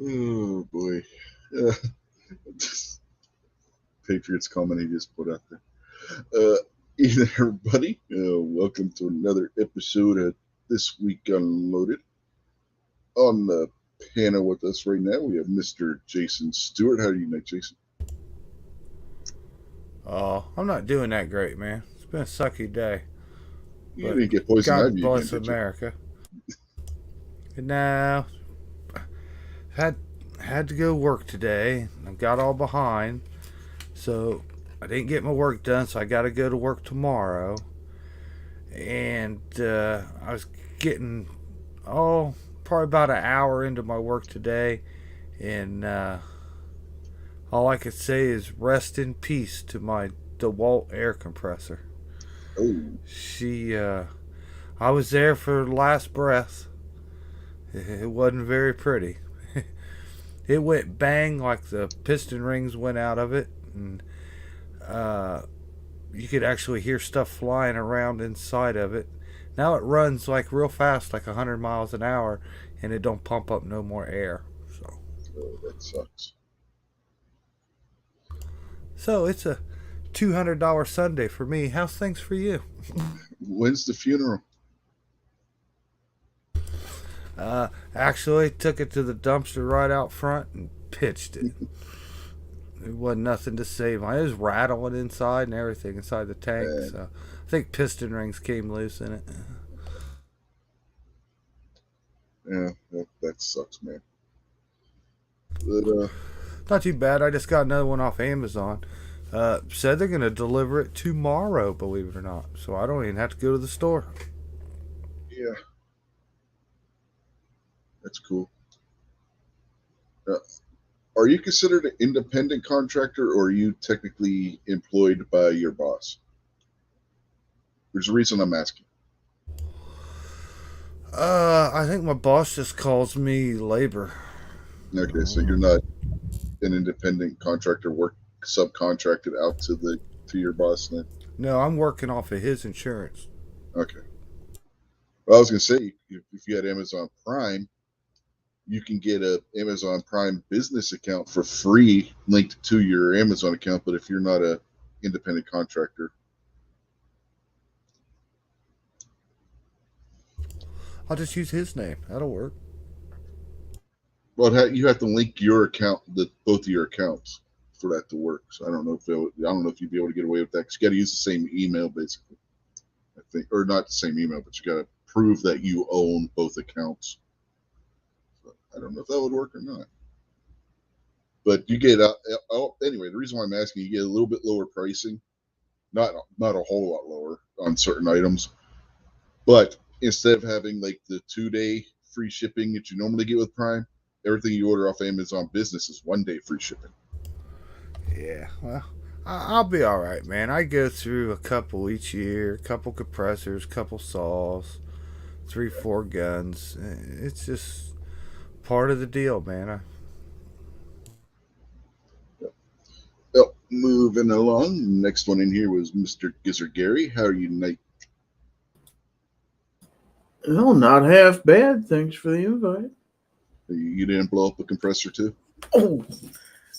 Oh boy. Uh, Patriots comment he just put out there. Evening, everybody. Welcome to another episode of This Week Unloaded. On the panel with us right now, we have Mr. Jason Stewart. How are you tonight, Jason? Oh, I'm not doing that great, man. It's been a sucky day. You But didn't get poison God ivy again, bless did you? America. And now, had had to go work today. I got all behind, so I didn't get my work done. So I got to go to work tomorrow. And I was getting probably about an hour into my work today, and all I could say is rest in peace to my DeWalt air compressor. Oh, I was there for the last breath. It wasn't very pretty. It went bang like the piston rings went out of it, and uh, you could actually hear stuff flying around inside of it. Now it runs like real fast, like 100 miles an hour, and it don't pump up no more air. that sucks. So it's a $200 Sunday for me. How's things for you? When's the funeral? Actually, took it to the dumpster right out front and pitched it. There wasn't nothing to save. It was rattling inside and everything inside the tank. So I think piston rings came loose in it. Yeah, that sucks, man. But, Not too bad. I just got another one off Amazon. Said they're going to deliver it tomorrow, believe it or not. So I don't even have to go to the store. yeah, that's cool. Uh, are you considered an independent contractor, or are you technically employed by your boss? There's a reason I'm asking. I think my boss just calls me labor. Okay, so you're not an independent contractor, work subcontracted out to your boss then. No, I'm working off of his insurance. Okay. Well, I was gonna say if you had Amazon Prime, you can get a Amazon Prime business account for free linked to your Amazon account. But if you're not a independent contractor, I'll just use his name. That'll work. well, you have to link your account, both of your accounts, for that to work. So I don't know if you'd be able to get away with that. Because you got to use the same email, basically. I think, or not the same email, but you got to prove that you own both accounts. So I don't know if that would work or not. But you get anyway. The reason why I'm asking, you get a little bit lower pricing, not a whole lot lower on certain items, but instead of having like the 2-day free shipping that you normally get with Prime, everything you order off Amazon Business is 1-day free shipping. Yeah, well, I'll be all right, man. I go through a couple each year, a couple compressors, couple saws, 3, 4 guns. It's just part of the deal, man. Well, moving along. Next one in here was Mr. Gizzard Gary. How are you tonight? Well, not half bad. Thanks for the invite. You didn't blow up a compressor too? Oh,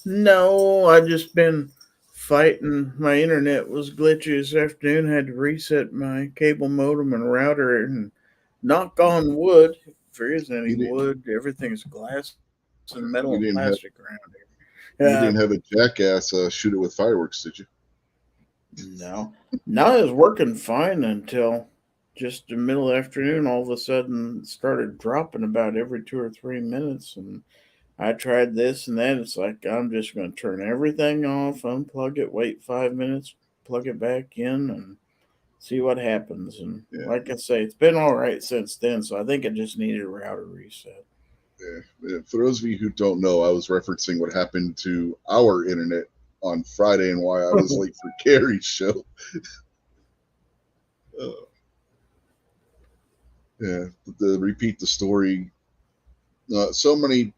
no, I just been fighting. My internet was glitchy this afternoon. Had to reset my cable modem and router, and knock on wood, if there is any wood, everything's glass and metal and plastic around here. You didn't have a jackass shoot it with fireworks, did you? No. No, it was working fine until just the middle of the afternoon. All of a sudden, it started dropping about every 2 or 3 minutes, and I tried this and that. It's like I'm just going to turn everything off, unplug it, wait 5 minutes, plug it back in, and see what happens. And Yeah. like I say, it's been all right since then. So I think I just needed a router reset. Yeah. For those of you who don't know, I was referencing what happened to our internet on Friday and why I was late for Carrie's show. Yeah, to repeat the story, so many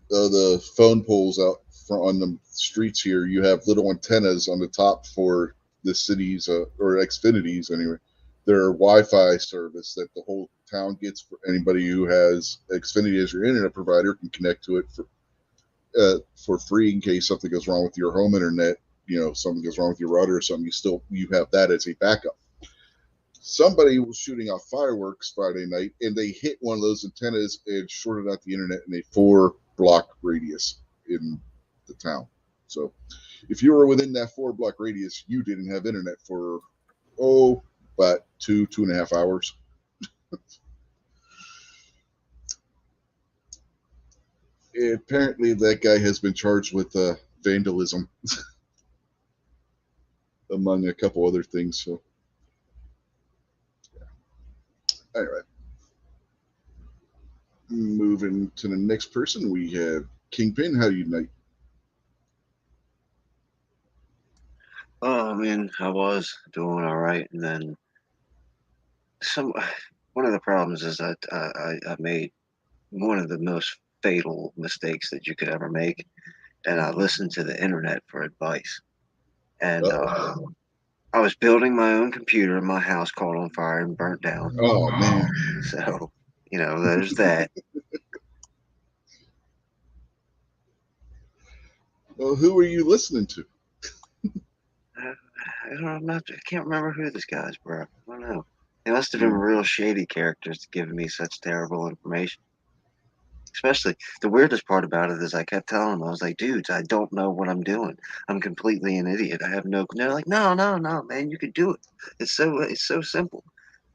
the phone poles out front on the streets here, you have little antennas on the top for the cities or Xfinities anyway. Their Wi-Fi service that the whole town gets for anybody who has Xfinity as your internet provider can connect to it for free in case something goes wrong with your home internet. Something goes wrong with your router or something. You have that as a backup. Somebody was shooting off fireworks Friday night, and they hit one of those antennas and shorted out the internet in a 4-block radius in the town. So, if you were within that 4-block radius, you didn't have internet for about 2.5 hours. Apparently, that guy has been charged with vandalism, among a couple other things. So, anyway. Moving to the next person, we have Kingpin. How do you night? Oh man, I was doing all right, and then one of the problems is that I made one of the most fatal mistakes that you could ever make, and I listened to the internet for advice. And I was building my own computer, and my house caught on fire and burnt down. Oh man! So there's that. Well, who were you listening to? I can't remember who this guy's, bro. I don't know. They must have been real shady characters giving me such terrible information. Especially the weirdest part about it is I kept telling them, I was like, dudes, I don't know what I'm doing. I'm completely an idiot. I have no. And they're like, no, man, you could do it. It's so simple.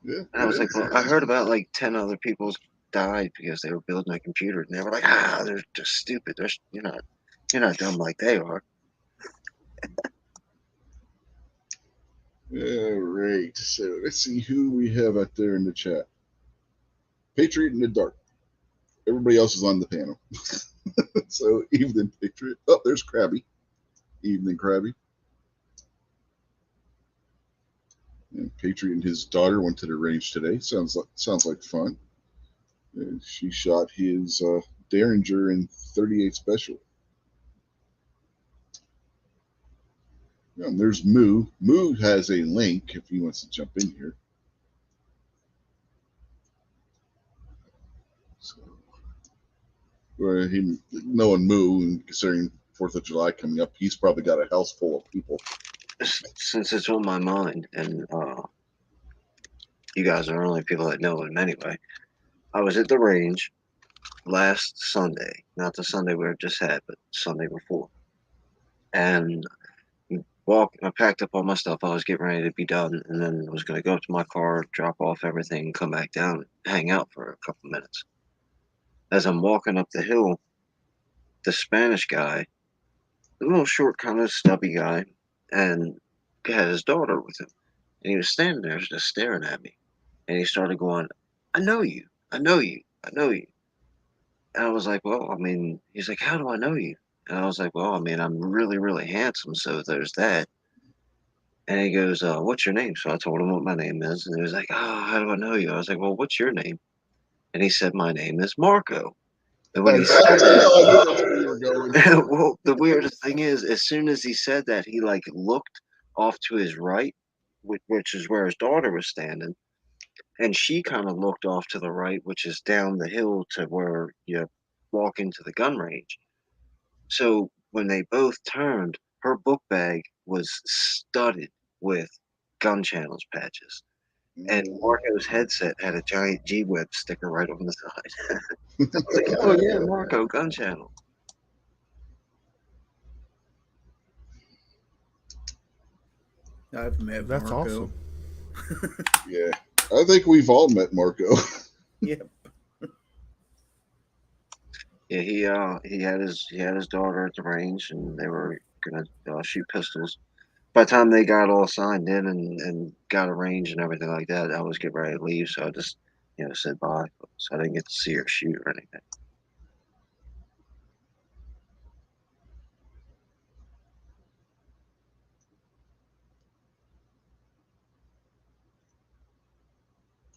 Yeah, And I was like, well, I heard about like 10 other people died because they were building a computer, and they were like, they're just stupid. You're not dumb like they are. all right. So let's see who we have out there in the chat. Patriot in the dark. Everybody else is on the panel. So evening, Patriot. Oh, there's Krabby. Evening, Krabby. And Patriot and his daughter went to the range today. Sounds like fun. And she shot his Derringer in 38 special. And there's Moo. Moo has a link if he wants to jump in here. So, knowing Moo and considering 4th of July coming up, he's probably got a house full of people. Since it's on my mind, and you guys are the only people that know him anyway, I was at the range last Sunday, not the Sunday we just had, but Sunday before. And I packed up all my stuff. I was getting ready to be done, and then I was going to go up to my car, drop off everything, and come back down and hang out for a couple minutes. As I'm walking up the hill, the Spanish guy, a little short, kind of stubby guy, and had his daughter with him. And he was standing there just staring at me. And he started going, I know you. I know you. I know you. And I was like, well, I mean, he's like, how do I know you? And I was like, well, I mean, I'm really, really handsome, so there's that. And he goes, what's your name? So I told him what my name is. And he was like, oh, how do I know you? I was like, well, what's your name? And he said, my name is Marco. And when he said that, well, the weirdest thing is, as soon as he said that, he like looked off to his right, which is where his daughter was standing. And she kind of looked off to the right, which is down the hill to where you walk into the gun range. So when they both turned, her book bag was studded with gun channels patches. And Marco's headset had a giant G-Web sticker right on the side. I was like, oh yeah, Marco, gun channel. I've met That's Marco. awesome. Yeah, I think we've all met Marco. Yep. Yeah, he had his daughter at the range, and they were gonna shoot pistols. by the time they got all signed in and got arranged and everything like that, I was getting ready to leave. So I just, said bye. So I didn't get to see her shoot or anything.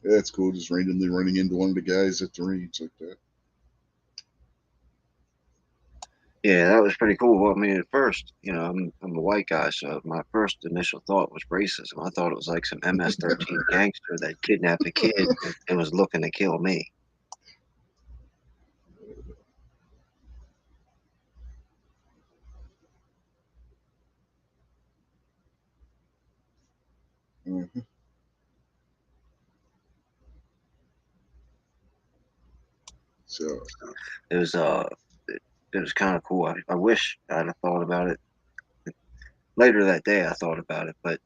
Yeah, it's cool just randomly running into one of the guys at the range like that. Yeah, that was pretty cool. Well, I mean, at first, I'm a white guy, so my first initial thought was racism. I thought it was like some MS-13 gangster that kidnapped a kid and was looking to kill me. Mm-hmm. So It was it was kind of cool. I wish I'd have thought about it later that day. I thought about it, but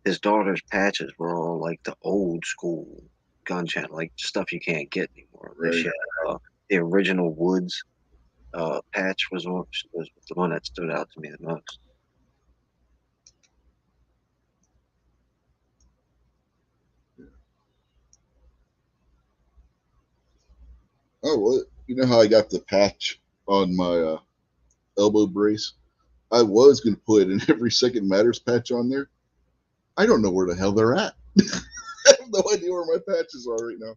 his daughter's patches were all like the old school gun channel, like stuff you can't get anymore. Like right. she had, the original Woods patch was the one that stood out to me the most. Oh well, you know how I got the patch on my elbow brace? I was gonna put an every second matters patch on there. I don't know where the hell they're at. I have no idea where my patches are right now.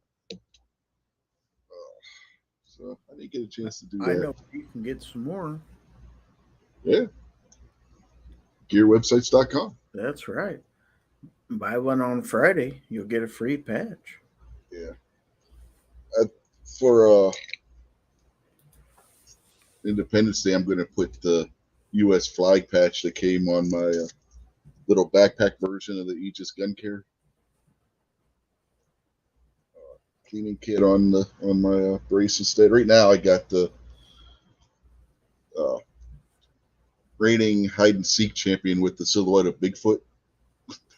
So I didn't get a chance to do I that. know you can get some more. Yeah. GearWebsites.com. That's right. Buy one on Friday, you'll get a free patch. Yeah. For Independence Day, I'm going to put the U.S. flag patch that came on my little backpack version of the Aegis gun carrier. Cleaning kit on my brace instead. Right now, I got the uh, reigning hide and seek champion with the silhouette of Bigfoot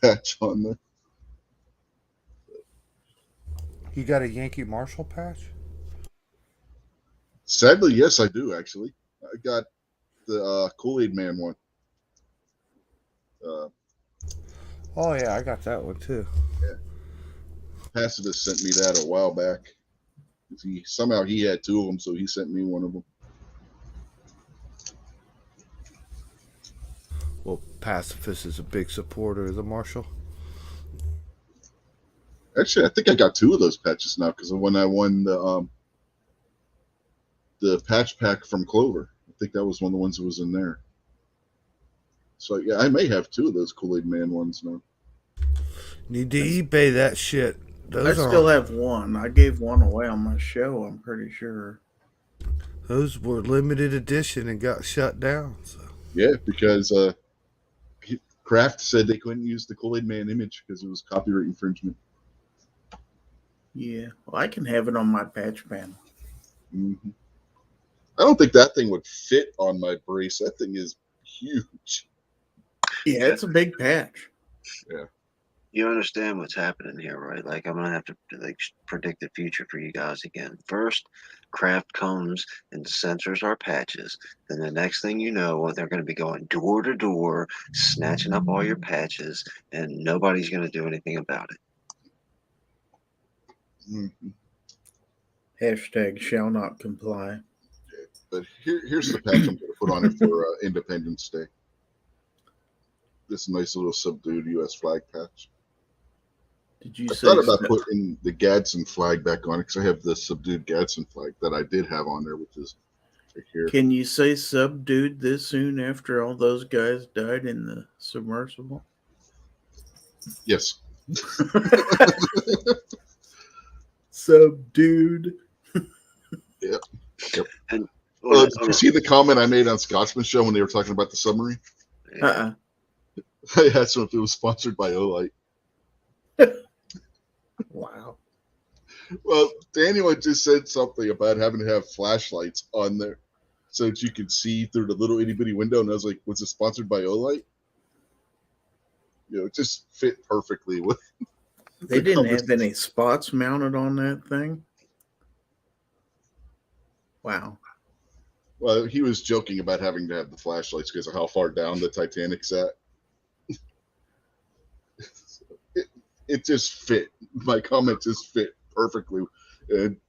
patch on there. You got a Yankee Marshall patch? Sadly, yes, I do actually. I got the Kool-Aid Man one. Uh, Oh yeah, I got that one too. Pacifist sent me that a while back. Somehow he had two of them, so he sent me one of them. Well, Pacifist is a big supporter of the Marshall. Actually, I think I got two of those patches now because when I won the patch pack from Clover, I think that was one of the ones that was in there. So yeah, I may have two of those Kool-Aid Man ones now. Need to eBay that shit. I still have one. I gave one away on my show, I'm pretty sure. Those were limited edition and got shut down. So. Yeah, because Kraft said they couldn't use the Kool-Aid Man image because it was copyright infringement. Yeah, well, I can have it on my patch panel. Mm-hmm. I don't think that thing would fit on my brace. That thing is huge. Yeah, it's a big patch. Yeah. You understand what's happening here, right? Like I'm gonna have to predict the future for you guys again. First, Kraft comes and censors our patches. Then the next thing you know, they're going to be going door to door, snatching up all your patches, and nobody's going to do anything about it. Mm-hmm. Hashtag shall not comply. But here's the patch I'm going to put on it for Independence Day. This nice little subdued U.S. flag patch. Did you I say thought about putting the Gadsden flag back on it because I have the subdued Gadsden flag that I did have on there, which is right here. Can you say subdued this soon after all those guys died in the submersible? Yes. Subdued. Yep. And did you see the comment I made on Scotsman's show when they were talking about the submarine? Uh-uh. I asked them if it was sponsored by Olight. Wow. Well, Daniel had just said something about having to have flashlights on there so that you could see through the little itty bitty window, and I was like, "Was it sponsored by Olight?" It just fit perfectly with. They didn't have any spots mounted on that thing. Wow. Well, he was joking about having to have the flashlights because of how far down the Titanic's at. it just fit. My comment just fit perfectly.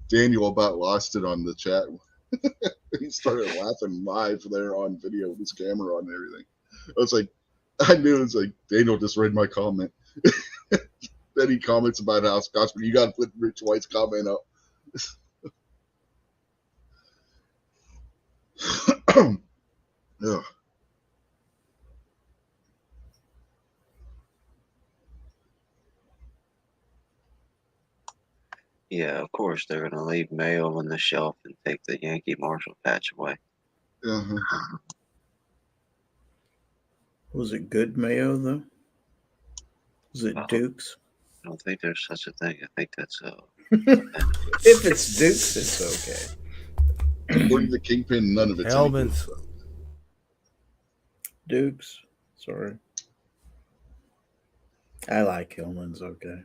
Daniel about lost it on the chat. He started laughing live there on video with his camera on and everything. I was like, I knew it was like Daniel just read my comment. Then he comments about how Scotsman, you got to put Rich White's comment up. Ugh. Yeah, of course they're gonna leave Mayo on the shelf and take the Yankee Marshall patch away. Uh-huh. Was it good mayo though? Was it Duke's? I don't think there's such a thing. I think that's If it's Duke's, it's okay. According to the Kingpin, none of it's Hellman's. Duke's. Sorry. I like Hellman's. Okay.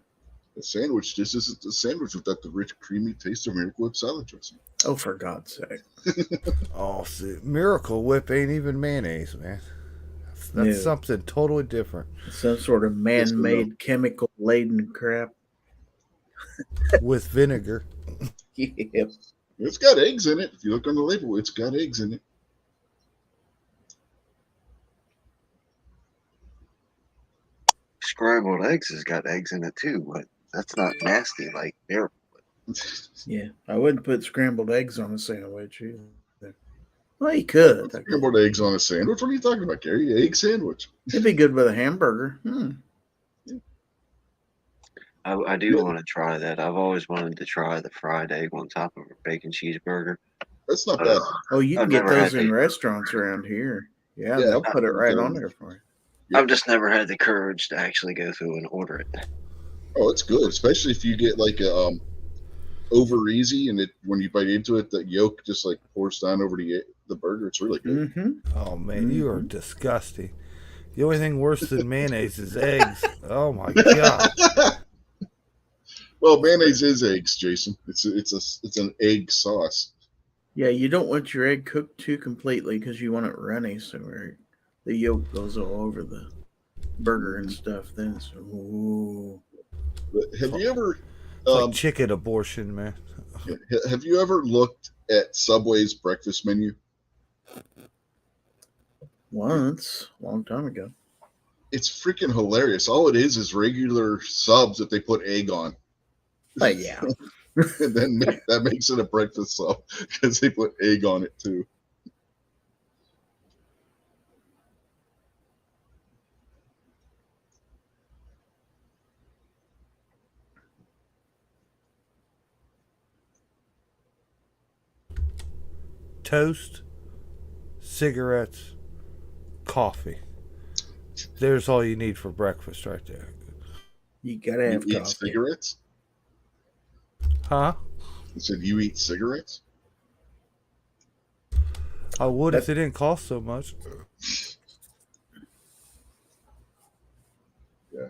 A sandwich. This isn't a sandwich without the rich, creamy taste of Miracle Whip salad dressing. Oh, for God's sake. Oh, see, Miracle Whip ain't even mayonnaise, man. That's something totally different. Some sort of man-made, chemical-laden crap. With vinegar. Yep. It's got eggs in it. If you look on the label, it's got eggs in it. scrambled eggs has got eggs in it too, but that's not nasty like Miracle Whip. Yeah, I wouldn't put scrambled eggs on a sandwich either. Well, you could. Scrambled eggs on a sandwich? What are you talking about, Gary? Egg sandwich. It'd be good with a hamburger. I do want to try that. I've always wanted to try the fried egg on top of a bacon cheeseburger. That's not bad. Oh, you can I've get never those had in the- restaurants around here. Yeah, Yeah, they'll put it right on there for you. Yeah. I've just never had the courage to actually go through and order it. Oh, it's good, especially if you get like a over easy, and it when you bite into it, the yolk just like pours down over the burger. It's really good. Mm-hmm. Oh man, you are disgusting. The only thing worse than mayonnaise is eggs. Oh my god. Well, mayonnaise is eggs, Jason. It's an egg sauce. Yeah, you don't want your egg cooked too completely because you want it runny, so the yolk goes all over the burger and stuff. Then, so ooh. But have you ever It's like chicken abortion, man. have you ever looked at Subway's breakfast menu? Once, a long time ago. It's freaking hilarious. All it is regular subs that they put egg on. But yeah. And then that makes it a breakfast sub because they put egg on it too. Toast, cigarettes, coffee. There's all you need for breakfast right there. You gotta have You eat coffee. cigarettes? Huh? You said you eat cigarettes? I would if they didn't cost so much. Yeah.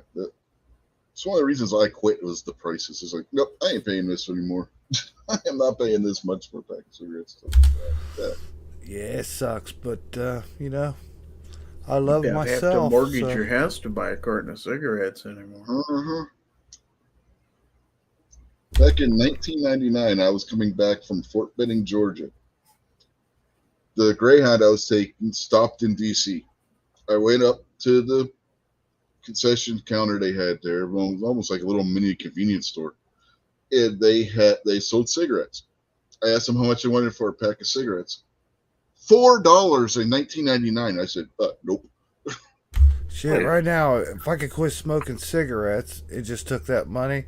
It's one of the reasons I quit was the prices. It's like, nope, I ain't paying this anymore. I am not paying this much for a pack of cigarettes. Yeah, it sucks, but you know, I love You don't myself. have to mortgage so- your house to buy a carton of cigarettes anymore. Uh-huh. Back in 1999, I was coming back from Fort Benning, Georgia. The Greyhound I was taking stopped in D.C. I went up to the concession counter they had there. It was almost like a little mini convenience store. And they sold cigarettes. I asked them how much they wanted for a pack of cigarettes. $4 in 1999. I said, nope. Shit, right now, if I could quit smoking cigarettes, it just took that money,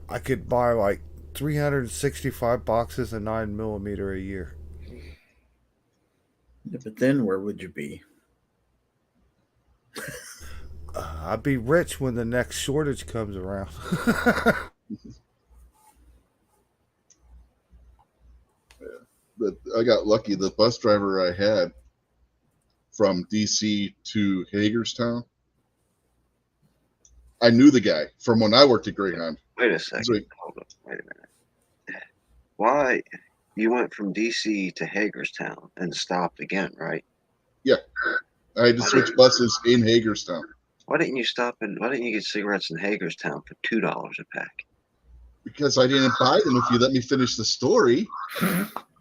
I could buy like 365 boxes of 9mm a year. Yeah, but then where would you be? I'd be rich when the next shortage comes around. But I got lucky. The bus driver I had from DC to Hagerstown, I knew the guy from when I worked at Greyhound. Wait a second. like- Hold on. Wait a minute. Why you went from DC to Hagerstown and stopped again, right? I had to switch buses in Hagerstown. Why didn't you get cigarettes in Hagerstown for $2 a pack? Because I didn't buy them. If you let me finish the story,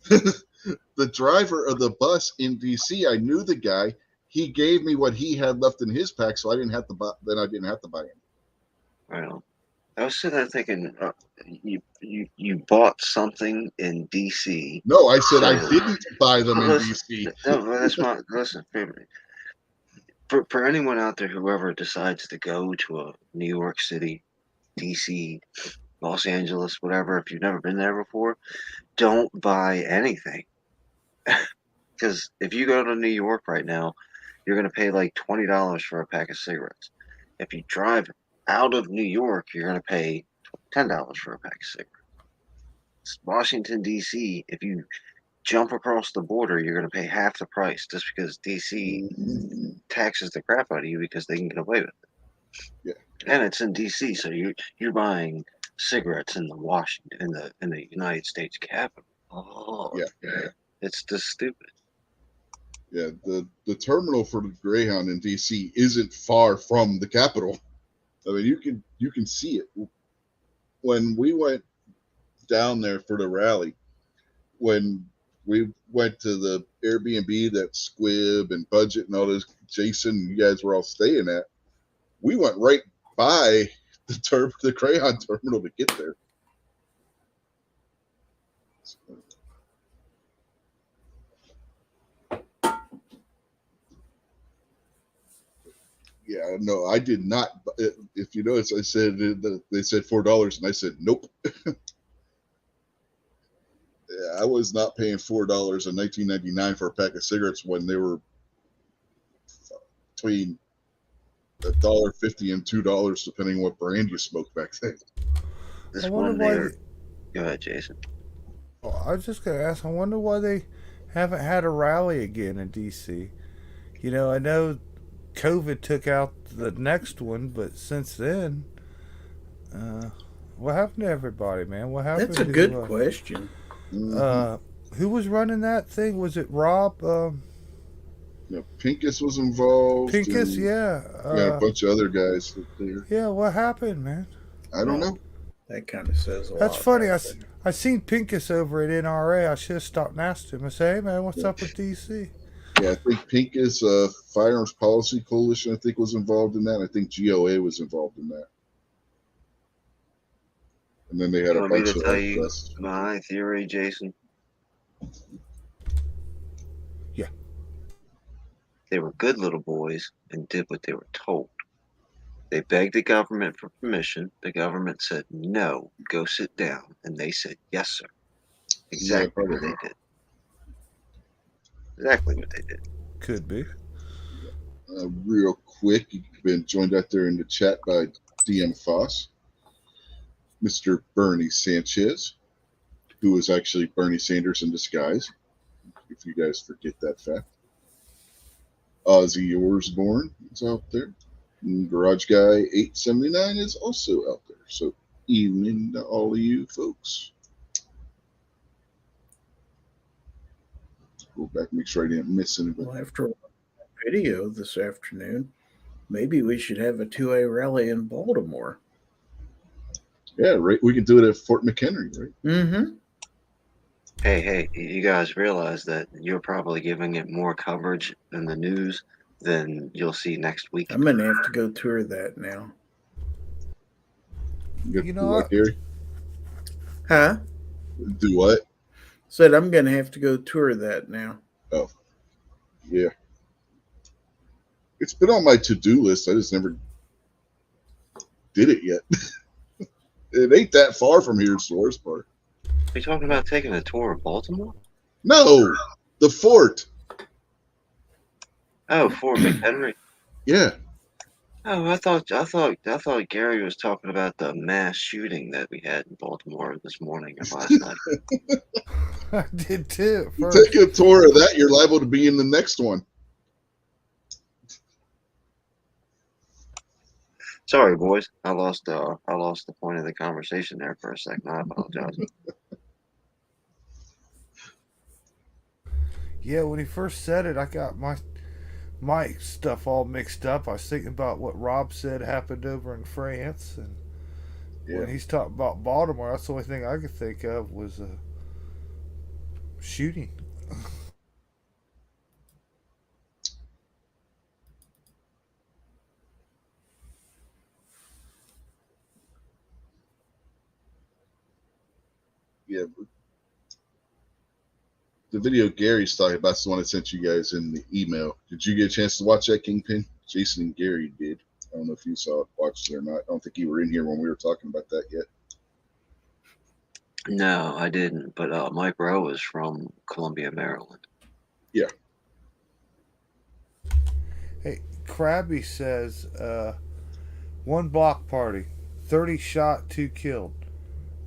the driver of the bus in DC, I knew the guy. He gave me what he had left in his pack, so I didn't have to buy. Then I didn't have to buy any. Well, I was sitting there thinking, you bought something in DC. No, I said So- I didn't buy them in Listen, DC. No, that's my listen. For anyone out there, whoever decides to go to a New York City, DC, Los Angeles, whatever, if you've never been there before, don't buy anything. Because if you go to New York right now, you're going to pay like $20 for a pack of cigarettes. If you drive out of New York, you're going to pay $10 for a pack of cigarettes. Washington, D.C., if you jump across the border, you're going to pay half the price just because D.C. taxes the crap out of you because they can get away with it. Yeah. And it's in D.C., so you're buying cigarettes in the United States Capitol. Oh, Yeah. It's just stupid. Yeah, the terminal for the Greyhound in DC isn't far from the Capitol. I mean, you can see it. When we went down there for the rally, when we went to the Airbnb that Squib and Budget and all those, Jason, you guys were all staying at, we went right by the Greyhound terminal to get there. Yeah, no, I did not. If you notice, I said they said $4, and I said nope. Yeah, I was not paying $4 in 1999 for a pack of cigarettes when they were between $1.50 and $2, depending on what brand you smoked back then. This I wonder one why. there. Go ahead, Jason. I was just gonna ask. I wonder why they haven't had a rally again in DC. You know, I know COVID took out the next one, but since then, what happened to everybody, man? What happened? That's a to, good question. Who was running that thing? Was it Rob? Yeah, Pincus was involved. Pincus, and, yeah. a bunch of other guys that there. Yeah, what happened, man? I don't know. That kind of says a lot. That's funny. right there. I seen Pincus over at NRA. I should have stopped and asked him. I say, hey, man, what's up with DC? Yeah, I think Pincus Firearms Policy Coalition, I think, was involved in that. I think GOA was involved in that. And then they had You a want me bunch to of tell other you guys. my theory, Jason? Yeah. They were good little boys and did what they were told. They begged the government for permission. The government said, no, go sit down. And they said, yes, sir. Exactly what they did. Exactly what they did. Could be. Real quick, you've been joined out there in the chat by DM Foss, Mr. Bernie Sanchez, who is actually Bernie Sanders in disguise, if you guys forget that fact. Ozzy Yorsborn is out there. And Garage Guy 879 is also out there. So evening to all of you folks. Go back and make sure I didn't miss anybody. Well, after watching that video this afternoon, maybe we should have a 2A rally in Baltimore. Yeah, right. We can do it at Fort McHenry, right? Mm-hmm. Hey, you guys realize that you're probably giving it more coverage in the news than you'll see next week. I'm going to have to go tour that now. You know what? Gary? Huh? Do what? Said I'm going to have to go tour that now. Oh, yeah. It's been on my to-do list. I just never did it yet. It ain't that far from here, Source Park. Are you talking about taking a tour of Baltimore? No, the fort. Oh, Fort McHenry. Yeah. Oh, I thought Gary was talking about the mass shooting that we had in Baltimore this morning or last night. I did too. You take a tour of that, you're liable to be in the next one. Sorry, boys. I lost the point of the conversation there for a second. I apologize. Yeah, when he first said it, I got my stuff all mixed up. I was thinking about what Rob said happened over in France, and Yeah, when he's talking about Baltimore, that's the only thing I could think of was a shooting. yeah. The video Gary's talking about is the one I sent you guys in the email. Did you get a chance to watch that, Kingpin? Jason and Gary did. I don't know if you saw it, watched it or not. I don't think you were in here when we were talking about that yet. No, I didn't. But Mike Rowe is from Columbia, Maryland. Yeah. Hey, Krabby says, one block party, 30 shot, 2 killed.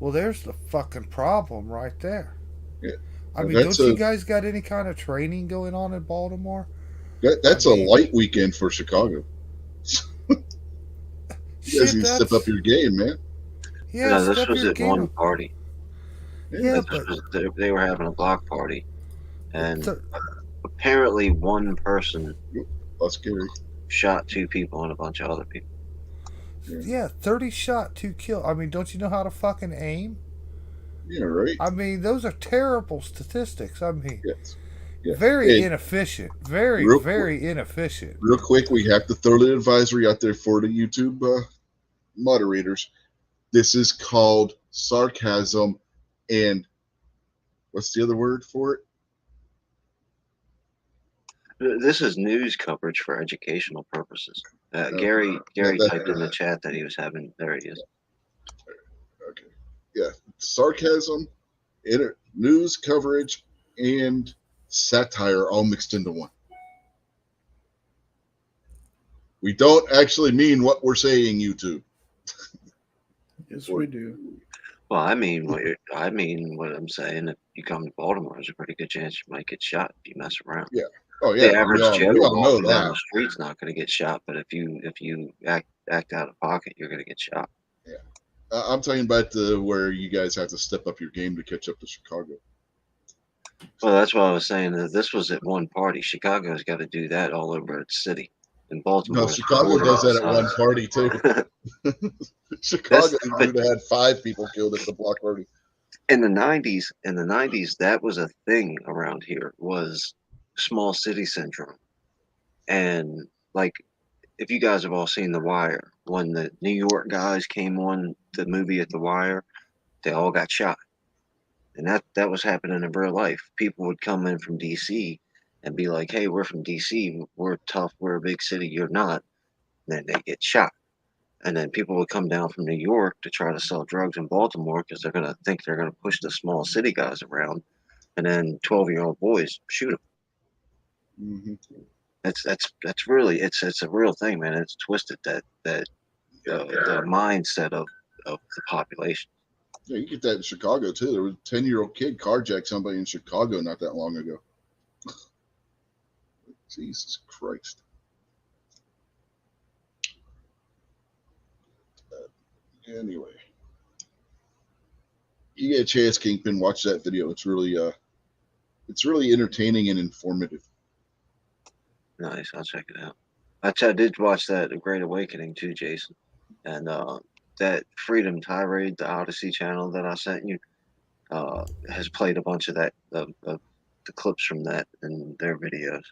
Well, there's the fucking problem right there. Yeah. I mean, That's don't you a guys got any kind of training going on in Baltimore? I that's a mean, light weekend for Chicago. You guys shit, need to step up that's. your game, man. Yeah, No, this step was your at game one up. party. Yeah. Yeah, This but was, they were having a block party, and th- apparently one person That's scary. shot 2 people and a bunch of other people. Yeah. yeah, 30 shot, 2 kill. I mean, don't you know how to fucking aim? Yeah, right. I mean, those are terrible statistics. I mean, Yes. Yeah. very Hey, inefficient. Very, real quick, very inefficient. real quick, we have to throw the advisory out there for the YouTube moderators. This is called sarcasm, and what's the other word for it? This is news coverage for educational purposes. Okay. Gary Yeah, that, typed in the chat that he was having. There he is. okay. Yeah, sarcasm, news coverage, and satire all mixed into one. We don't actually mean what we're saying, YouTube. Yes, we do. Well, I mean what I'm saying. If you come to Baltimore, there's a pretty good chance you might get shot if you mess around. Yeah. Oh The yeah. average Joe We all know walking down that. the street's not going to get shot, but if you act out of pocket, you're going to get shot. Yeah. I'm talking about where you guys have to step up your game to catch up to Chicago. Well, that's what I was saying. That this was at one party. Chicago's got to do that all over its city. In No, Baltimore, Chicago does that at one party too. Chicago but had 5 people killed at the block party. in the '90s, that was a thing around here. Was small city syndrome, and like if you guys have all seen The Wire, when the New York guys came on the movie at The Wire, they all got shot. And that was happening in real life. People would come in from DC and be like, "Hey, we're from DC. We're tough. We're a big city. You're not." And then they get shot. And then people would come down from New York to try to sell drugs in Baltimore because they're gonna think they're gonna push the small city guys around. And then 12-year-old boys shoot them. Mm-hmm. That's really it's a real thing, man. It's twisted the mindset of the population. Yeah, you get that in Chicago too. There was a 10-year-old kid carjacked somebody in Chicago not that long ago. Jesus Christ. Anyway, you get a chance, Kingpin, watch that video. It's really entertaining and informative. Nice, I'll check it out. I did watch that A Great Awakening too, Jason, and that Freedom Tirade, the Odyssey channel that I sent you, has played a bunch of the clips from that in their videos.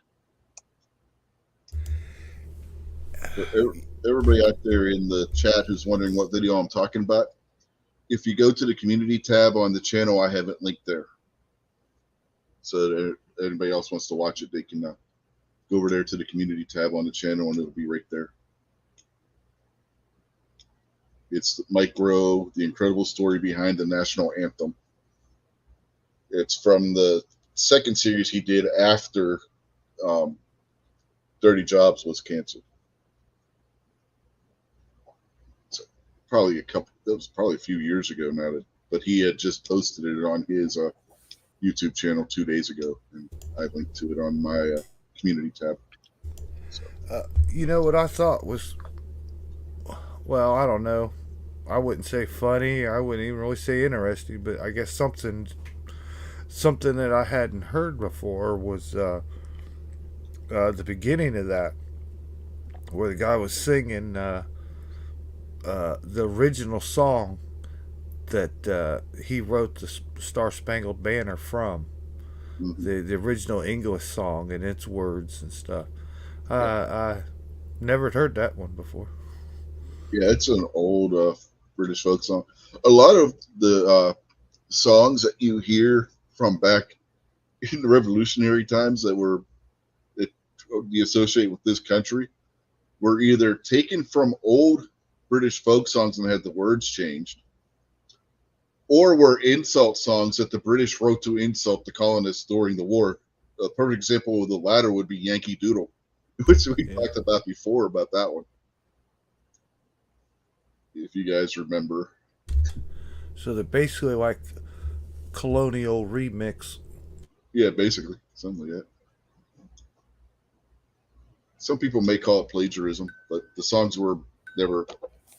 Everybody out there in the chat who's wondering what video I'm talking about, if you go to the community tab on the channel, I have it linked there. So that anybody else wants to watch it, they can go over there to the community tab on the channel and it'll be right there. It's Mike Rowe, the incredible story behind the National Anthem. It's from the second series he did after Dirty Jobs was canceled. So that was probably a few years ago now, but he had just posted it on his YouTube channel 2 days ago, and I linked to it on my community tab. So. You know what I thought was, well, I don't know. I wouldn't say funny. I wouldn't even really say interesting, but I guess something that I hadn't heard before was the beginning of that, where the guy was singing the original song that he wrote the Star-Spangled Banner from, Hmm. the original English song and its words and stuff. Yeah. I never heard that one before. Yeah, it's an old British folk song. A lot of the songs that you hear from back in the revolutionary times that were that you associate with this country were either taken from old British folk songs and had the words changed, or were insult songs that the British wrote to insult the colonists during the war. A perfect example of the latter would be Yankee Doodle, which we Yeah. talked about before about that one. If you guys remember. So they're basically like colonial remix. Yeah, basically. Something like that. Some people may call it plagiarism, but the songs were never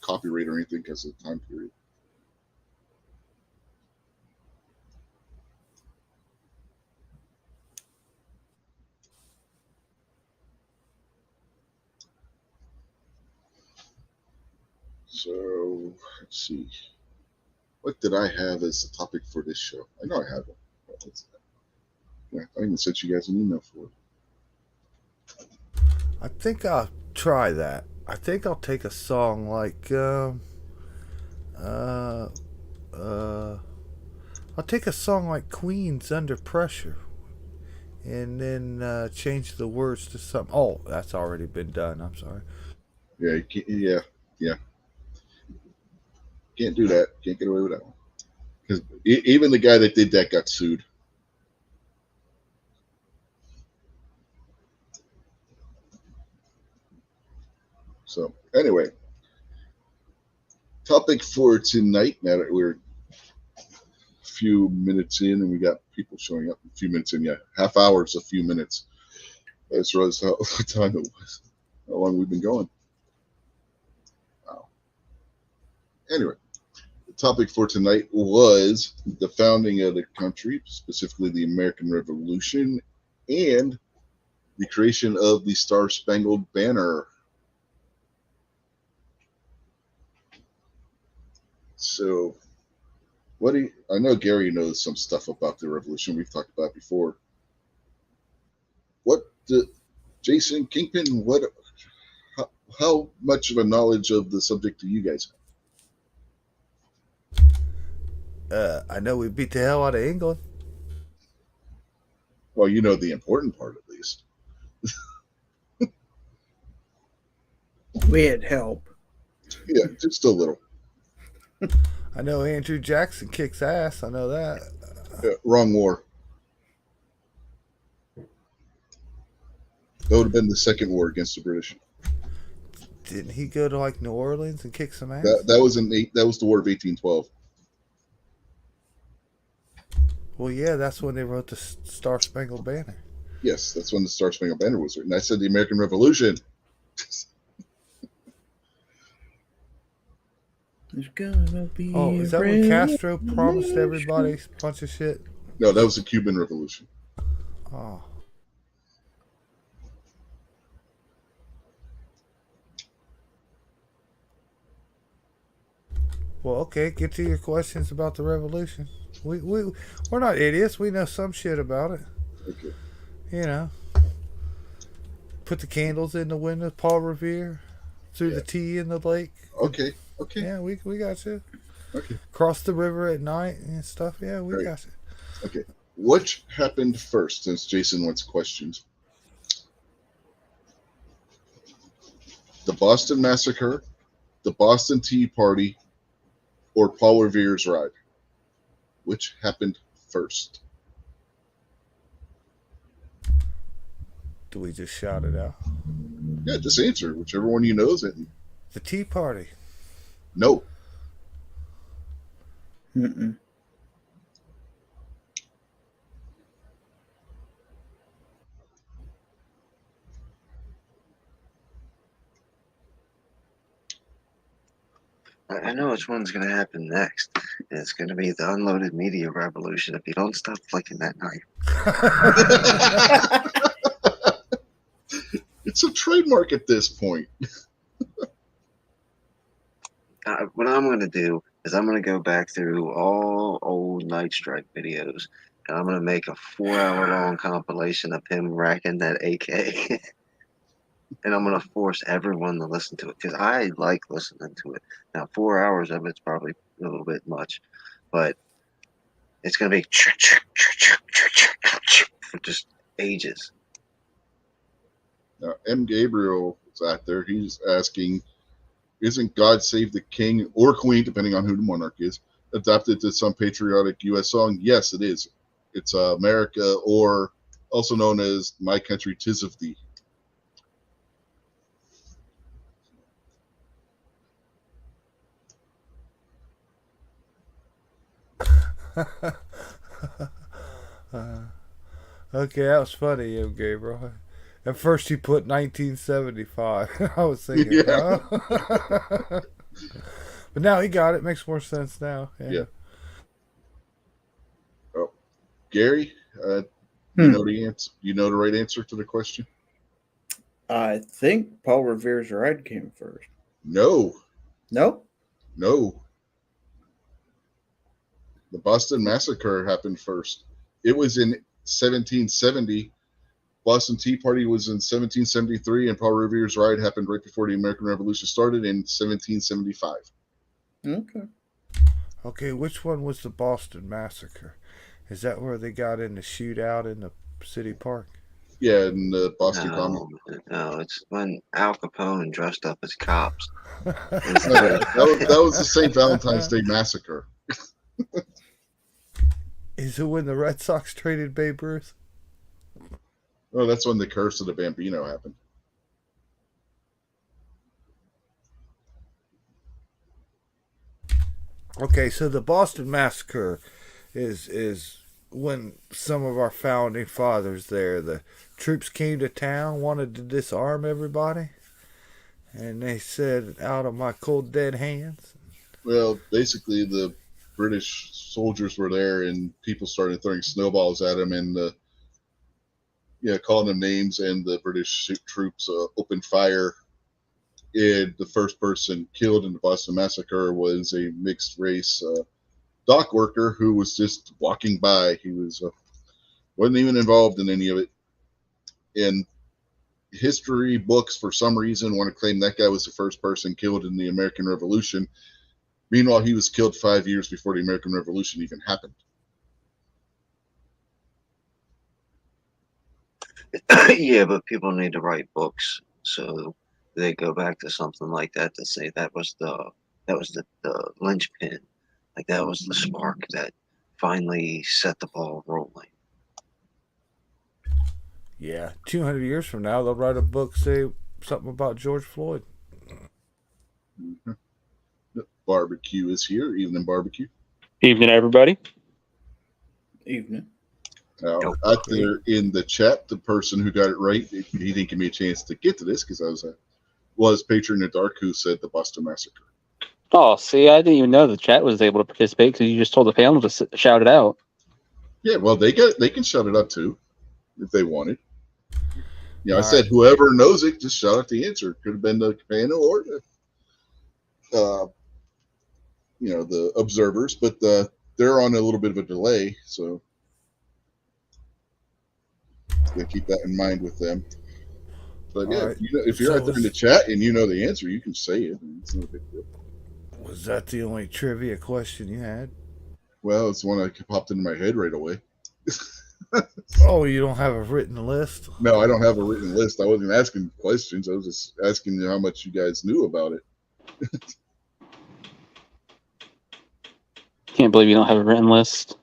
copyright or anything because of the time period. So let's see. What did I have as the topic for this show? I know I had one. Yeah, I even sent you guys an email for it. I think I'll try that. I think I'll take a song like uh, uh, I'll take a song like Queen's Under Pressure, and then change the words to something. Oh, that's already been done. I'm sorry. Yeah, yeah. Can't do that. Can't get away with that one. Because even the guy that did that got sued. So anyway, topic for tonight. Now that we're a few minutes in and we got people showing up. A few minutes in, yeah, half hour's a few minutes. That's right. How time it was. How long we've been going. Wow. Anyway, the topic for tonight was the founding of the country, specifically the American Revolution, and the creation of the Star-Spangled Banner. So, what do you, I know Gary knows some stuff about the revolution. We've talked about it before. What the Jason Kingpin? What? How much of a knowledge of the subject do you guys have? I know we beat the hell out of England. Well, you know the important part at least. We had help. Yeah, just a little. I know Andrew Jackson kicks ass. I know that. Wrong war. That would have been the second war against the British. Didn't he go to like New Orleans and kick some ass? That was that was the War of 1812. Well, yeah, that's when they wrote the Star Spangled Banner. Yes, that's when the Star Spangled Banner was written. I said the American Revolution. There's gonna be Oh, is that when Castro promised everybody a bunch of shit? No, that was the Cuban Revolution. Oh. Well, okay, get to your questions about the revolution. We're not idiots. We know some shit about it. Okay. You know. Put the candles in the window, Paul Revere. Threw the tea in the lake. Okay. Okay. Yeah, we got you. Okay. Cross the river at night and stuff. Yeah, we Right. got you. Okay. What happened first, since Jason wants questions? The Boston Massacre, the Boston Tea Party, or Paul Revere's ride? Which happened first? Do we just shout it out? Yeah, just answer whichever one you knows it. The Tea Party. No. Mm-mm. I know which one's going to happen next. And it's going to be the unloaded media revolution if you don't stop flicking that knife. It's a trademark at this point. What I'm going to do is I'm going to go back through all old Night Strike videos, and I'm going to make a 4-hour-long compilation of him racking that AK. And I'm going to force everyone to listen to it because I like listening to it. Now, 4 hours of it's probably a little bit much, but it's going to be for just ages. Now, M. Gabriel is out there. He's asking, isn't God Save the King or Queen, depending on who the monarch is, adapted to some patriotic U.S. song? Yes, it is. It's America, or also known as My Country 'Tis of Thee. Okay, that was funny, Gabriel. At first, he put 1975. I was thinking, Yeah. huh? But now he got it. Makes more sense now. Yeah. Oh, Gary, you know the answer. You know the right answer to the question. I think Paul Revere's Ride came first. No. No? No. The Boston Massacre happened first. It was in 1770. Boston Tea Party was in 1773, and Paul Revere's Ride happened right before the American Revolution started in 1775. Okay. Okay, which one was the Boston Massacre? Is that where they got in the shootout in the city park? Yeah, in the Boston Common. No, it's when Al Capone dressed up as cops. That was the St. Valentine's Day Massacre. Is it when the Red Sox traded Babe Ruth? Oh, that's when the curse of the Bambino happened. Okay, so the Boston Massacre is when some of our founding fathers there, the troops came to town, wanted to disarm everybody, and they said, "Out of my cold dead hands." Well, basically, the British soldiers were there, and people started throwing snowballs at them, and calling them names, and the British troops opened fire. And the first person killed in the Boston Massacre was a mixed race dock worker who was just walking by. He wasn't even involved in any of it. And history books, for some reason, want to claim that guy was the first person killed in the American Revolution. Meanwhile, he was killed 5 years before the American Revolution even happened. Yeah, but people need to write books, so they go back to something like that to say that was the linchpin, like that was the spark that finally set the ball rolling. Yeah, 200 years from now, they'll write a book, say something about George Floyd. Mm-hmm. Barbecue is here. Evening, Barbecue. Evening, everybody. Evening. Out there in the chat, the person who got it right, he didn't give me a chance to get to this because I was Patron in the Dark who said the Boston Massacre. Oh, see, I didn't even know the chat was able to participate because you just told the panel to shout it out. Yeah, well, they can shout it out too if they wanted. Yeah, I All said right. whoever knows it, just shout out the answer. Could have been the panel or the observers, but they're on a little bit of a delay, so they keep that in mind with them. But yeah, All right. if you're out there in the chat and you know the answer, you can say it. It's no big deal. Was that the only trivia question you had? Well, it's one that popped into my head right away. Oh, you don't have a written list? No, I don't have a written list. I wasn't asking questions. I was just asking how much you guys knew about it. Can't believe you don't have a written list.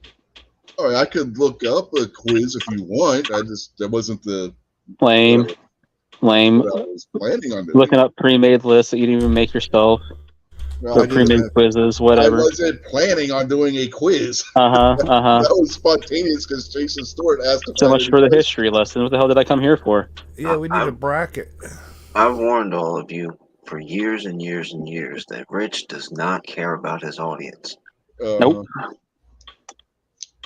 Oh, I could look up a quiz if you want. That wasn't the Lame. what I was planning on doing. Looking up pre-made lists that you didn't even make yourself. Well, Or pre-made quizzes, whatever. I wasn't planning on doing a quiz. Uh-huh. That was spontaneous because Jason Stewart asked. So much for the history lesson. What the hell did I come here for? Yeah, we need a bracket. I've warned all of you for years and years and years that Rich does not care about his audience. Nope.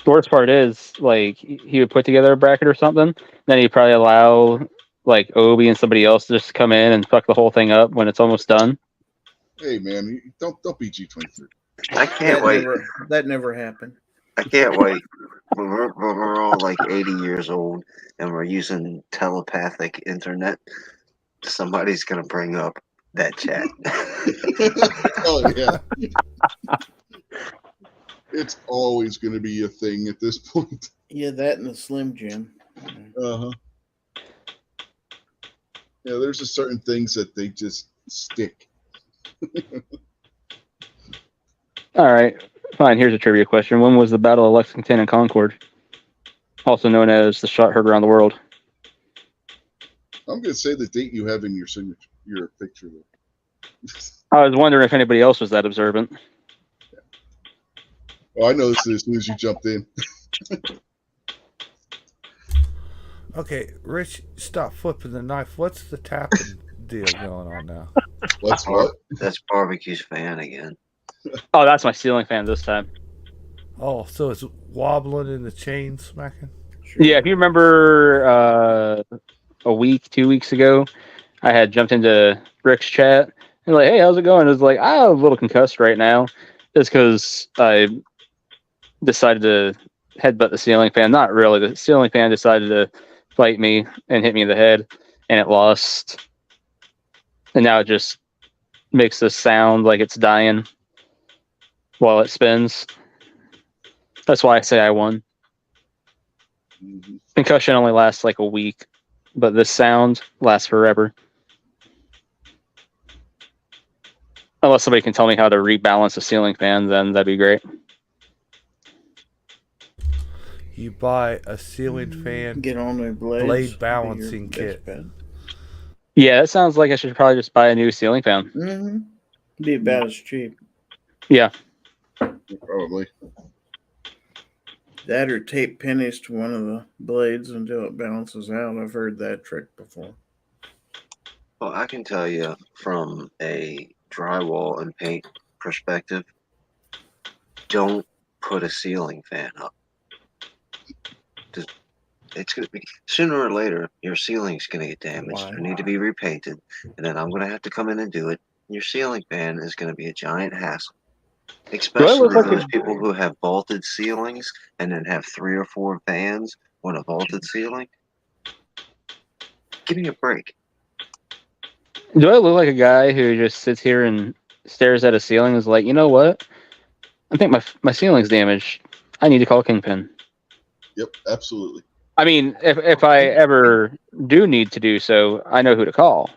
The worst part is, like, he would put together a bracket or something, then he'd probably allow, like Obi and somebody else to just come in and fuck the whole thing up when it's almost done? Hey man, don't be G23. I can't wait. That never happened. I can't wait. When we're all like 80 years old and we're using telepathic internet, somebody's gonna bring up that chat. Oh yeah. It's always going to be a thing at this point. Yeah, that and the Slim Jim. Uh-huh. Yeah, there's a certain things that they just stick. All right, fine. Here's a trivia question: when was the Battle of Lexington and Concord, also known as the shot heard around the world? I'm going to say the date you have in your signature, your picture. I was wondering if anybody else was that observant. Oh, I noticed it as soon as you jumped in. Okay, Rich, stop flipping the knife. What's the tapping deal going on now? What's what? That's Barbecue's fan again. Oh, that's my ceiling fan this time. Oh, so it's wobbling in the chain smacking? Sure. Yeah, if you remember a week, 2 weeks ago, I had jumped into Rick's chat and like, hey, how's it going? It was like, I'm a little concussed right now, just because I decided to headbutt the ceiling fan. Not really. The ceiling fan decided to fight me and hit me in the head, and it lost. And now it just makes this sound like it's dying while it spins. That's why I say I won. Mm-hmm. Concussion only lasts like a week, but this sound lasts forever. Unless somebody can tell me how to rebalance a ceiling fan, then that'd be great. You buy a ceiling fan Get on their blades. blade balancing kit. Yeah, that sounds like I should probably just buy a new ceiling fan. Mm-hmm. Be about as cheap. Yeah. Probably. That or tape pennies to one of the blades until it balances out. I've heard that trick before. Well, I can tell you from a drywall and paint perspective, don't put a ceiling fan up. It's going to be sooner or later, your ceiling's going to get damaged Why? or need to be repainted, and then I'm going to have to come in and do it. Your ceiling fan is going to be a giant hassle, especially those people who have vaulted ceilings and then have 3 or 4 fans on a vaulted ceiling. Give me a break. Do I look like a guy who just sits here and stares at a ceiling and is like, you know what? I think my ceiling's damaged. I need to call Kingpin. Yep, absolutely. I mean, if I ever do need to do so, I know who to call.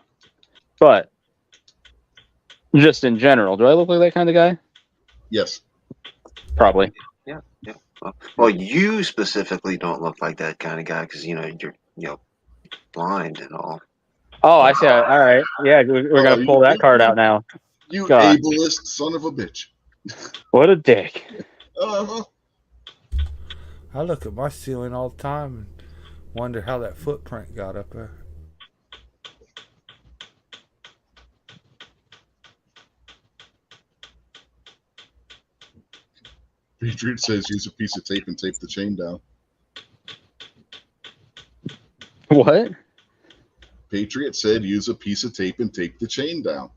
But just in general, do I look like that kind of guy? Yes. Probably. Yeah. Well, you specifically don't look like that kind of guy because you're blind and all. Oh, I see. All right. Yeah, we're gonna pull that card out now. You God. ableist son of a bitch. What a dick. Uh-huh. I look at my ceiling all the time and wonder how that footprint got up there. Patriot says use a piece of tape and tape the chain down. What? Patriot said use a piece of tape and tape the chain down.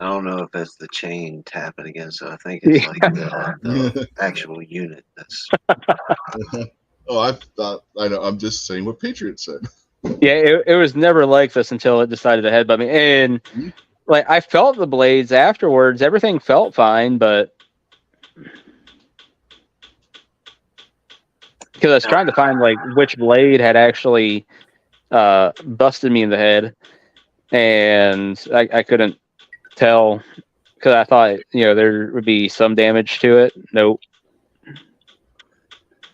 I don't know if that's the chain tapping again, so I think it's like the actual unit. That's. Oh, I know. I'm just saying what Patriot said. Yeah, it was never like this until it decided to headbutt me. And like I felt the blades afterwards. Everything felt fine, but because I was trying to find like which blade had actually busted me in the head, and I couldn't tell because I thought there would be some damage to it. Nope.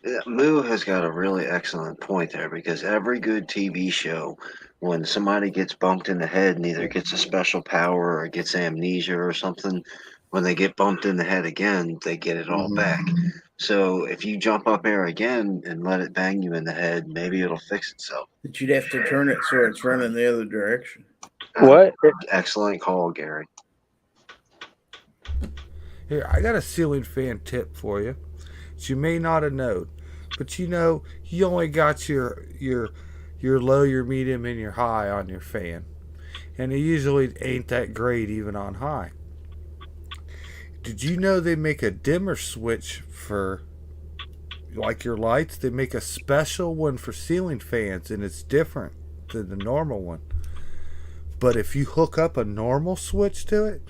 Yeah, Moo has got a really excellent point there because every good TV show, when somebody gets bumped in the head and either gets a special power or gets amnesia or something, when they get bumped in the head again, they get it all back. So if you jump up there again and let it bang you in the head, maybe it'll fix itself. But you'd have to turn it so it's running the other direction. What? Excellent call, Gary. Here, I got a ceiling fan tip for you that you may not have known. But you only got your low, your medium, and your high on your fan, and it usually ain't that great even on high. Did you know they make a dimmer switch for like your lights? They make a special one for ceiling fans, and it's different than the normal one. But if you hook up a normal switch to it,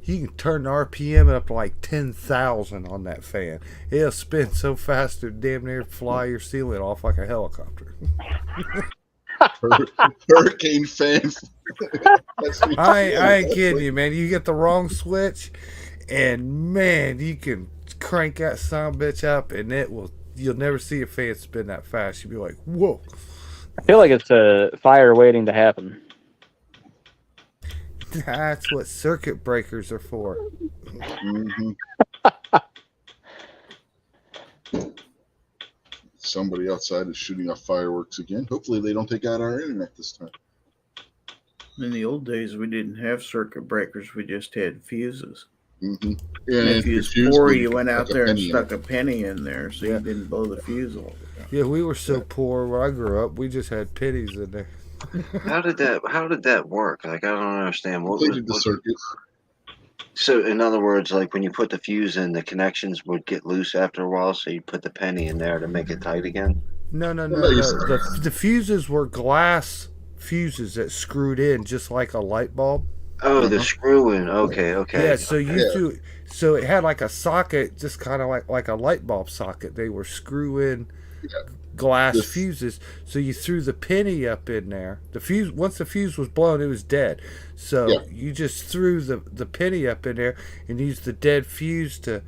you can turn the RPM up to like 10,000 on that fan. It'll spin so fast it'll damn near fly your ceiling off like a helicopter. Hurricane fan. I ain't kidding you, man. You get the wrong switch, and man, you can crank that son of a bitch up, and you'll never see a fan spin that fast. You'll be like, whoa. I feel like it's a fire waiting to happen. That's what circuit breakers are for. Mm-hmm. Somebody outside is shooting off fireworks again. Hopefully they don't take out our internet this time. In the old days, we didn't have circuit breakers. We just had fuses. Mm-hmm. And if you was poor, you went out there and stuck a penny in there so you didn't blow the fuse all the time. Yeah, we were so poor when I grew up. We just had pennies in there. How did that work? Like, I don't understand. Completed the circuit. So, in other words, like when you put the fuse in, the connections would get loose after a while, so you put the penny in there to make it tight again? No. The fuses were glass fuses that screwed in just like a light bulb. Oh, the screw-in. Okay. Yeah, so it had like a socket, just kind of like a light bulb socket. They were screw-in glass fuses. So you threw the penny up in there. The fuse, once the fuse was blown, it was dead. So you just threw the penny up in there and used the dead fuse to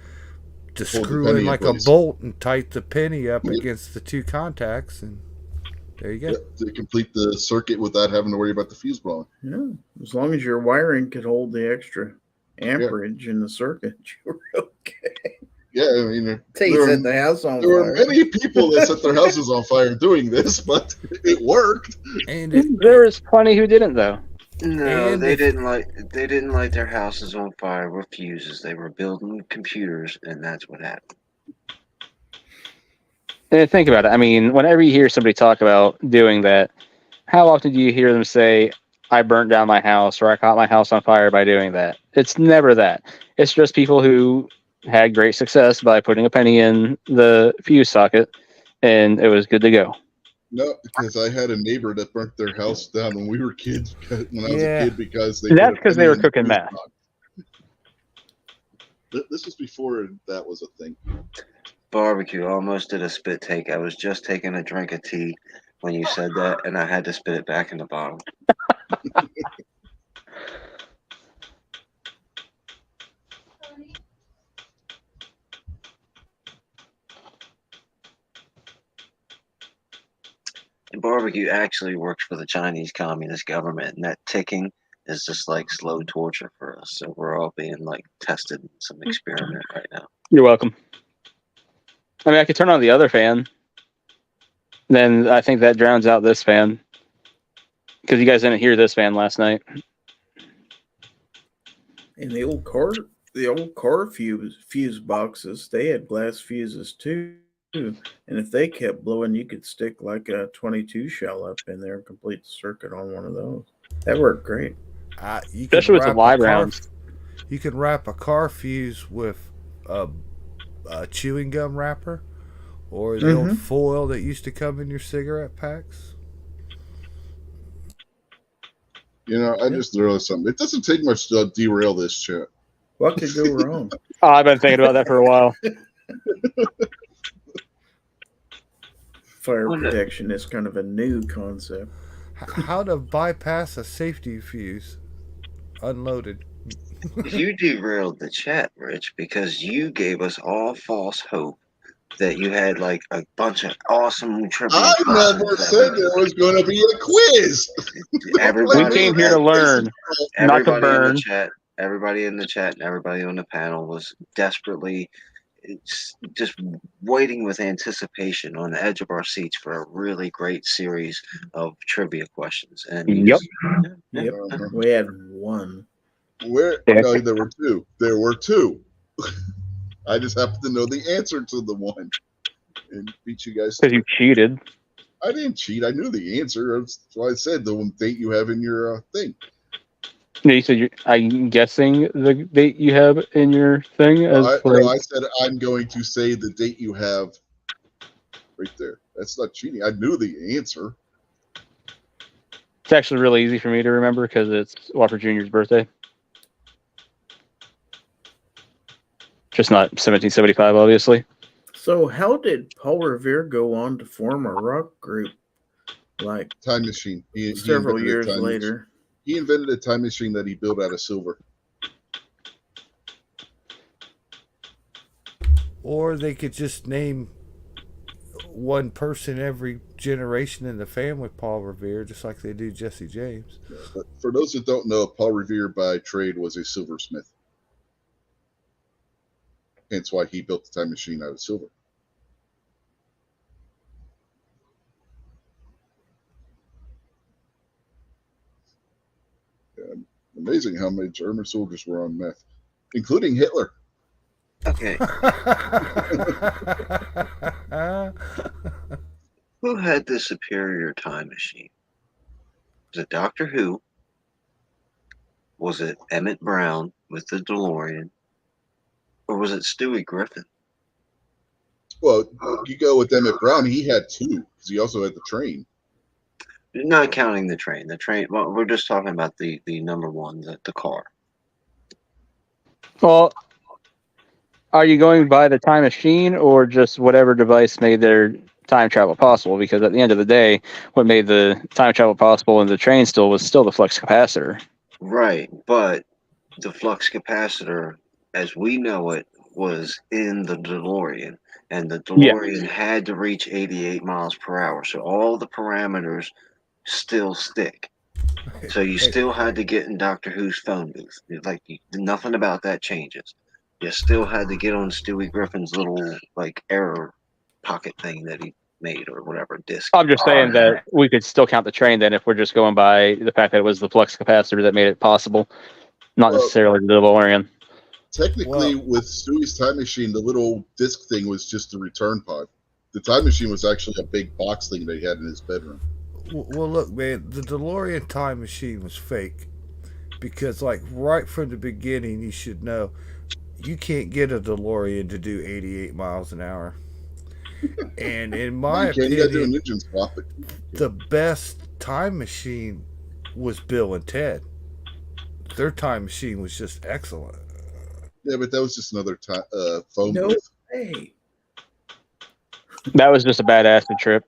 screw in like a bolt and tight the penny up against the two contacts, and there you go. To complete the circuit without having to worry about the fuse blowing. Yeah, as long as your wiring could hold the extra amperage in the circuit, you were okay. Yeah, I mean, Until you set the house on fire. There were many people that set their houses on fire doing this, but it worked. And there was plenty who didn't, though. No, they didn't light their houses on fire with fuses. They were building computers, and that's what happened. And think about it. I mean, whenever you hear somebody talk about doing that, how often do you hear them say, I burnt down my house, or I caught my house on fire by doing that? It's never that. It's just people who had great success by putting a penny in the fuse socket, and it was good to go. No, because I had a neighbor that burnt their house down when we were kids, when I was a kid, because that's because they were cooking meth. This was before that was a thing. Barbecue, almost did a spit take. I was just taking a drink of tea when you said that, and I had to spit it back in the bottle. And barbecue actually works for the Chinese Communist government, and that ticking is just like slow torture for us. So we're all being like tested in some experiment right now. You're welcome. I mean, I could turn on the other fan. Then I think that drowns out this fan. Because you guys didn't hear this fan last night. In the old car fuse boxes, they had glass fuses too. And if they kept blowing, you could stick like a 22 shell up in there and complete the circuit on one of those. That worked great. Especially with the live rounds. You can wrap a car fuse with a chewing gum wrapper, or the old foil that used to come in your cigarette packs. You know, I just realized something. It doesn't take much to derail this chat. What could go wrong? Oh, I've been thinking about that for a while. Fire protection is kind of a new concept. How to bypass a safety fuse unloaded. You derailed the chat, Rich, because you gave us all false hope that you had like a bunch of awesome trivia. I never said there was going to be a quiz. We came here to learn, not to burn. Everybody in the chat and everybody on the panel was desperately just waiting with anticipation on the edge of our seats for a really great series of trivia questions. And yep. We had one. No, there were two. There were two. I just happened to know the answer to the one. and beat you guys. Because you cheated. I didn't cheat. I knew the answer. That's why I said the one date you have in your thing. No, you said I'm guessing the date you have in your thing. I said I'm going to say the date you have right there. That's not cheating. I knew the answer. It's actually really easy for me to remember because it's Walter Jr.'s birthday. Just not 1775, obviously. So how did Paul Revere go on to form a rock group like Time machine. He several invented a years time later? machine. He invented a time machine that he built out of silver. Or they could just name one person every generation in the family Paul Revere, just like they do Jesse James. But for those that don't know, Paul Revere by trade was a silversmith. Hence why he built the time machine out of silver. Yeah, amazing how many German soldiers were on meth, including Hitler. Okay. Who had the superior time machine? Was it Doctor Who? Was it Emmett Brown with the DeLorean? Or was it Stewie Griffin? Well, you go with Emmett Brown. He had two because he also had the train. Not counting the train. The train. Well, we're just talking about the number one, the car. Well, are you going by the time machine or just whatever device made their time travel possible? Because at the end of the day, what made the time travel possible and the train was still the flux capacitor. Right, but the flux capacitor, as we know it, was in the DeLorean, and the DeLorean had to reach 88 miles per hour. So all the parameters still stick. So you still had to get in Doctor Who's phone booth. Like nothing about that changes. You still had to get on Stewie Griffin's little like error pocket thing that he made or whatever disc. I'm just saying that we could still count the train then if we're just going by the fact that it was the flux capacitor that made it possible, not necessarily the DeLorean. Technically, with Stewie's time machine, the little disc thing was just the return pod. The time machine was actually a big box thing that he had in his bedroom. Well, look, man, the DeLorean time machine was fake because, like, right from the beginning, you should know you can't get a DeLorean to do 88 miles an hour. And in my opinion, the best time machine was Bill and Ted. Their time machine was just excellent. Yeah, but that was just another phone No booth. way. That was just a bad acid trip.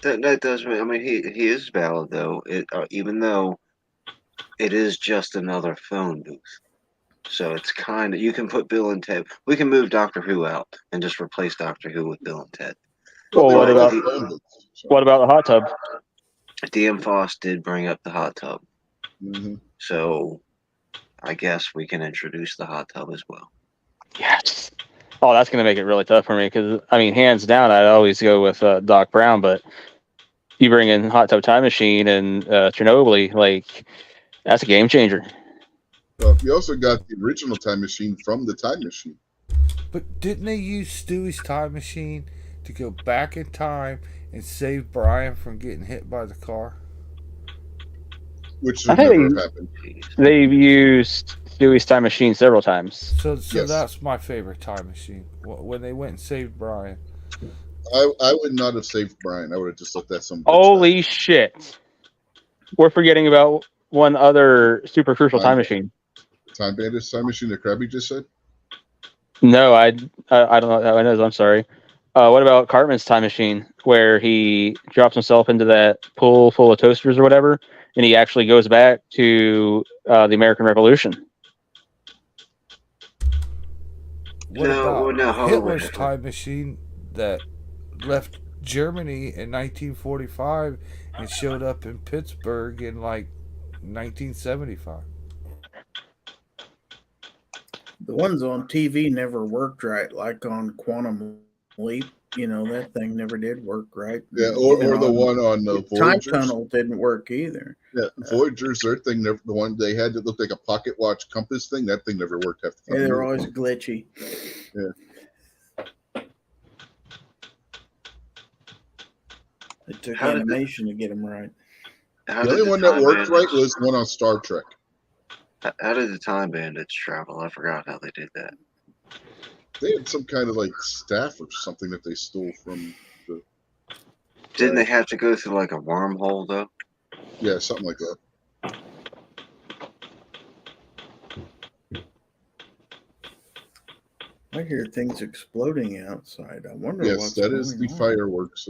That does. I mean, he is valid though. Even though it is just another phone booth, so it's kind of you can put Bill and Ted. We can move Doctor Who out and just replace Doctor Who with Bill and Ted. Well, what about the hot tub? DM Foss did bring up the hot tub, so I guess we can introduce the hot tub as well. Yes. Oh, that's going to make it really tough for me because, I mean, hands down, I'd always go with Doc Brown, but you bring in Hot Tub Time Machine and Chernobyl, like, that's a game changer. You also got the original time machine from the time machine. But didn't they use Stewie's time machine to go back in time and save Brian from getting hit by the car? Which should never have happened. They've used Stewie's time machine several times. So yes. That's my favorite time machine. When they went and saved Brian. I would not have saved Brian. I would have just let that some. Holy shit! We're forgetting about one other super crucial time machine. Time Bandit's time machine that Krabby just said? No, I don't know how it is. I'm sorry. What about Cartman's time machine, where he drops himself into that pool full of toasters or whatever, and he actually goes back to the American Revolution? What about Hitler's time machine that left Germany in 1945 and showed up in Pittsburgh in like 1975? The ones on TV never worked right, like on Quantum Leap. You know, that thing never did work right. Yeah, or the one on the Time Tunnel didn't work either. Yeah, Voyagers, their thing, the one they had that looked like a pocket watch compass thing, that thing never worked half the time. Yeah, they're always glitchy. Yeah. It took How did animation to get them right. How The did only the one that Time worked right Bandits? was the one on Star Trek. How did the Time Bandits travel? I forgot how they did that. They had some kind of like staff or something that they stole from the. Didn't they have to go through like a wormhole though? Yeah, something like that. I hear things exploding outside. I wonder Yes, what's that going is the on. fireworks.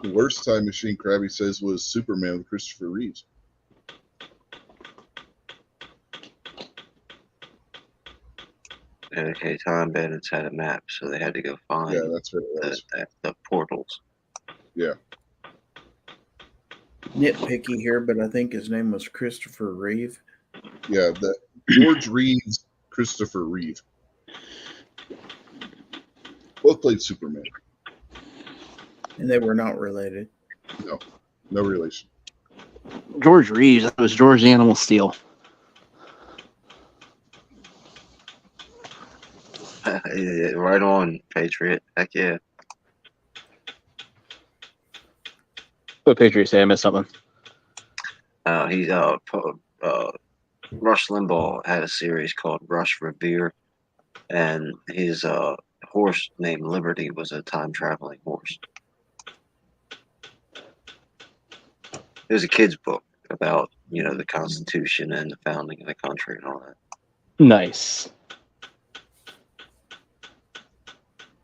The worst time machine, Krabby says, was Superman with Christopher Reeves. Okay, Time Bandits had a map, so they had to go find Yeah, that's what it was. the portals. Yeah. Nitpicky here, but I think his name was Christopher Reeve. Yeah, that George Reeves, Christopher Reeve. Both played Superman. And they were not related. No relation. George Reeves. That was George the Animal Steel. Right on, Patriot. Heck yeah. What Patriot say? I missed something. He's Rush Limbaugh had a series called Rush Revere, and his horse named Liberty was a time traveling horse. It was a kid's book about the Constitution and the founding of the country and all that. Nice.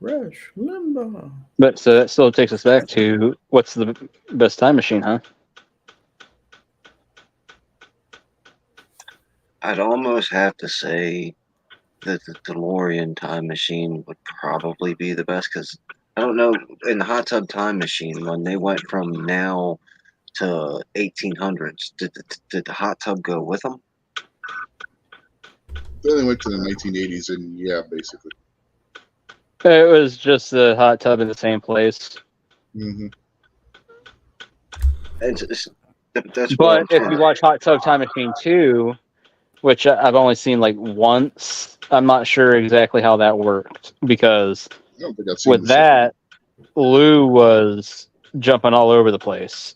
Rush Limbaugh. But so that still takes us back to what's the best time machine, huh? I'd almost have to say that the DeLorean time machine would probably be the best because I don't know, in the hot tub time machine, when they went from now to 1800s, did the hot tub go with them? Then they went to the 1980s, and yeah, basically. It was just the hot tub in the same place. Mm-hmm. That's But if you watch Hot Tub Time Machine 2, which I've only seen like once, I'm not sure exactly how that worked because I don't think I've seen with that, Lou was jumping all over the place.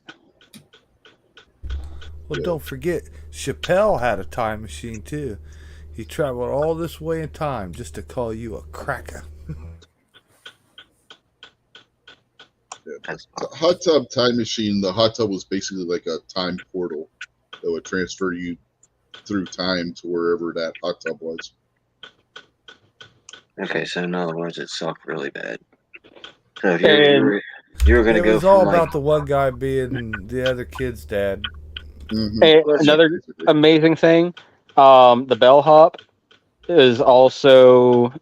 Well, don't forget, Chappelle had a time machine too. He traveled all this way in time just to call you a cracker. The hot tub time machine, the hot tub was basically like a time portal that would transfer you through time to wherever that hot tub was. Okay, so in other words, it sucked really bad. So if And you were going to It go was from all like, about the one guy being the other kid's dad. Mm-hmm. another amazing thing, the bellhop is also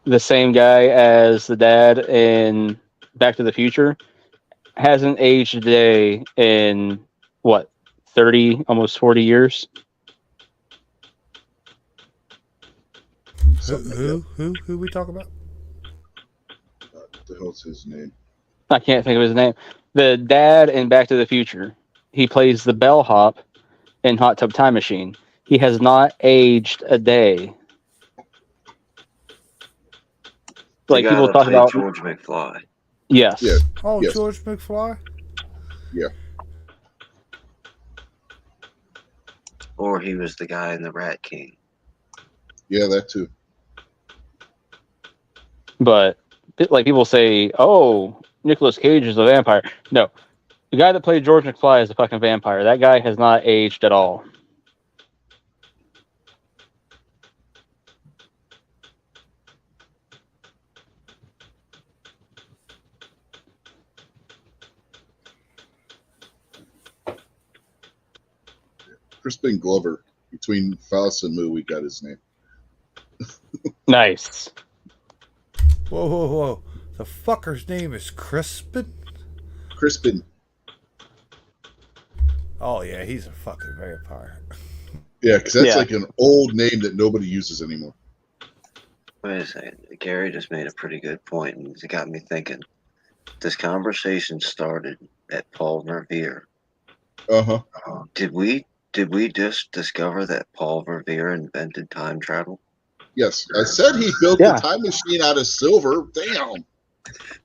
the same guy as the dad in Back to the Future. Hasn't aged a day in what, 30, almost 40 years. Who we talk about? What the hell's his name? I can't think of his name. The dad in Back to the Future. He plays the bellhop in Hot Tub Time Machine. He has not aged a day. Like people talk about George McFly. Yes. Yeah. Oh, Yes. George McFly? Or he was the guy in the Rat King. Yeah, that too. But like people say, oh, Nicolas Cage is a vampire. No. The guy that played George McFly is a fucking vampire. That guy has not aged at all. Crispin Glover. Between Faust and Moo, we got his name. Nice. Whoa. The fucker's name is Crispin? Crispin. Oh, yeah, he's a fucking vampire. Yeah, because that's Yeah. like an old name that nobody uses anymore. Wait a second. Gary just made a pretty good point, and it got me thinking. This conversation started at Paul Revere. Uh-huh. Did we just discover that Paul Revere invented time travel? Yes, I said he built Yeah. the time machine out of silver. Damn.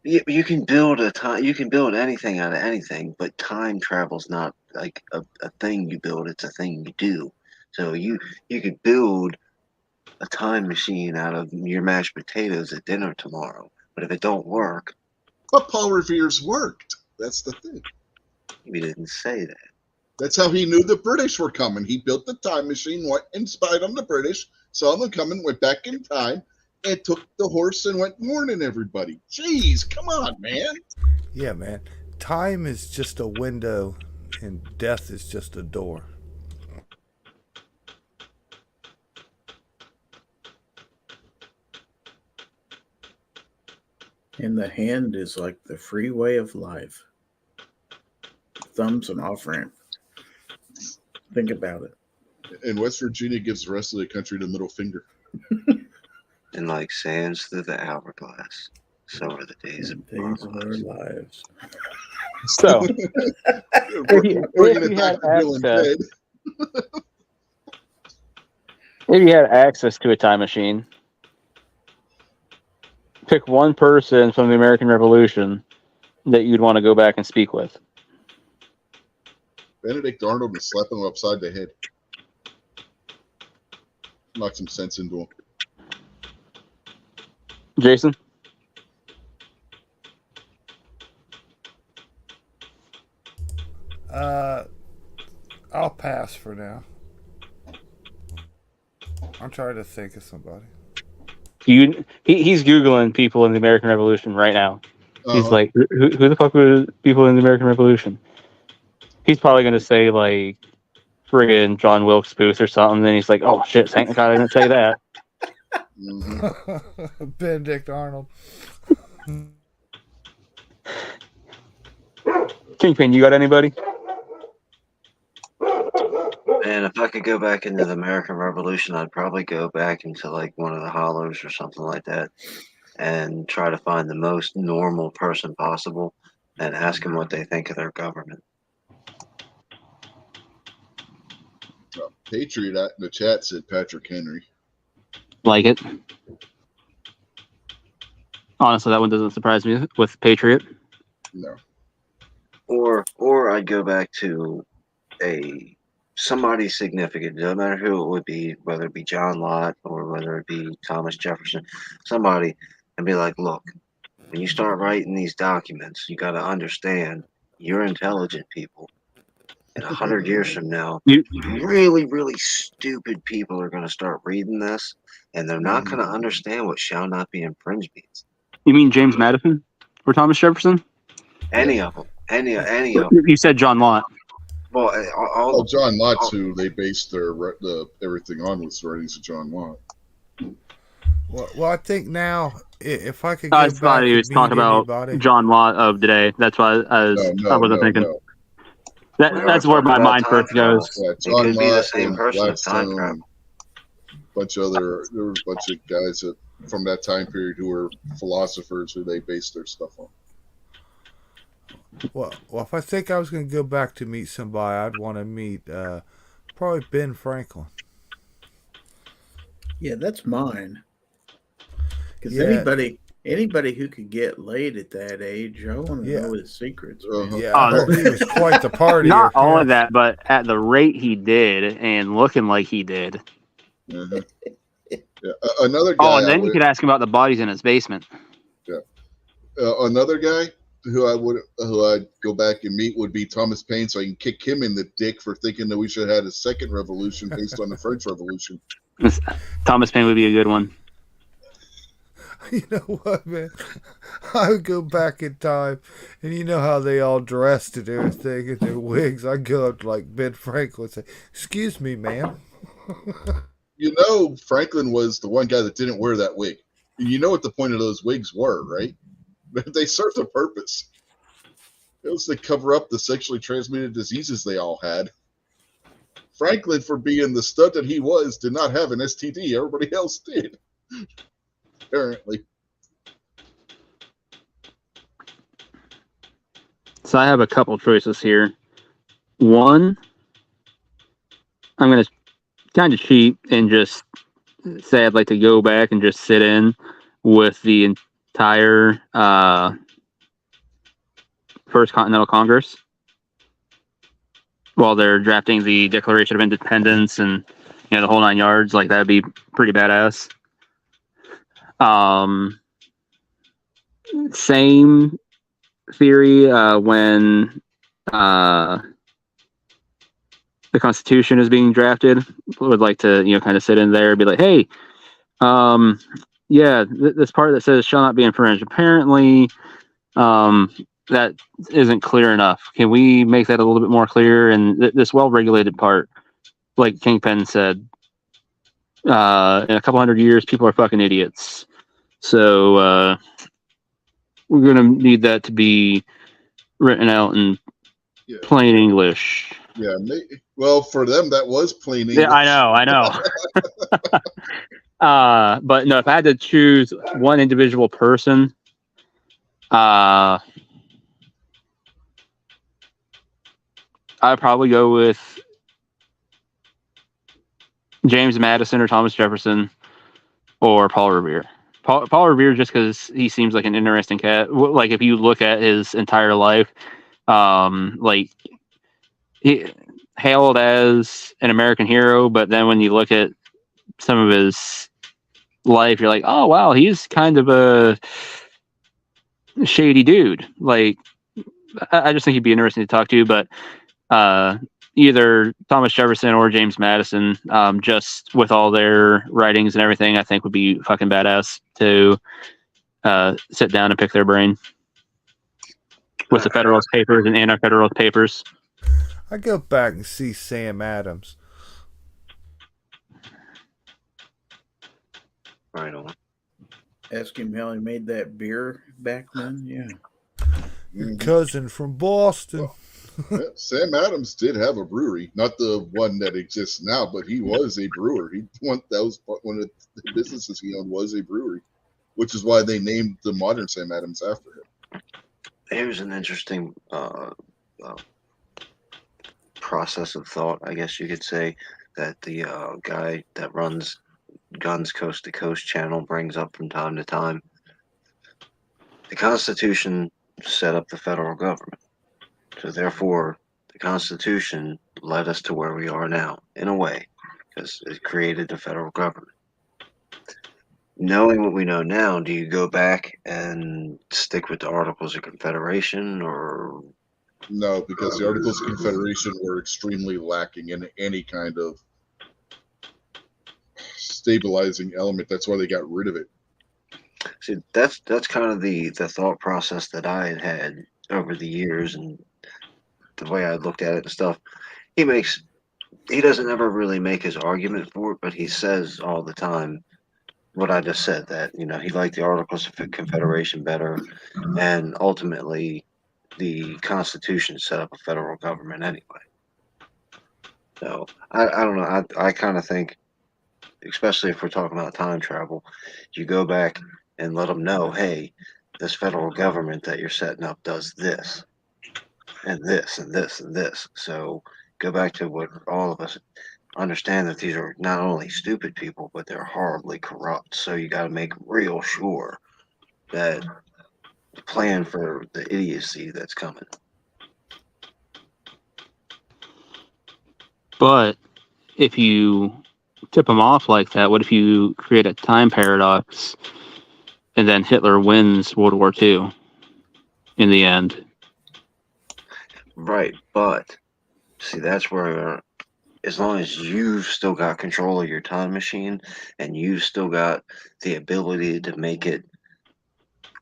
You can build a time. You can build anything out of anything, but time travel's not like a thing you build. It's a thing you do. So you could build a time machine out of your mashed potatoes at dinner tomorrow. But if it don't work, But Paul Revere's worked. That's the thing. we didn't say that. That's how he knew the British were coming. He built the time machine, went and spied on the British, saw them coming, went back in time, and took the horse and went warning everybody. Jeez, come on, man. Yeah, man. Time is just a window, and death is just a door. And the hand is like the freeway of life. Thumbs and off ramp. Think about it. And West Virginia gives the rest of the country the middle finger. And like sands through the hourglass, so are the days of our Days of our lives. lives. So, Bringing if it you back had to Bill and access- Ted. if you had access to a time machine, pick one person from the American Revolution that you'd want to go back and speak with. Benedict Arnold and slap him upside the head. Knock some sense into him. Jason? I'll pass for now. I'm trying to think of somebody. He's Googling people in the American Revolution right now. He's Uh-huh. like, who the fuck were people in the American Revolution? He's probably going to say, like, friggin' John Wilkes Booth or something. Then he's like, oh, shit, thank God I didn't say that. Mhm. Benedict Arnold. Kingpin, you got anybody? And if I could go back into the American Revolution, I'd probably go back into like one of the hollows or something like that and try to find the most normal person possible and ask them what they think of their government. Patriot in the chat said Patrick Henry. Like it. Honestly, that one doesn't surprise me with Patriot. No. Or I'd go back to somebody significant, no matter who it would be, whether it be John Lott or whether it be Thomas Jefferson, somebody, and be like, look, when you start writing these documents, you got to understand you're intelligent people. And 100 years from now, You- really, really stupid people are going to start reading this, and they're not going to understand what shall not be infringed means. You mean James Madison or Thomas Jefferson? Any of them. Any of them. You said John Lott. Well, all Oh, John Lott's who they based their everything on was the writings of John Lott. Well, I think now, if I could go I back thought he and was meet talking about anybody, John Lott of today. That's why I wasn't thinking. No. That's where my mind first goes. Yeah, It John could be the Lott same and person as time Gladstone travel. and there were a bunch of guys from that time period who were philosophers who they based their stuff on. well, if I think I was going to go back to meet somebody, I'd want to meet probably Ben Franklin. Yeah, that's mine. Because Yeah. anybody who could get laid at that age, I want to Yeah. know his secrets. Uh-huh. Man. Yeah, Oh, I heard he was quite the partier. Not all yeah. of that, but at the rate he did and looking like he did. Uh-huh. Yeah. Another guy. Oh, and then you could ask him about the bodies in his basement. Another guy who I'd go back and meet would be Thomas Paine, so I can kick him in the dick for thinking that we should have had a second revolution based on the French Revolution. Thomas Paine would be a good one. You know what, man? I would go back in time, and you know how they all dressed and everything in their wigs. I'd go up to like Ben Franklin and say, "Excuse me, ma'am." You know, Franklin was the one guy that didn't wear that wig. And you know what the point of those wigs were, right? They served a purpose. It was to cover up the sexually transmitted diseases they all had. Franklin, for being the stud that he was, did not have an STD. Everybody else did. Apparently. So I have a couple choices here. One, I'm going to kind of cheat and just say I'd like to go back and just sit in with the entire First Continental Congress while they're drafting the Declaration of Independence and the whole 9 yards. Like, that'd be pretty badass. Same theory when the Constitution is being drafted. Would like to kind of sit in there and be like, hey, this part that says shall not be infringed, apparently that isn't clear enough. Can we make that a little bit more clear? And this well-regulated part, like Kingpin said, in a couple hundred years, people are fucking idiots. So we're going to need that to be written out in plain English. Yeah, well, for them, that was plain English. Yeah, I know. But no, if I had to choose one individual person, I'd probably go with James Madison or Thomas Jefferson or Paul Revere. Paul Revere, just because he seems like an interesting cat. Like, if you look at his entire life, like, he hailed as an American hero, but then when you look at some of his life, you're like, oh wow, he's kind of a shady dude. Like, I just think he'd be interesting to talk to. But either Thomas Jefferson or James Madison, just with all their writings and everything, I think would be fucking badass to sit down and pick their brain with the Federalist Papers and Anti-Federalist Papers. I go back and see Sam Adams. Right on. Ask him how he made that beer back then. Yeah. Your cousin from Boston. Yeah, Sam Adams did have a brewery, not the one that exists now, but he was a brewer. That was one of the businesses he owned, was a brewery, which is why they named the modern Sam Adams after him. Here's an interesting process of thought, I guess you could say, that the guy that runs Guns Coast to Coast channel brings up from time to time. The Constitution set up the federal government. So therefore, the Constitution led us to where we are now, in a way, because it created the federal government. Knowing what we know now, do you go back and stick with the Articles of Confederation, or? No, because the Articles of Confederation were extremely lacking in any kind of stabilizing element. That's why they got rid of it. See, that's kind of the thought process that I had over the years, and the way I looked at it and stuff. He doesn't ever really make his argument for it, but he says all the time what I just said, that he liked the Articles of Confederation better, and ultimately the Constitution set up a federal government anyway. So I don't know. I kind of think, especially if we're talking about time travel, you go back and let them know, hey, this federal government that you're setting up does this and this and this and this. So go back to what all of us understand, that these are not only stupid people, but they're horribly corrupt. So you got to make real sure that you plan for the idiocy that's coming. But if you tip them off like that, what if you create a time paradox and then Hitler wins World War II in the end? Right, but see, that's where, as long as you've still got control of your time machine and you've still got the ability to make it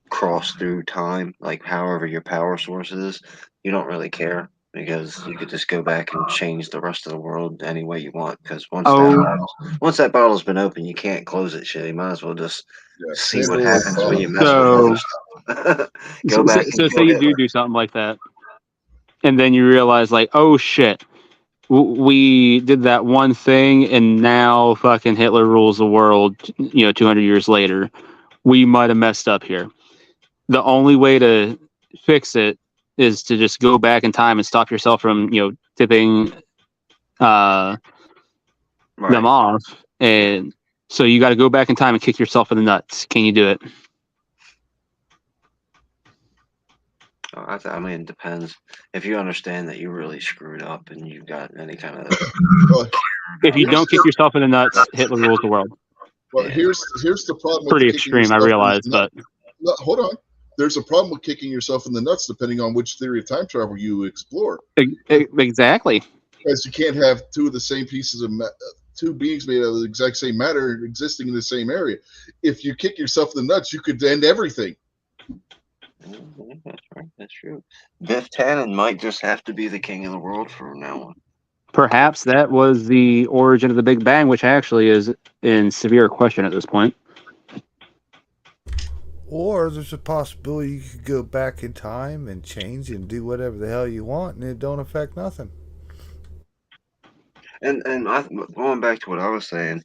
cross through time, like however your power source is, you don't really care, because you could just go back and change the rest of the world any way you want. Because once that bottle's been opened, you can't close it. Shit, you might as well just see what happens when you mess with other stuff. Go back. So say you do something like that, and then you realize, like, oh shit, we did that one thing, and now fucking Hitler rules the world. 200 years later, we might have messed up here. The only way to fix it is to just go back in time and stop yourself from, tipping them off, and So you got to go back in time and kick yourself in the nuts. Can you do it? I mean, it depends. If you understand that you really screwed up and you've got any kind of Well, If you here's don't kick yourself in the nuts, Hitler rules the world. well, Yeah. here's the problem with Pretty kicking extreme, I yourself in the realize, nuts. but No, hold on. There's a problem with kicking yourself in the nuts depending on which theory of time travel you explore. exactly. Because you can't have two of the same pieces of two beings made of the exact same matter existing in the same area. If you kick yourself in the nuts, you could end everything. That's right. That's true. Biff Tannen might just have to be the king of the world from now on. Perhaps that was the origin of the Big Bang, which actually is in severe question at this point. Or there's a possibility you could go back in time and change and do whatever the hell you want, and it don't affect nothing. And going back to what I was saying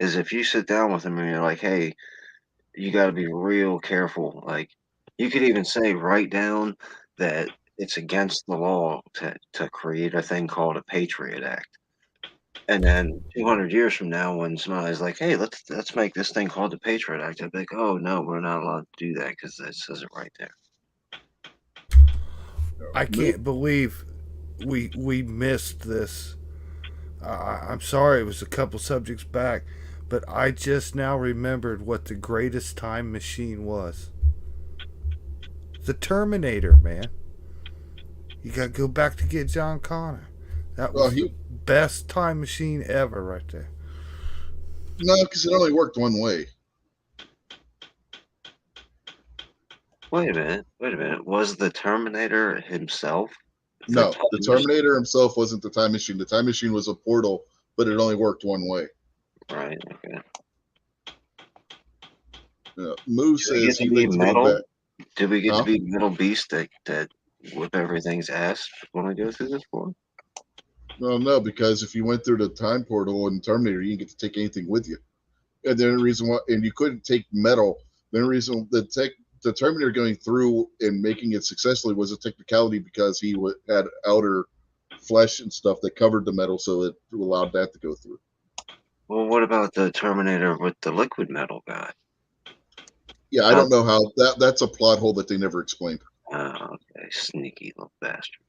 is, if you sit down with him and you're like, "Hey, you got to be real careful." Like, you could even say, write down that it's against the law to create a thing called a Patriot Act. And then 200 years from now, when somebody's like, "Hey, let's make this thing called the Patriot Act," I'd be like, "Oh no, we're not allowed to do that because that says it right there." I can't believe we missed this. I'm sorry, it was a couple subjects back, but I just now remembered what the greatest time machine was. The Terminator, man. You got to go back to get John Connor. That was the best time machine ever, right there. No, because it only worked one way. Wait a minute. Was the Terminator himself? No, the Terminator himself wasn't the time machine. The time machine was a portal, but it only worked one way. Right. Okay. Moose says he likes to go back. Did we get to be Metal Beast that whip everything's ass when we go through this one? Well, no, because if you went through the time portal in Terminator, you didn't get to take anything with you. And the only reason why, and you couldn't take metal. The only reason the Terminator going through and making it successfully was a technicality because he had outer flesh and stuff that covered the metal, so it allowed that to go through. Well, what about the Terminator with the liquid metal guy? Yeah, I don't know how that's a plot hole that they never explained. Oh, okay, sneaky little bastard.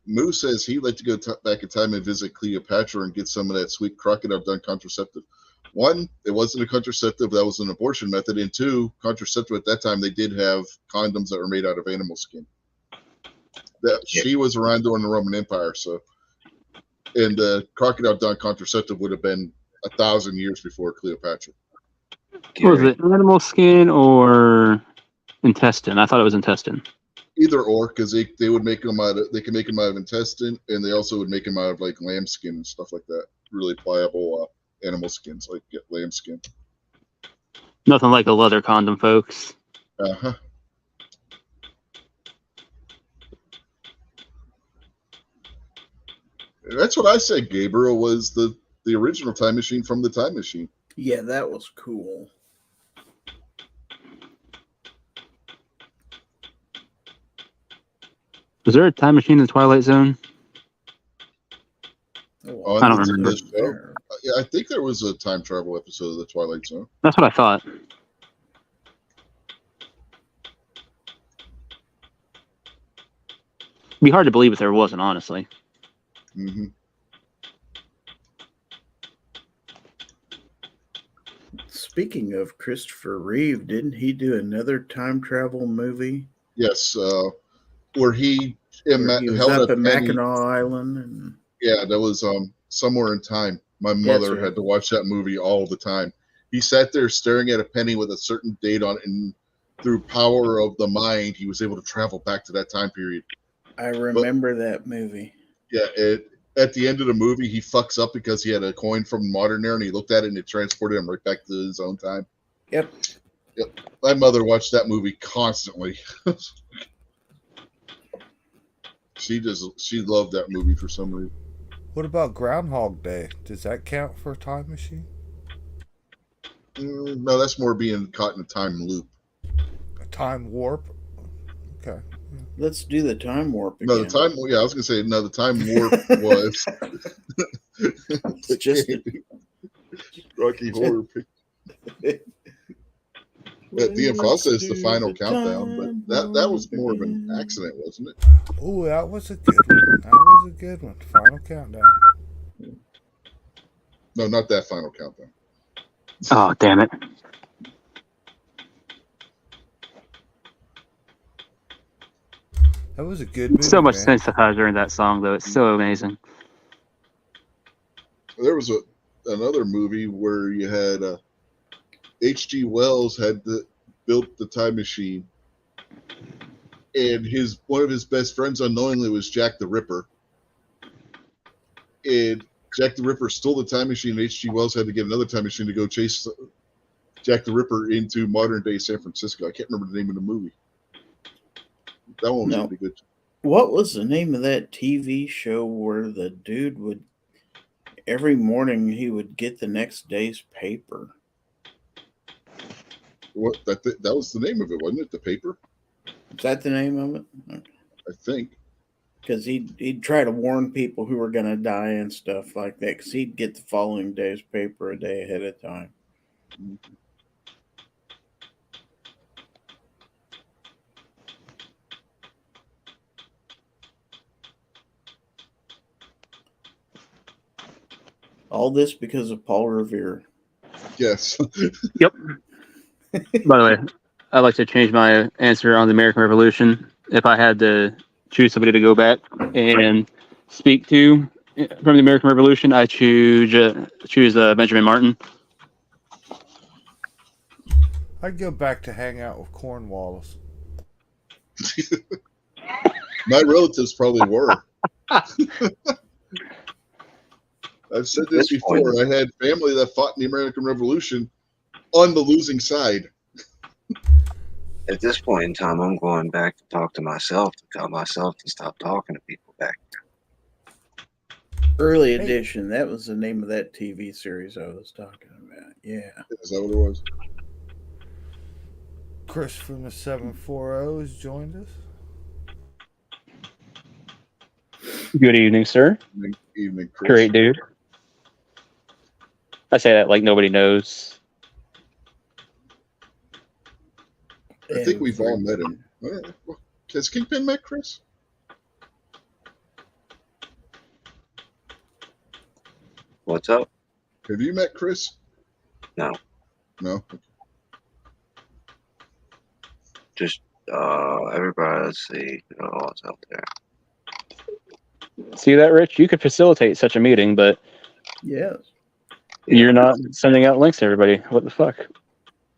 Moose says he'd like to go back in time and visit Cleopatra and get some of that sweet crocodile done contraceptive. One, it wasn't a contraceptive, that was an abortion method. And two, contraceptive at that time, they did have condoms that were made out of animal skin. She was around during the Roman Empire, so. And the crocodile done contraceptive would have been 1,000 years before Cleopatra. Was it animal skin or intestine? I thought it was intestine. Either or, because they would make them they can make them out of intestine, and they also would make them out of like lamb skin and stuff like that. Really pliable animal skins, like lamb skin. Nothing like a leather condom, folks. That's what I said. Gabriel was the original time machine from the time machine. Yeah, that was cool. Was there a time machine in the Twilight Zone? Oh, I don't remember. I think there was a time travel episode of the Twilight Zone. That's what I thought. It'd be hard to believe if there wasn't, honestly. Mm-hmm. Speaking of Christopher Reeve, didn't he do another time travel movie? Yes, where he was up at Mackinac Island. And... Yeah, that was Somewhere in Time. My mother had to watch that movie all the time. He sat there staring at a penny with a certain date on it, and through power of the mind, he was able to travel back to that time period. I remember that movie. Yeah, at the end of the movie, he fucks up because he had a coin from modern era, and he looked at it, and it transported him right back to his own time. Yep. My mother watched that movie constantly. She loved that movie for some reason. What about Groundhog Day? Does that count for a time machine? No, that's more being caught in a time loop. A time warp? Okay. Let's do the time warp again. No, the time. Yeah, I was gonna say no. The time warp was It's just Rocky Horror Picture. DM Foss says the final countdown, but that was more of an accident, wasn't it? Oh, that was a good one. That was a good one. Final countdown. No, not that final countdown. Oh, damn it. That was a good movie. So much man. synthesizer in that song, though. It's so amazing. There was another movie where you had H.G. Wells had built the time machine, and one of his best friends unknowingly was Jack the Ripper, and Jack the Ripper stole the time machine. And H.G. Wells had to get another time machine to go chase Jack the Ripper into modern day San Francisco. I can't remember the name of the movie. That one was pretty good. What was the name of that TV show where the dude would every morning he would get the next day's paper? What that was the name of it, wasn't it? The Paper? Is that the name of it? I think. Because he'd try to warn people who were going to die and stuff like that. Because he'd get the following day's paper a day ahead of time. Mm-hmm. All this because of Paul Revere. Yes. Yep. By the way, I'd like to change my answer on the American Revolution. If I had to choose somebody to go back and speak to from the American Revolution, I choose Benjamin Martin. I'd go back to hang out with Cornwallis. My relatives probably were. I've said this before. I had family that fought in the American Revolution on the losing side. At this point in time, I'm going back to talk to myself, to tell myself to stop talking to people back there. Early Edition. That was the name of that TV series I was talking about. Yeah. Is that what it was? Chris from the 740 has joined us. Good evening, sir. Good evening, Chris. Great dude. I say that like nobody knows. I think we've all met him. Has Kingpin met Chris? What's up? Have you met Chris? No. No? Just everybody, let's see what's out there. See that, Rich? You could facilitate such a meeting, but Yes. you're not sending out links to everybody. What the fuck?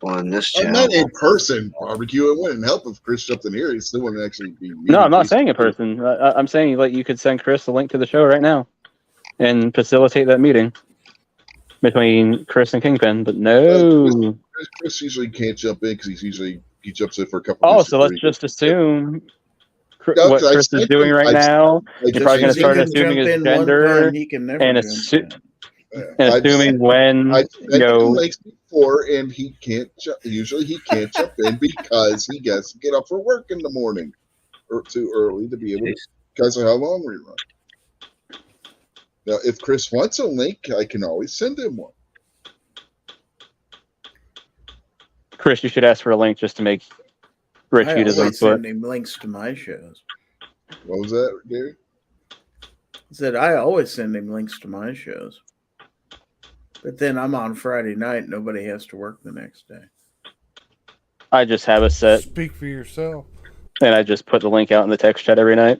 Well, in this I channel, met in person barbecue. It wouldn't help if Chris jumped in here. He still wouldn't actually be meeting. No, I'm not saying in person. I'm saying like you could send Chris a link to the show right now and facilitate that meeting between Chris and Kingpin. But no. Chris usually can't jump in because he jumps in for a couple. Oh, so let's just assume what Chris is doing right now. You're probably going to start assuming his gender and assuming when links before, and he can't. Usually, he can't jump in because he gets to get up for work in the morning or too early to be able to because of how long we run. Now, if Chris wants a link, I can always send him one. Chris, you should ask for a link just to make Rich I use his always input. send him links to my shows. What was that, Gary? I said I always send him links to my shows. But then I'm on Friday night. Nobody has to work the next day. I just have a set, Speak for yourself. and I just put the link out in the text chat every night.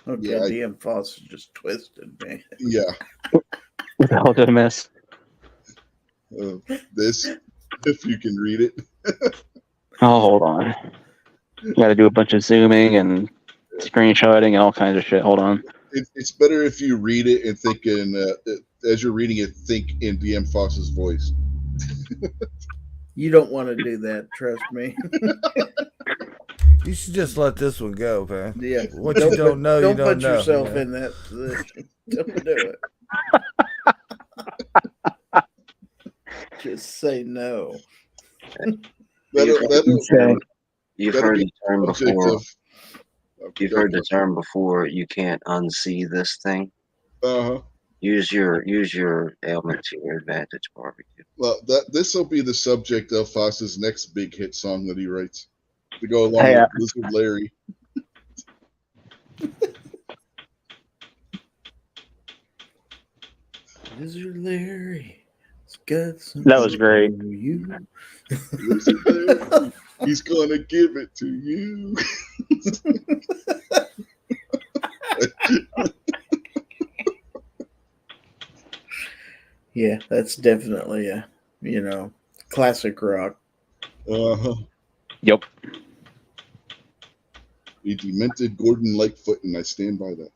Okay, Yeah, DM Foss is just twisted, man. Yeah. What the hell did I miss? This, if you can read it. Oh, hold on. Got to do a bunch of zooming and screenshotting and all kinds of shit. Hold on. It's better if you read it and think as you're reading it, think in DM Foss's voice. You don't want to do that, trust me. You should just let this one go, man. Yeah. What you don't know, you don't know. Don't put yourself man. in that position. Don't do it. Just say no. That'll You've heard the term before. You've heard the term before. You can't unsee this thing. Uh-huh. Use your ailment to your advantage, barbecue. Well, this will be the subject of Foss's next big hit song that he writes to go along Hey, with Lizard Larry. Lizard Larry, it's got something that was great. for you. Lizard Larry, he's gonna give it to you. Yeah, that's definitely a classic rock. Uh-huh. Yep. He demented Gordon Lightfoot, and I stand by that.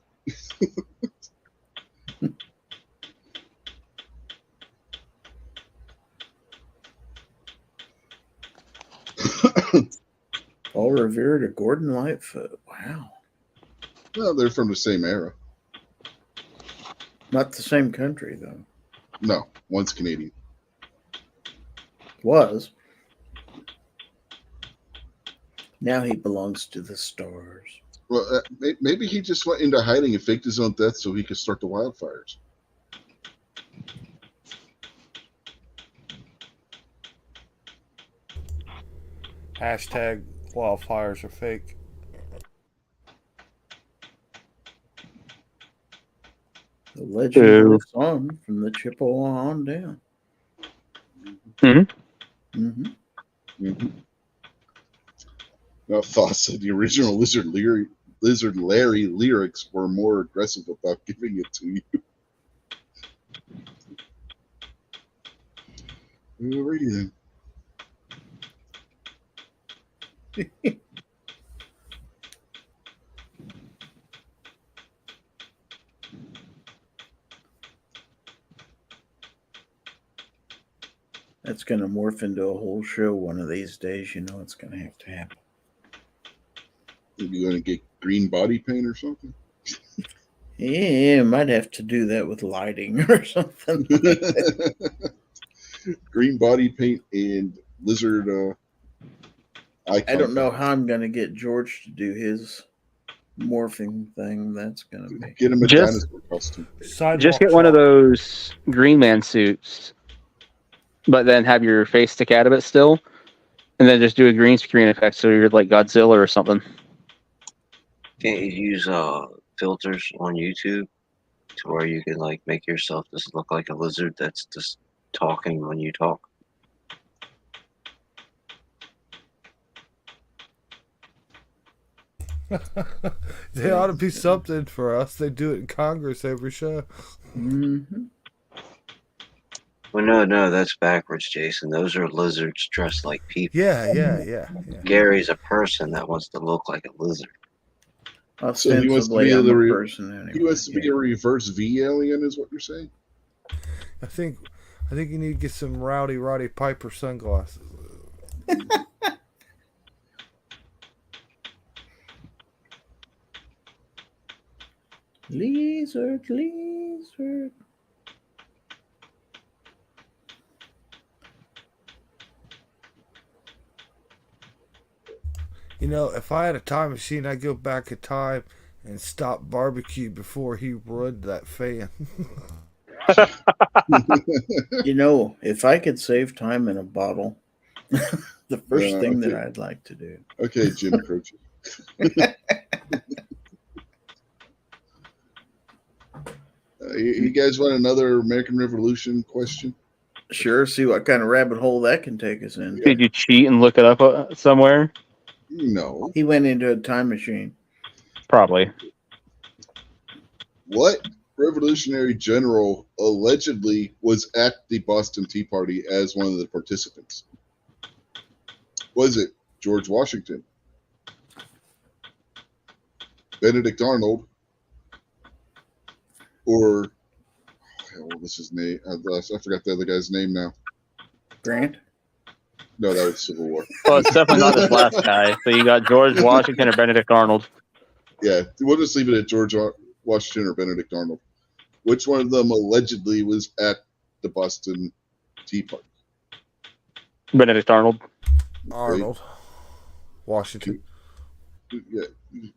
Paul Revere to Gordon Lightfoot. Wow. Well, they're from the same era. Not the same country, though. No, one's Canadian. Was. Now he belongs to the stars. Well, maybe he just went into hiding and faked his own death so he could start the wildfires. Hashtag wildfires are fake. The legend lives on from the Chippewa on down. Mm-hmm. Mm-hmm. Mm-hmm. Now, Foss said the original Lizard Larry lyrics were more aggressive about giving it to you. Alrighty then. That's going to morph into a whole show one of these days. You know it's going to have to happen. You going to get green body paint or something? Yeah, might have to do that with lighting or something. Green body paint and lizard icon. I don't know how I'm going to get George to do his morphing thing. That's going to be. Get him a dinosaur costume. Just get one of those Green Man suits, but then have your face stick out of it still, and then just do a green screen effect so you're like Godzilla or something. Can't you use filters on YouTube to where you can like make yourself just look like a lizard that's just talking when you talk? They ought to be something for us. They do it in Congress every show. Mm-hmm. Well, no, that's backwards, Jason. Those are lizards dressed like people. Yeah. Gary's a person that wants to look like a lizard. So he wants to be I'm a person anyway. He wants to be a reverse V alien, is what you're saying? I think you need to get some Rowdy Roddy Piper sunglasses. Lizard. You know, if I had a time machine, I'd go back in time and stop barbecue before he ruined that fan. You know, if I could save time in a bottle, the first thing that I'd like to do. Okay, Jim Croce. You guys want another American Revolution question? Sure, see what kind of rabbit hole that can take us in. Did you cheat and look it up somewhere? No. He went into a time machine. Probably. What revolutionary general allegedly was at the Boston Tea Party as one of the participants? Was it George Washington, Benedict Arnold, or what was his name? I forgot the other guy's name now. Grant? No, that was Civil War. Well, it's definitely not this last guy. So you got George Washington or Benedict Arnold. Yeah, we'll just leave it at George Washington or Benedict Arnold. Which one of them allegedly was at the Boston Tea Party? Benedict Arnold. Arnold. Washington. Yeah,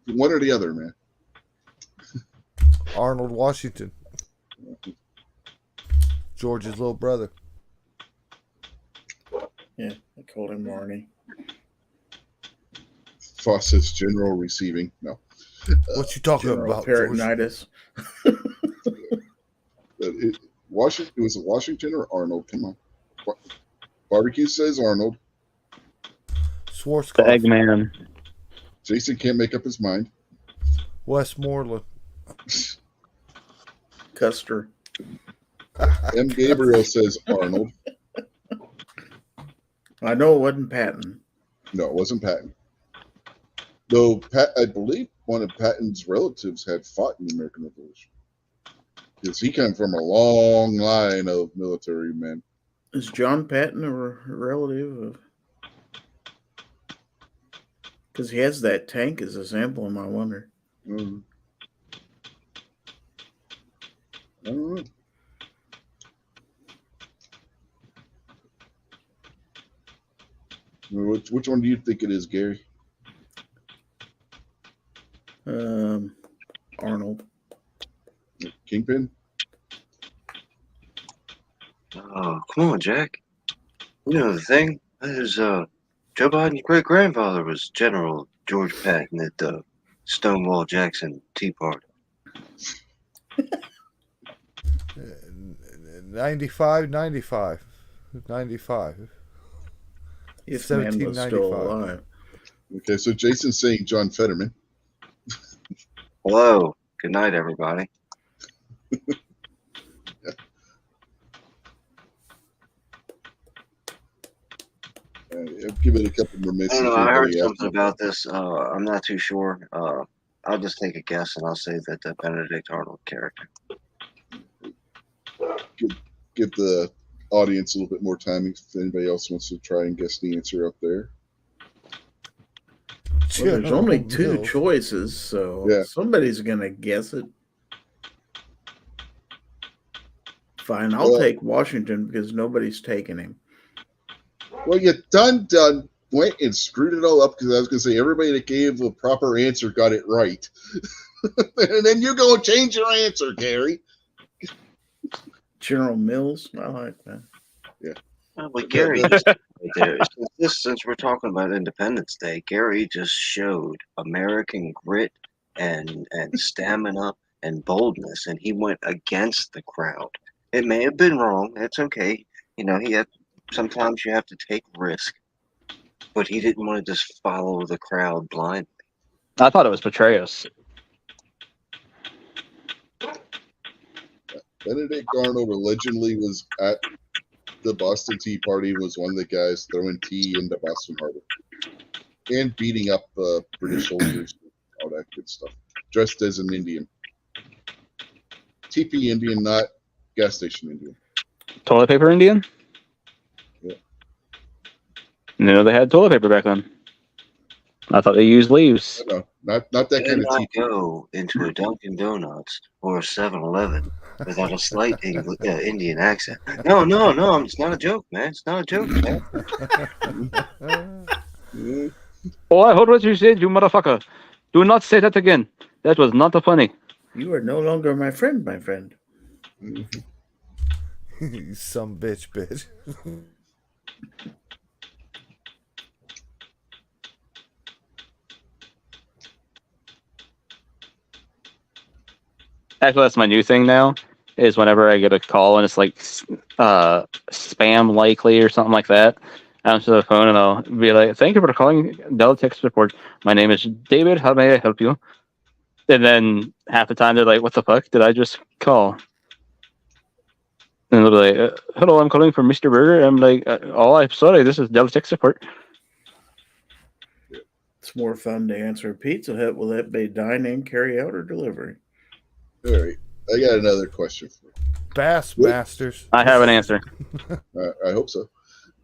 one or the other, man. Arnold Washington. George's little brother. Yeah, I called him Arnie. Fawcett's general receiving. No. What you talking General about, George? peritonitis. Washington. Was it Washington or Arnold? Come on. Barbecue says Arnold. The Schwarzkopf. Eggman. Jason can't make up his mind. Westmoreland. Custer. M. Gabriel says Arnold. I know it wasn't Patton. No, it wasn't Patton. Though I believe one of Patton's relatives had fought in the American Revolution. Because he came from a long line of military men. Is John Patton a relative of? Because he has that tank as his emblem, I wonder. I don't know. Which one do you think it is, Gary? Arnold. Kingpin? Oh, come on, Jack. You know the thing? That is, Joe Biden's great-grandfather was General George Patton at the Stonewall Jackson Tea Party. 95. If man was still 1795. alive. Okay, so Jason's saying John Fetterman. Hello. Good night, everybody. I'll give it a couple more I minutes. don't know. if I heard anybody else- something about this. I'm not too sure. I'll just take a guess, and I'll say that the Benedict Arnold character. Give the audience a little bit more time if anybody else wants to try and guess the answer up there. Well, there's only two Mills. choices, so Yeah. somebody's going to guess it. Fine, I'll Well- take Washington because nobody's taking him. Well, you done went and screwed it all up because I was going to say everybody that gave the proper answer got it right. And then you go and change your answer, Gary. General Mills, I like that. But Gary, just right there. Since we're talking about Independence Day, Gary just showed American grit and stamina and boldness, and he went against the crowd. It may have been wrong. It's okay. You know, sometimes you have to take risk, but he didn't want to just follow the crowd blindly. I thought it was Petraeus. Benedict Arnold allegedly was at the Boston Tea Party, was one of the guys throwing tea into Boston Harbor and beating up British soldiers, all that good stuff. Dressed as an Indian. TP Indian, not gas station Indian. Toilet paper Indian? Yeah. No, they had toilet paper back then. I thought they used leaves. No, not that Did kind of not TP. go into a Dunkin' Donuts or a 7-Eleven without a slight Indian accent. No, it's not a joke, man. It's not a joke, man. Mm, Oh, I heard what you said, you motherfucker. Do not say that again. That was not funny. You are no longer my friend, my friend. You some bitch. Actually, that's my new thing now. Is whenever I get a call and it's like spam likely or something like that, I answer the phone and I'll be like, "Thank you for calling Dell Tech Support. My name is David. How may I help you?" And then half the time they're like, "What the fuck? Did I just call?" And they'll be like, "Hello, I'm calling from Mr. Burger." I'm like, "Oh, I'm sorry. This is Dell Tech Support." It's more fun to answer Pizza Hut. Will that be dine-in, carry-out, or delivery? all right, I got another question for you. Bassmasters. I have an answer. I hope so.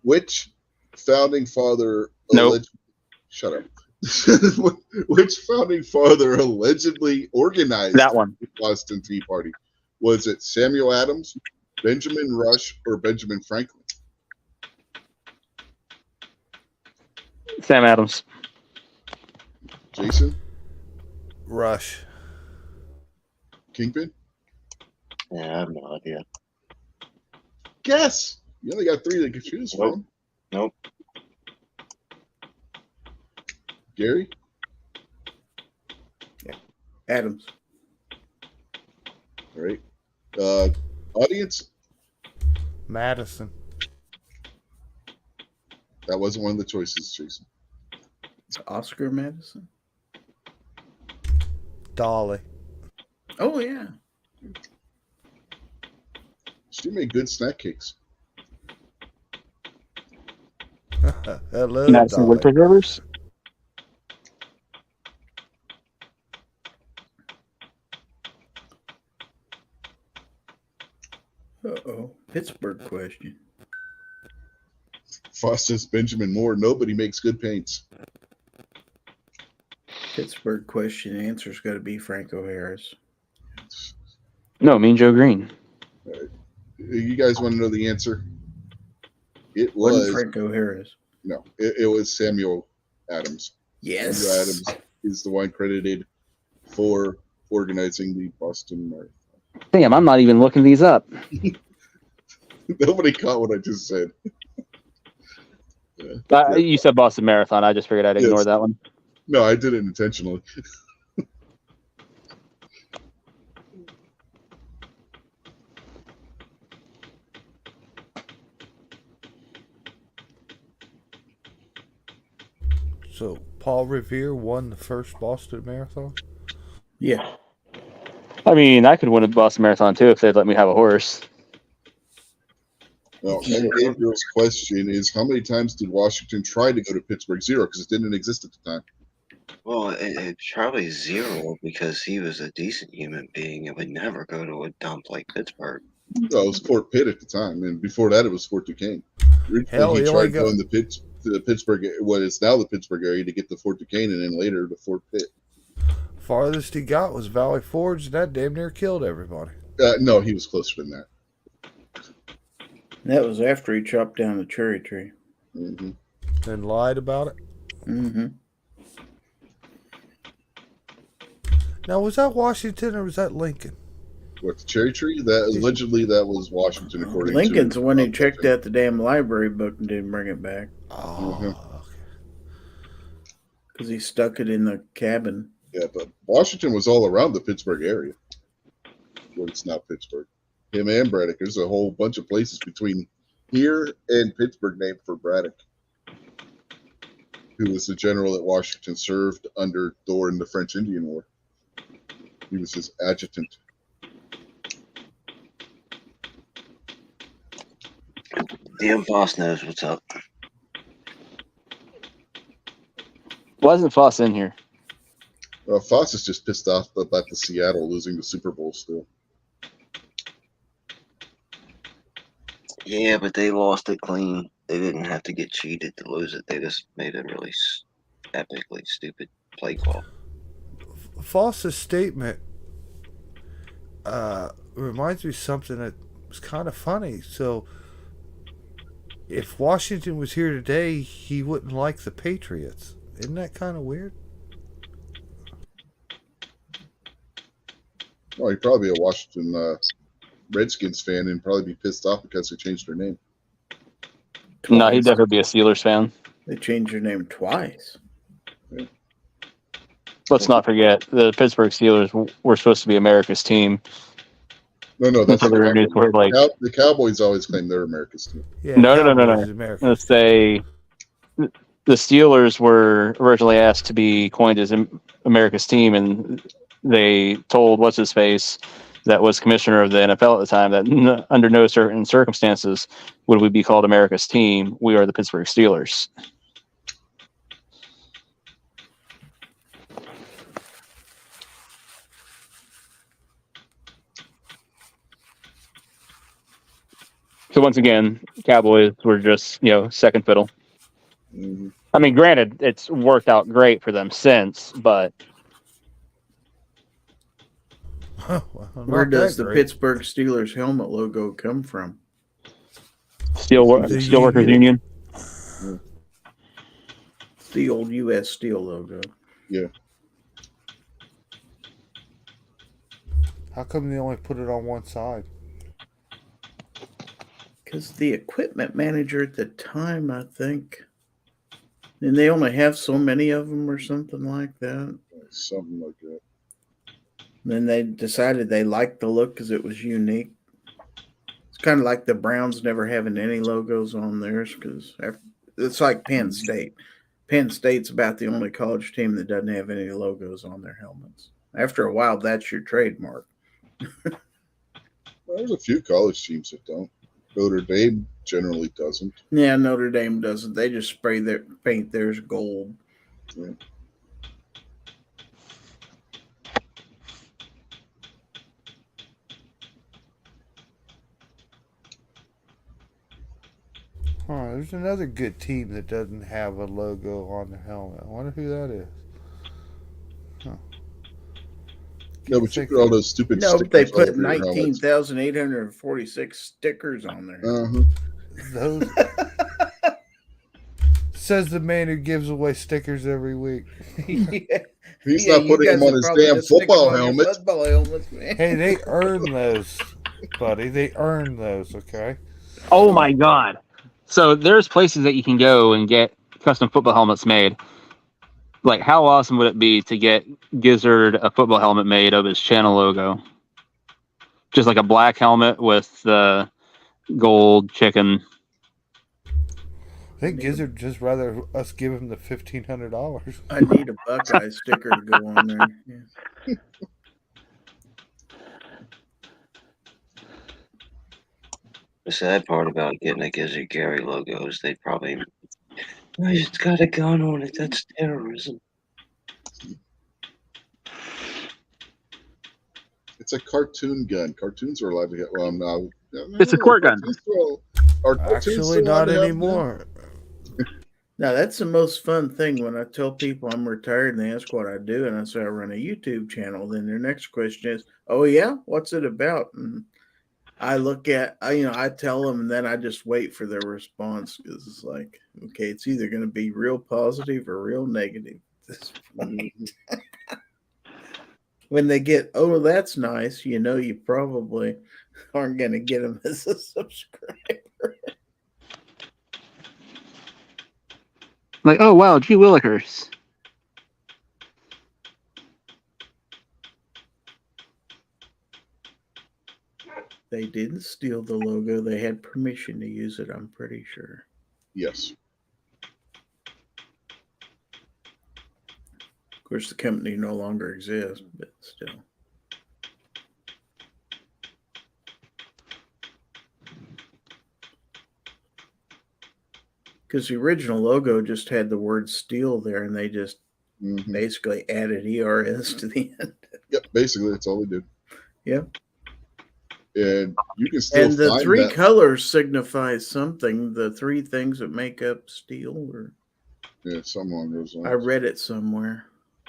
Which founding father? Nope. Shut up. Which founding father allegedly organized That one. the Boston Tea Party? Was it Samuel Adams, Benjamin Rush, or Benjamin Franklin? Sam Adams. Jason, Rush. Kingpin. Yeah, I have no idea. Guess. You only got 3 that can choose from. Nope. Gary. Adams. All right. Audience. Madison. That wasn't one of the choices, Jason. Oscar Madison. Dolly. Oh yeah. She made good snack cakes. Hello, Madison Dolly. Wood Preservers. Uh-oh. Pittsburgh question. Foster's Benjamin Moore. Nobody makes good paints. Pittsburgh question answer's got to be Franco Harris. No, Mean Joe Green. You guys want to know the answer? It Wasn't was Franco Harris. no. It was Samuel Adams. Yes. Samuel Adams is the one credited for organizing the Boston Marathon. Damn, I'm not even looking these up. Nobody caught what I just said. You said Boston Marathon. I just figured I'd ignore Yes. that one. No, I did it intentionally. So Paul Revere won the first Boston Marathon. Yeah. I mean, I could win a Boston Marathon too if they'd let me have a horse. Well, Gabriel's question is, how many times did Washington try to go to Pittsburgh? 0, because it didn't exist at the time. Well, it's probably 0 because he was a decent human being and would never go to a dump like Pittsburgh. No, it was Fort Pitt at the time, and before that, it was Fort Duquesne. Hell, he he tried only going to the Pittsburgh, what is now the Pittsburgh area, to get to Fort Duquesne, and then later to Fort Pitt. Farthest he got was Valley Forge, and that damn near killed everybody. No, he was closer than that. That was after he chopped down the cherry tree. Mm-hmm. And lied about it. Mm-hmm. Now, was that Washington or was that Lincoln? What, the cherry tree? That allegedly that was Washington, according Lincoln's to the one who checked out the damn library book and didn't bring it back Oh, Mhm. okay. because he stuck it in the cabin. Yeah, but Washington was all around the Pittsburgh area. Well, it's not Pittsburgh. Him and Braddock. There's a whole bunch of places between here and Pittsburgh named for Braddock, who was the general that Washington served under during the French Indian War. He was his adjutant. Damn boss knows what's up. Why isn't Foss in here? Foss is just pissed off about the Seattle losing the Super Bowl still. Yeah, but they lost it clean. They didn't have to get cheated to lose it. They just made a really epically stupid play call. Foss's statement reminds me of something that was kind of funny. So, if Washington was here today, he wouldn't like the Patriots. Isn't that kind of weird? Well, he'd probably be a Washington Redskins fan and probably be pissed off because they changed their name. No, he'd definitely be a Steelers fan. They changed their name twice. Let's not forget the Pittsburgh Steelers were supposed to be America's team. No, that's Until the Cowboys. Were like, the Cowboys always claim they're America's team. Yeah, No. Cowboys is American. Let's say the Steelers were originally asked to be coined as America's team, and they told what's his face that was commissioner of the NFL at the time that under no certain circumstances would we be called America's team. We are the Pittsburgh Steelers. So once again, Cowboys were just, second fiddle. Mm-hmm. I mean, granted, it's worked out great for them since, but Well, Where not does that the great. Pittsburgh Steelers helmet logo come from? Steelworkers Union. It's the old U.S. Steel logo. Yeah. How come they only put it on one side? Because the equipment manager at the time, I think, and they only have so many of them or something like that. Something like that. And then they decided they liked the look because it was unique. It's kind of like the Browns never having any logos on theirs because it's like Penn State. Penn State's about the only college team that doesn't have any logos on their helmets. After a while, that's your trademark. Well, there's a few college teams that don't. Notre Dame generally doesn't. Yeah, Notre Dame doesn't. They just paint theirs gold. Yeah. Huh, there's another good team that doesn't have a logo on their helmet. I wonder who that is. Huh. No, but you put all those stupid No, stickers they all put over your helmets. 19,846 stickers on there. Those says the man who gives away stickers every week. Yeah. He's Yeah, not you putting guys them on would his probably damn just stick them football on your helmet. Football helmets, man. Hey, they earn those, buddy. They earn those, okay? Oh my god! So there's places that you can go and get custom football helmets made. Like, how awesome would it be to get Gizzard a football helmet made of his channel logo? Just like a black helmet with the gold chicken. I think Gizzard just rather us give him the $1,500. I need a Buckeye sticker to go on there. Yeah. The sad part about getting a Gizzard Gary logo is they'd probably, oh, it's got a gun on it. That's terrorism. It's a cartoon gun. Cartoons are allowed to get. Well, no. It's a squirt gun. Actually, not anymore. Now, that's the most fun thing when I tell people I'm retired and they ask what I do, and I say I run a YouTube channel. Then their next question is, "Oh yeah, what's it about?" And I look at, I tell them, and then I just wait for their response because it's like, okay, it's either going to be real positive or real negative at this point. When they get, "Oh, that's nice," you probably aren't going to get them as a subscriber. Like, oh wow, gee willikers. They didn't steal the logo. They had permission to use it, I'm pretty sure. Yes. Of course, the company no longer exists, but still. Because the original logo just had the word "steal" there, and they just basically added ERS to the end. Yep, basically that's all they did. Yep. And you can still And the find three that. colors signify something. The three things that make up steel, or Yeah, something along those lines. I read it somewhere.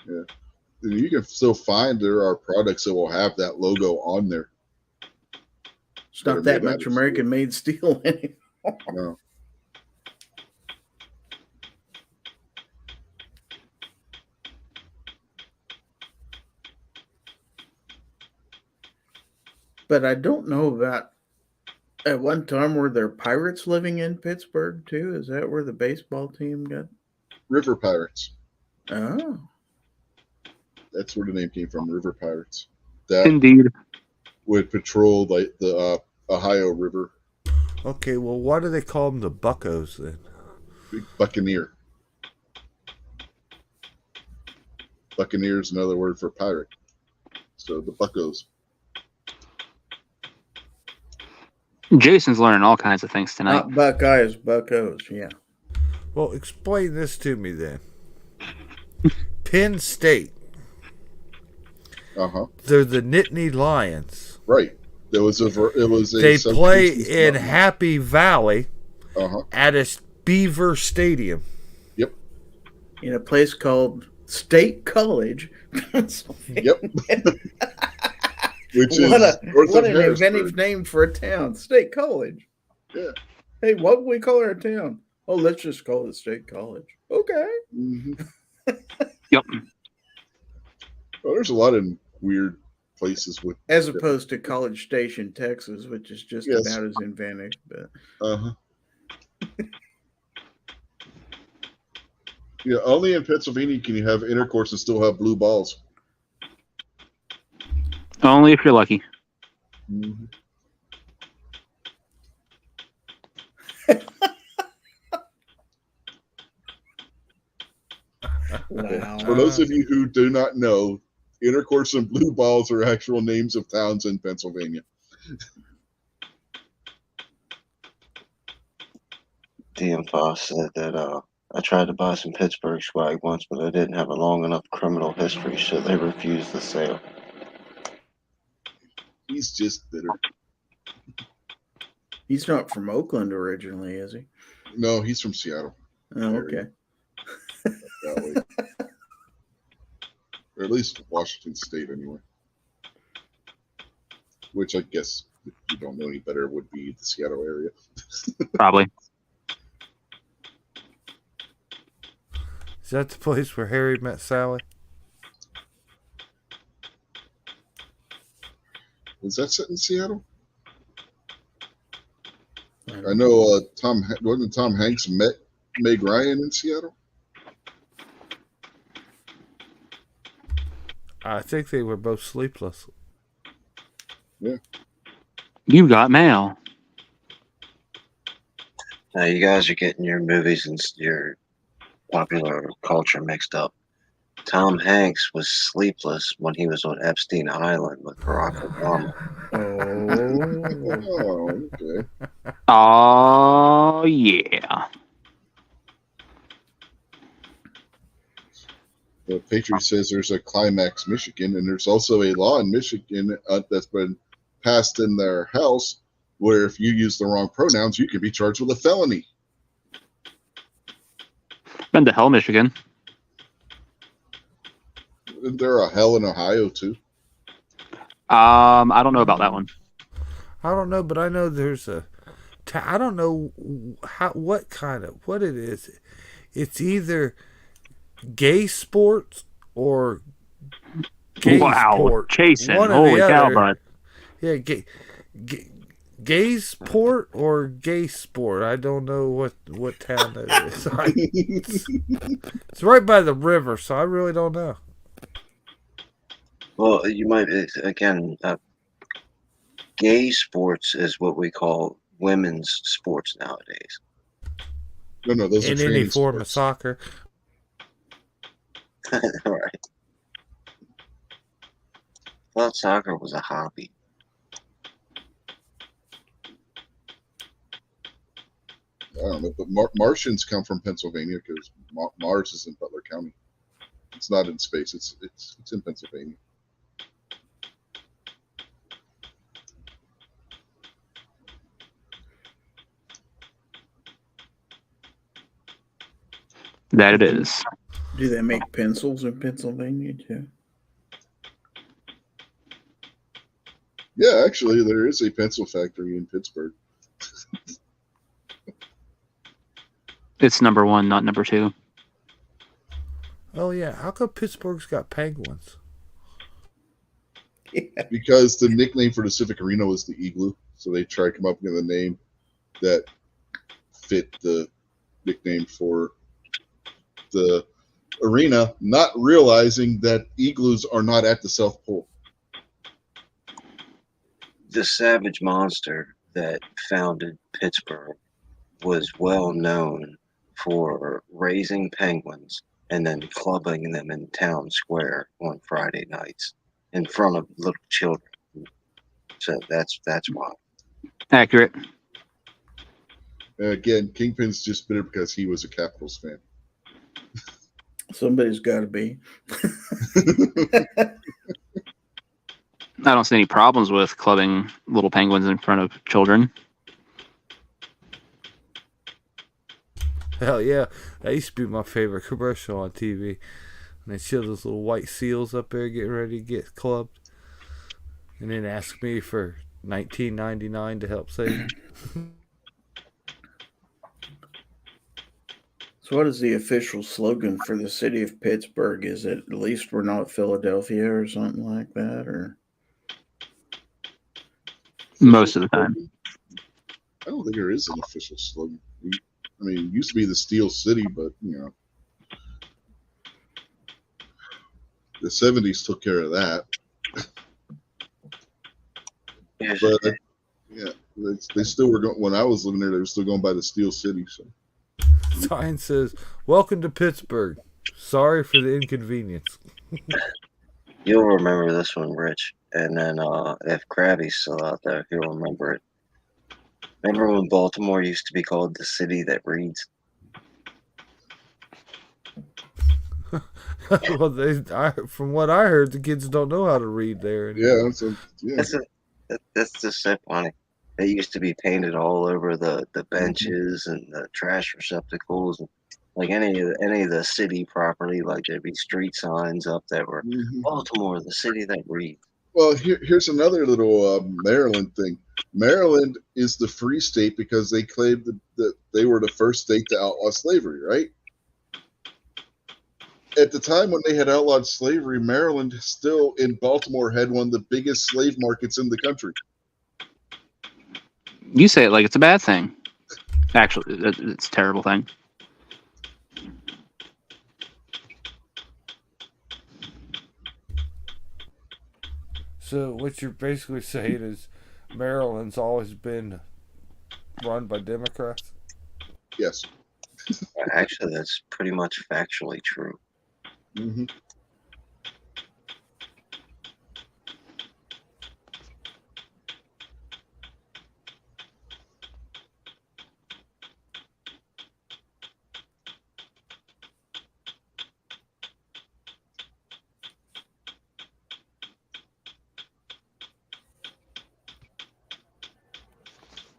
Yeah. And you can still find there are products that will have that logo on there. It's not that much American-made steel anymore. No. But I don't know about, at one time, were there pirates living in Pittsburgh too? Is that where the baseball team got? River Pirates. Oh. That's where the name came from, River Pirates. That Indeed. would patrol the Ohio River. Okay, well, why do they call them the Buccos then? Big Buccaneer. Buccaneer is another word for pirate. So the Buccos. Jason's learning all kinds of things tonight. Not Buckeyes, Buccos, yeah. Well, explain this to me then. Penn State. Uh-huh. They're the Nittany Lions. Right. It was a They play in Happy Valley at a Beaver Stadium. Yep. In a place called State College. Yep. Which is what an inventive name for a town. State College. Yeah. Hey, what would we call our town? Oh, let's just call it State College. Okay. Mm-hmm. Yep. Well, there's a lot of weird places with. As opposed to College Station, Texas, which is just Yes. about as inventive. But Uh-huh. Yeah, only in Pennsylvania can you have intercourse and still have blue balls. Only if you're lucky. Mm-hmm. wow. For those of you who do not know, intercourse and blue balls are actual names of towns in Pennsylvania. DM Foss said that I tried to buy some Pittsburgh swag once, but I didn't have a long enough criminal history, so they refused the sale. He's just bitter. He's not from Oakland originally, is he? No, he's from Seattle. Oh, okay. That way. Or at least Washington State, anyway. Which I guess, if you don't know any better, would be the Seattle area. Probably. Is that the place where Harry met Sally? Was that set in Seattle? I know wasn't Tom Hanks met Meg Ryan in Seattle? I think they were both sleepless. Yeah. You got mail. Now you guys are getting your movies and your popular culture mixed up. Tom Hanks was sleepless when he was on Epstein Island with Barack Obama. Oh. Oh, okay. Oh, yeah. The Patriot says there's a Climax, Michigan, and there's also a law in Michigan that's been passed in their house where if you use the wrong pronouns, you can be charged with a felony. Been to hell, Michigan. Isn't there a hell in Ohio, too? I don't know about that one. I don't know, but I know there's a. I don't know what it is. It's either gay sports or gay sport. Chasing. One or Holy the cow, other. bud. Yeah, gay sport or gay sport. I don't know what town that is. It's right by the river, so I really don't know. Well, you might, again, gay sports is what we call women's sports nowadays. No, those are In any training form of sports. soccer. All right. I thought soccer was a hobby. I don't know, but Martians come from Pennsylvania because Mars is in Butler County. It's not in space. It's in Pennsylvania. That it is. Do they make pencils in Pennsylvania too? Yeah, actually, there is a pencil factory in Pittsburgh. It's number 1, not number 2. Oh yeah, how come Pittsburgh's got penguins? Yeah. Because the nickname for the Civic Arena was the Igloo, so they tried to come up with a name that fit the nickname for the arena, not realizing that igloos are not at the South Pole. The savage monster that founded Pittsburgh was well known for raising penguins and then clubbing them in town square on Friday nights in front of little children. So that's why. Accurate. Again, Kingpin's just bitter because he was a Capitals fan. Somebody's got to be. I don't see any problems with clubbing little penguins in front of children. Hell yeah, that used to be my favorite commercial on TV. And they show those little white seals up there getting ready to get clubbed, and then ask me for $19.99 to help save them. So what is the official slogan for the city of Pittsburgh? Is it at least we're not Philadelphia or something like that? Or most of the time. I don't think there is an official slogan. I mean, it used to be the Steel City, but the 70s took care of that. Yes. But yeah, they still were going. When I was living there, they were still going by the Steel City. So Sign says, "Welcome to Pittsburgh. Sorry for the inconvenience." You'll remember this one, Rich. And then if Krabby's still out there, he'll remember it. Remember when Baltimore used to be called the city that reads? Well, from what I heard, the kids don't know how to read there anymore. yeah. That's just so funny. They used to be painted all over the benches and the trash receptacles. Like any of the city property, like there'd be street signs up that were Baltimore, the city that reads. Well, here's another little Maryland thing. Maryland is the free state because they claimed that they were the first state to outlaw slavery, right? At the time when they had outlawed slavery, Maryland still in Baltimore had one of the biggest slave markets in the country. You say it like it's a bad thing. Actually, it's a terrible thing. So what you're basically saying is Maryland's always been run by Democrats? Yes. Actually, that's pretty much factually true. Mm-hmm.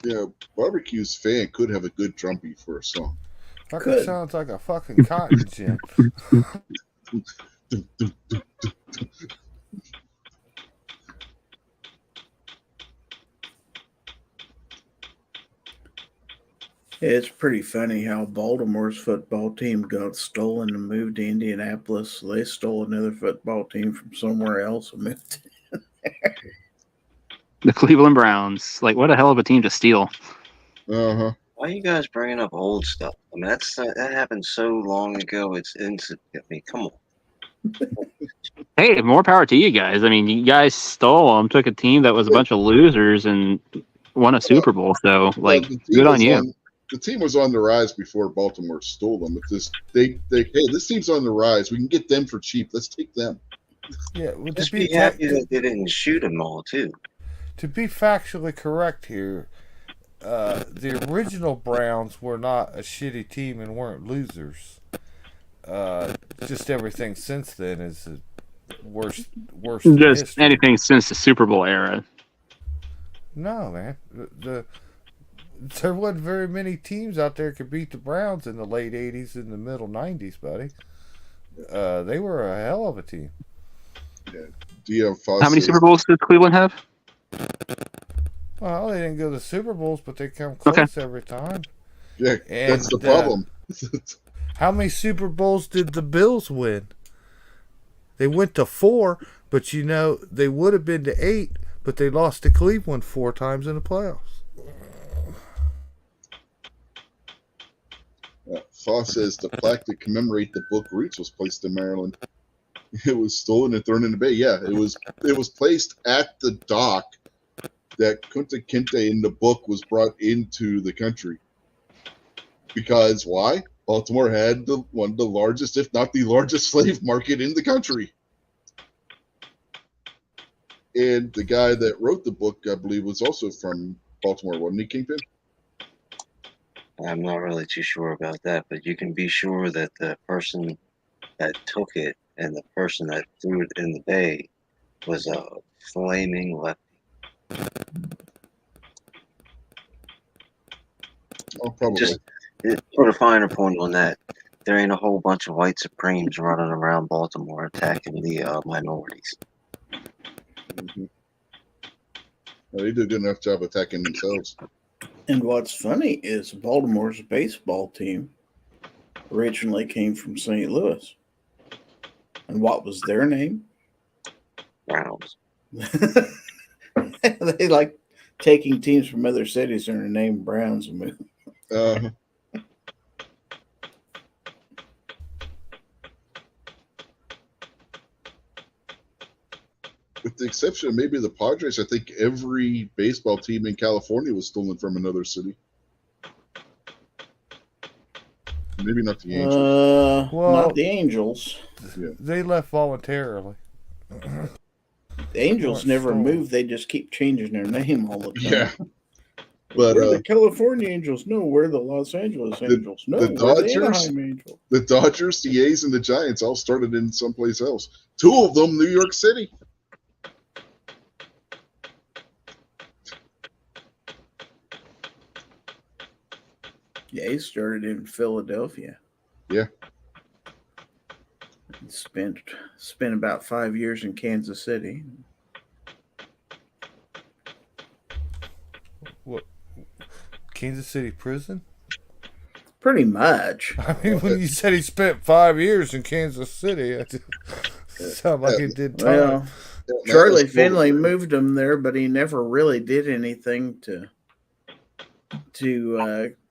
Yeah, Barbecue's fan could have a good drumbeat for a song. Fucking sounds like a fucking cotton gin. It's pretty funny how Baltimore's football team got stolen and moved to Indianapolis. They stole another football team from somewhere else and moved. The Cleveland Browns. Like, what a hell of a team to steal. Uh-huh. Why are you guys bringing up old stuff? I mean, that happened so long ago. It's instant. I mean, come on. Hey, more power to you guys. I mean, you guys stole them, took a team that was a bunch of losers and won a Super Bowl. So, like, good on you. The team was on the rise before Baltimore stole them. It's just hey, this team's on the rise. We can get them for cheap. Let's take them. Yeah, well, Just be happy that they didn't shoot them all, too. To be factually correct here, the original Browns were not a shitty team and weren't losers. Just everything since then is worse. Just anything since the Super Bowl era. No, man. There wasn't very many teams out there could beat the Browns in the late 80s and the middle 90s, buddy. They were a hell of a team. Yeah. How many Super Bowls did Cleveland have? Well, they didn't go to the Super Bowls, but they come close every time. Yeah, and that's the problem. How many Super Bowls did the Bills win? They went to 4, but they would have been to 8, but they lost to Cleveland 4 times in the playoffs. Foss says the plaque to commemorate the book Roots was placed in Maryland. It was stolen and thrown in the bay. Yeah, it was placed at the dock that Kunta Kinte in the book was brought into the country. Because why? Baltimore had one of the largest, if not the largest, slave market in the country. And the guy that wrote the book, I believe, was also from Baltimore, wasn't he, Kingpin? I'm not really too sure about that, but you can be sure that the person that took it and the person that threw it in the bay was a flaming lefty. Oh, probably. Just put a finer point on that. There ain't a whole bunch of white supremes running around Baltimore attacking the minorities. Mm-hmm. Well, they did a good enough job attacking themselves. And what's funny is Baltimore's baseball team originally came from St. Louis. And what was their name? Browns. they taking teams from other cities and name Browns and move. With the exception of maybe the Padres, I think every baseball team in California was stolen from another city. Maybe not the Angels. Not the Angels. Yeah. They left voluntarily. The Angels never moved. They just keep changing their name all the time. Yeah. But we're the California Angels. No, we're the Los Angeles Angels. No, the we're the Dodgers, Anaheim Angels. The Dodgers, the A's, and the Giants all started in someplace else. 2 of them, New York City. The A's started in Philadelphia. Yeah. And spent about 5 years in Kansas City. What? Kansas City prison? Pretty much. I mean, when you said he spent 5 years in Kansas City, it sounded like he did time. Well, Charlie Finley moved him there, but he never really did anything to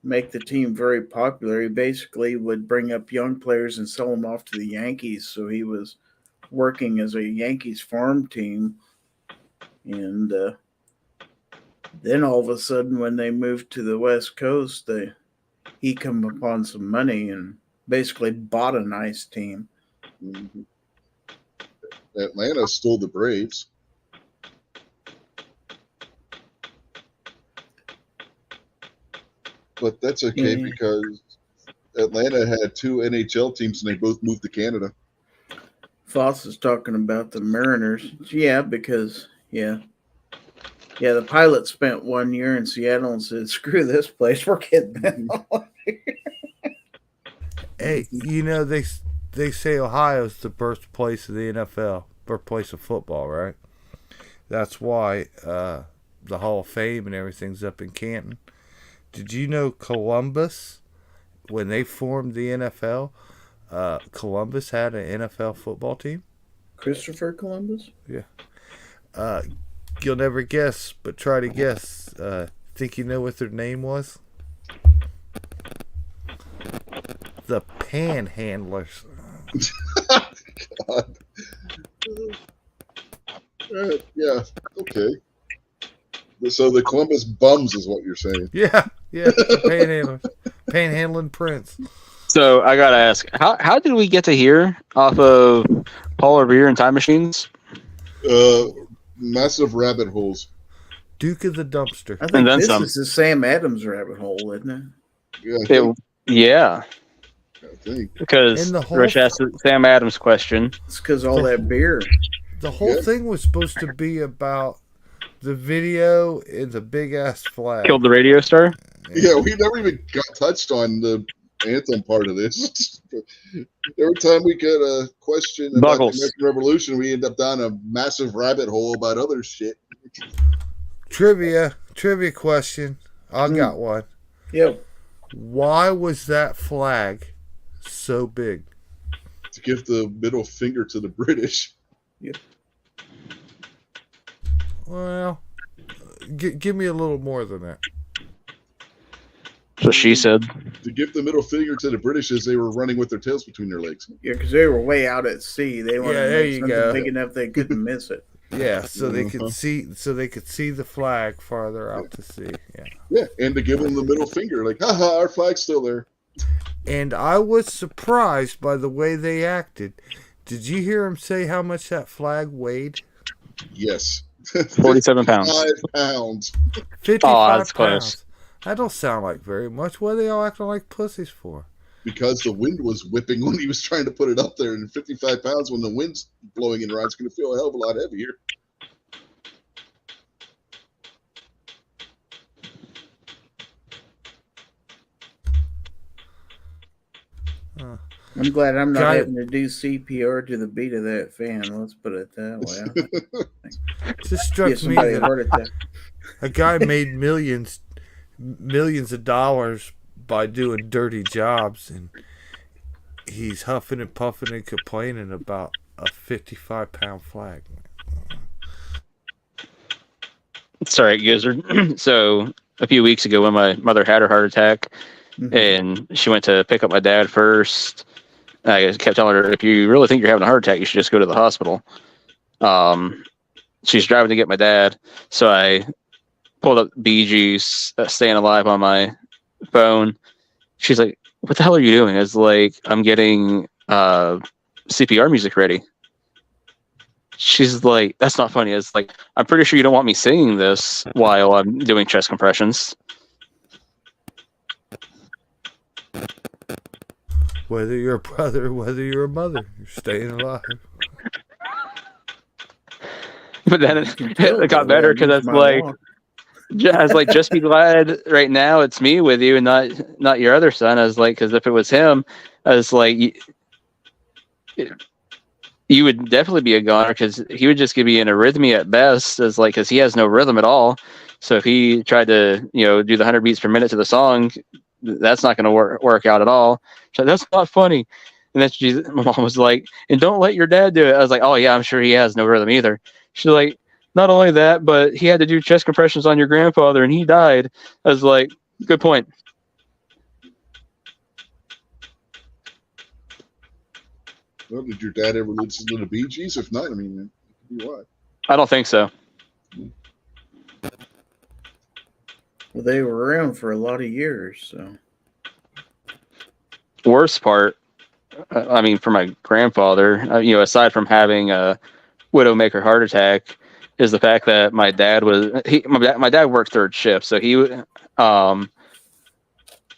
make the team very popular. He basically would bring up young players and sell them off to the Yankees. So he was working as a Yankees farm team. And then all of a sudden, when they moved to the West Coast, he come upon some money and basically bought a nice team. Mm-hmm. Atlanta stole the Braves. But that's okay because Atlanta had 2 NHL teams and they both moved to Canada. Foss is talking about the Mariners. Yeah, because the Pilots spent 1 year in Seattle and said, "Screw this place, we're getting out of here." Hey, they say Ohio's the birthplace of the NFL, birthplace of football, right? That's why the Hall of Fame and everything's up in Canton. Did you know Columbus, when they formed the NFL, Columbus had an NFL football team? Christopher Columbus? Yeah. You'll never guess, but try to guess. Think you know what their name was? The Panhandlers. God. Yeah, okay. So the Columbus Bums is what you're saying. Yeah, the Panhandlers. Panhandling Prince. So I gotta ask, how did we get to here off of Paul Revere and Time Machines? Massive rabbit holes. Duke of the Dumpster. I think this is the Sam Adams rabbit hole, isn't it? Yeah. I think. Because Rich asked the Sam Adams question. It's because all that beer. The whole thing was supposed to be about the video and the big ass flag. Killed the radio star? Yeah, we never even got touched on the anthem part of this. Every time we get a question about the American Revolution, we end up down a massive rabbit hole about other shit. Trivia question. I got one. Yep. Why was that flag so big? To give the middle finger to the British. Yep. Well, give me a little more than that. So she said. To give the middle finger to the British as they were running with their tails between their legs. Yeah, because they were way out at sea. They wanted to make something big enough they couldn't miss it. Yeah, so they could see. So they could see the flag farther out to sea. Yeah, and to give them the middle finger, like, haha, our flag's still there. And I was surprised by the way they acted. Did you hear him say how much that flag weighed? Yes. 47 pounds. 55 pounds. 55 that's pounds. close. That don't sound like very much. What are they all acting like pussies for? Because the wind was whipping when he was trying to put it up there, and 55 pounds when the wind's blowing in around, it's going to feel a hell of a lot heavier. I'm glad I'm not having to do CPR to the beat of that fan. Let's put it that way. It just struck me that a guy made millions of dollars by doing dirty jobs, and he's huffing and puffing and complaining about a 55-pound flag. Sorry, Gizzard. So a few weeks ago when my mother had her heart attack and she went to pick up my dad first, I kept telling her, if you really think you're having a heart attack, you should just go to the hospital. She's driving to get my dad. So I pulled up Bee Gees, Staying Alive on my phone. She's like, what the hell are you doing? I was like, I'm getting CPR music ready. She's like, that's not funny. It's like, I'm pretty sure you don't want me singing this while I'm doing chest compressions. Whether you're a brother, whether you're a mother, you're staying alive. But then it got better because that's like, I was like, just be glad right now it's me with you and not your other son. I was like, because if it was him, I was like, you would definitely be a goner because he would just give you an arrhythmia at best, as like, because he has no rhythm at all. So if he tried to, do the 100 beats per minute to the song, that's not going to work out at all. So that's not funny. And then my mom was like, and don't let your dad do it. I was like, oh yeah, I'm sure he has no rhythm either. She's like, not only that, but he had to do chest compressions on your grandfather and he died. I was like, good point. Well, did your dad ever listen to the Bee Gees? If not, I mean, it could be why. I don't think so. Well, they were around for a lot of years, so. Worst part, I mean, for my grandfather, aside from having a widowmaker heart attack, is the fact that my dad worked third shift, so he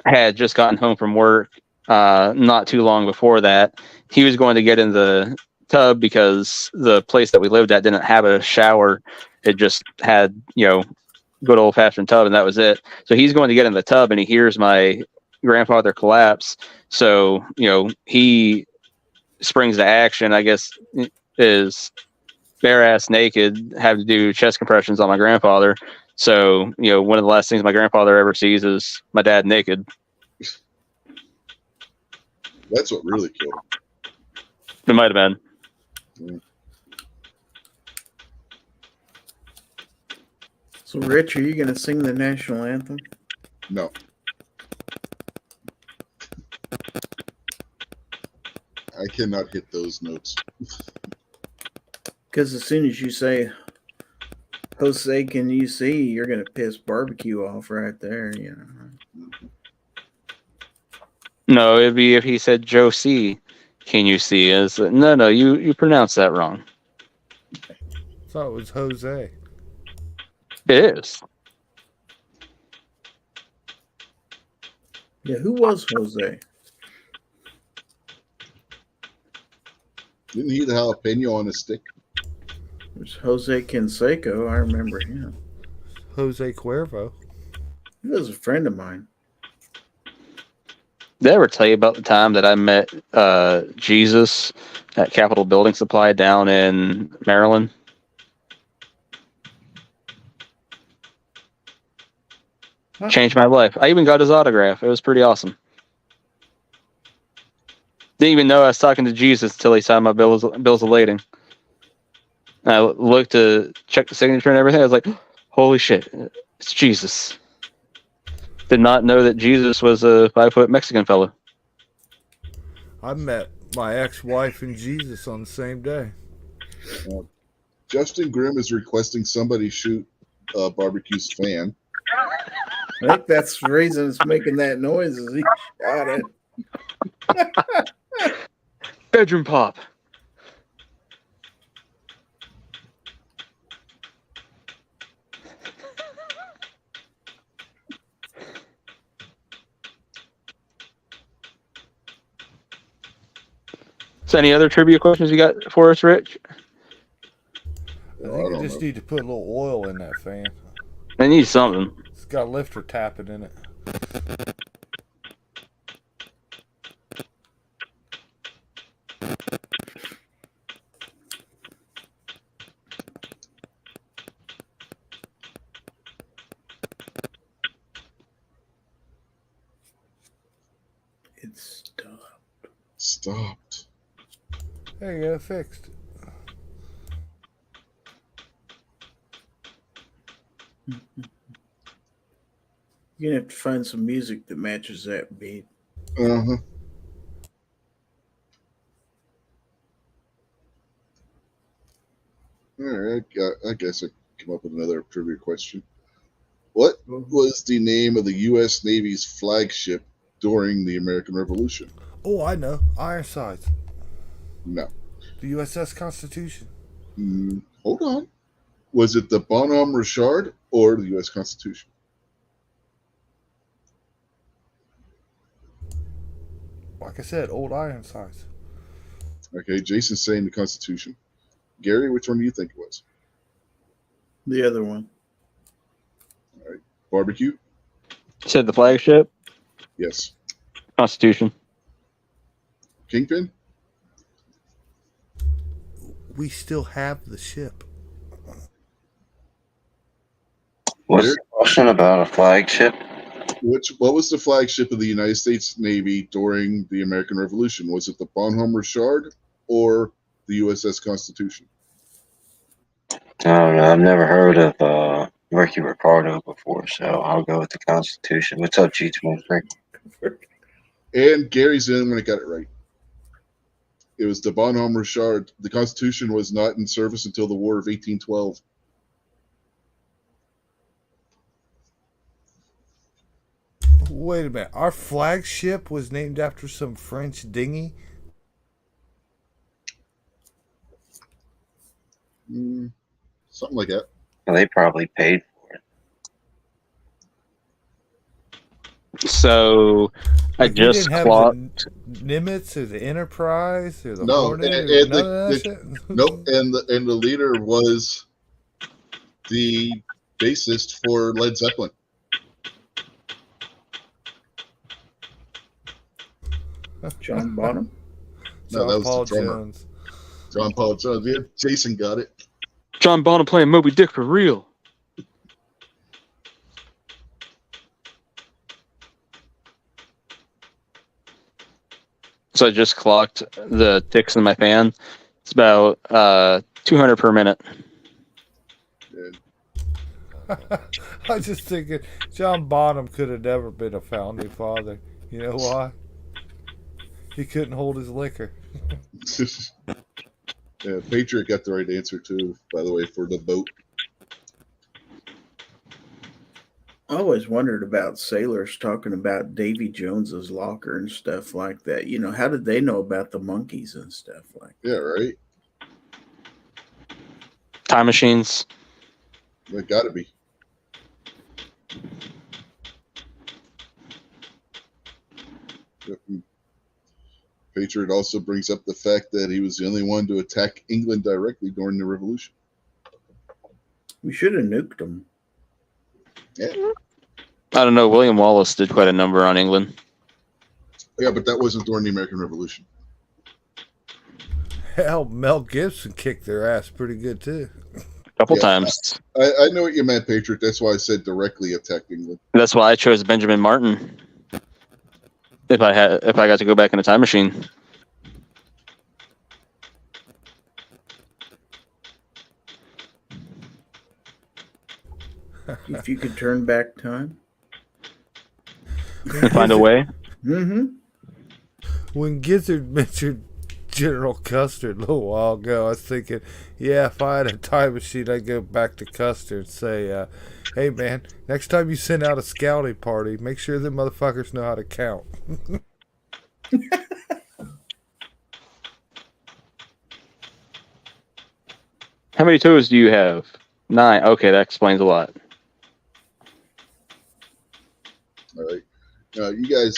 had just gotten home from work not too long before that. He was going to get in the tub because the place that we lived at didn't have a shower. It just had, good old fashioned tub, and that was it. So he's going to get in the tub and he hears my grandfather collapse. So, he springs to action, I guess, is bare ass naked, have to do chest compressions on my grandfather. So, one of the last things my grandfather ever sees is my dad naked. That's what really killed him. It might have been. Yeah. So, Rich, are you going to sing the national anthem? No. I cannot hit those notes. Because as soon as you say, Jose, can you see, you're going to piss barbecue off right there, No, it'd be if he said Josie, can you see? No, you pronounced that wrong. I thought it was Jose. It is. Yeah, who was Jose? Didn't he the jalapeno on a stick? It was Jose Canseco. I remember him. Jose Cuervo. He was a friend of mine. Did I ever tell you about the time that I met Jesus at Capitol Building Supply down in Maryland? Huh? Changed my life. I even got his autograph. It was pretty awesome. Didn't even know I was talking to Jesus until he signed my bills of lading. I looked to check the signature and everything. I was like, holy shit, it's Jesus. Did not know that Jesus was a 5-foot Mexican fellow. I met my ex-wife and Jesus on the same day. Justin Grimm is requesting somebody shoot Barbecue's fan. I think that's the reason it's making that noise is he shot it. Bedroom pop. So any other trivia questions you got for us, Rich? I think I just need to put a little oil in that fan. I need something. It's got a lifter tapping in it. It stopped. Stopped. There you go, fixed. You're gonna have to find some music that matches that beat. Uh-huh. All right, I guess I come up with another trivia question. What was the name of the U.S. Navy's flagship during the American Revolution? Oh, I know. Ironsides. No. The USS Constitution. Hold on. Was it the Bonhomme Richard or the U.S. Constitution? Like I said, old Ironsides. Okay, Jason's saying the Constitution. Gary, which one do you think it was? The other one. All right. Barbecue? You said the flagship? Yes. Constitution. Kingpin? We still have the ship. What's the question about a flagship? What was the flagship of the United States Navy during the American Revolution? Was it the Bonhomme Richard or the USS Constitution? I don't know. I've never heard of Ricky Ricardo before, so I'll go with the Constitution. What's up, G23? And Gary's the only one that got it right. It was the Bonhomme Richard. The Constitution was not in service until the War of 1812. Wait a minute. Our flagship was named after some French dinghy? Something like that. Well, they probably paid for it. So I Like, we just didn't have clocked. the Nimitz or the Enterprise or the No, Hornet and or none of that shit? Nope, and the leader was the bassist for Led Zeppelin. John Bonham. No, that was Paul the drummer. Jones. John Paul Jones. Yeah, Jason got it. John Bonham playing Moby Dick for real. So I just clocked the ticks in my fan. It's about 200 per minute. I was just thinking, John Bonham could have never been a founding father. You know why? He couldn't hold his liquor. Yeah, Patriot got the right answer too, by the way, for the boat. I always wondered about sailors talking about Davy Jones's locker and stuff like that. You know, how did they know about the monkeys and stuff like that? Yeah, right. Time machines. That got to be. Patriot also brings up the fact that he was the only one to attack England directly during the Revolution. We should have nuked them. Yeah. I don't know. William Wallace did quite a number on England. Yeah, but that wasn't during the American Revolution. Hell, Mel Gibson kicked their ass pretty good too. A couple Yeah. times. I know what you meant, Patriot. That's why I said directly attack England. That's why I chose Benjamin Martin. If I got to go back in a time machine. If you could turn back time. Find a way. Mm-hmm. When Gizzard mentioned General Custer a little while ago, I was thinking, yeah, if I had a time machine, I'd go back to Custer and say, hey, man, next time you send out a scouting party, make sure the motherfuckers know how to count. How many toes do you have? 9. Okay, that explains a lot. All right. You guys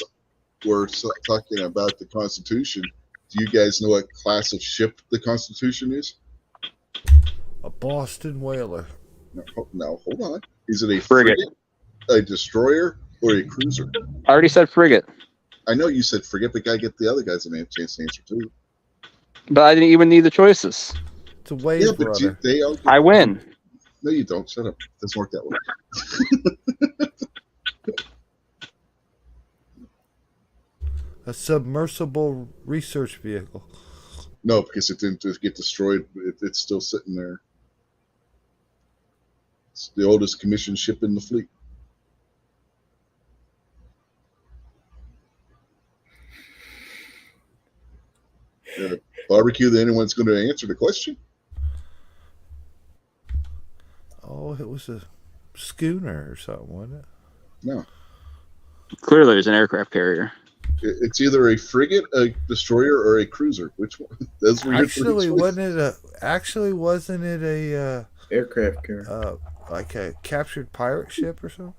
were talking about the Constitution. Do you guys know what class of ship the Constitution is? A Boston whaler. No, hold on. Is it a Frigate. a destroyer, or a cruiser? I already said frigate, I know you said frigate, but gotta get the other guys a chance to answer too. but I didn't even need the choices. It's a wave Yeah, but runner. they all. I win. No, you don't. Shut up. It doesn't work that way. A submersible research vehicle. No, because it didn't just get destroyed. It's still sitting there. It's the oldest commissioned ship in the fleet. Barbecue that anyone's going to answer the question? Oh, it was a schooner or something, wasn't it? No. Clearly, it's an aircraft carrier. It's either a frigate, a destroyer, or a cruiser. Which one? Those were your Actually, three wasn't it a Aircraft carrier. like a captured pirate ship or something?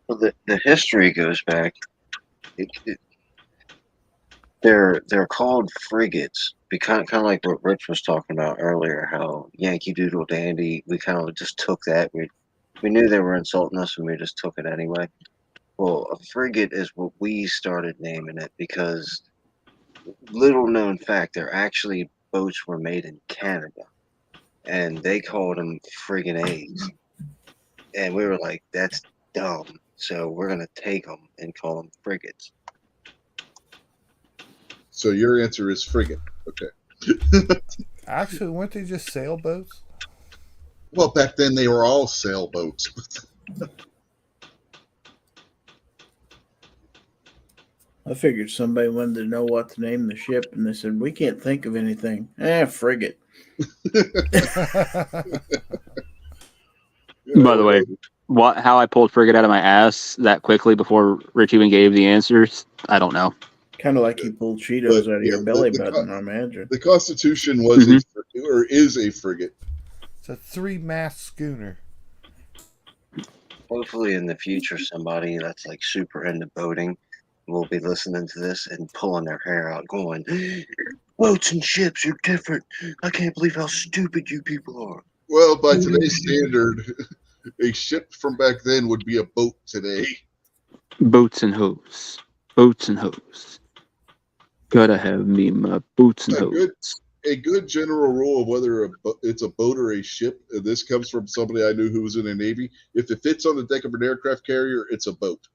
Well, the history goes back. They're called frigates. Kind of like what Rich was talking about earlier. How Yankee Doodle Dandy. We kind of just took that. We knew they were insulting us, and we just took it anyway. Well, a frigate is what we started naming it because, little known fact, they're actually boats were made in Canada, and they called them friggin' A's. And we were like, that's dumb. So we're gonna take them and call them frigates. So your answer is frigate. Okay. Actually, weren't they just sailboats? Well, back then they were all sailboats. I figured somebody wanted to know what to name the ship, and they said, we can't think of anything. Frigate. By the way, how I pulled frigate out of my ass that quickly before Rich even gave the answers, I don't know. Kind of like you pulled Cheetos out of your belly the button, I imagine. The Constitution was or is a frigate. It's a 3-mast schooner. Hopefully, in the future, somebody that's like super into boating will be listening to this and pulling their hair out, going, "Boats and ships are different. I can't believe how stupid you people are." Well, by today's standard, a ship from back then would be a boat today. Boats and hose. Boats and hose. Gotta have me my boots and hose. A good general rule of whether it's a boat or a ship, and this comes from somebody I knew who was in the Navy, if it fits on the deck of an aircraft carrier, it's a boat.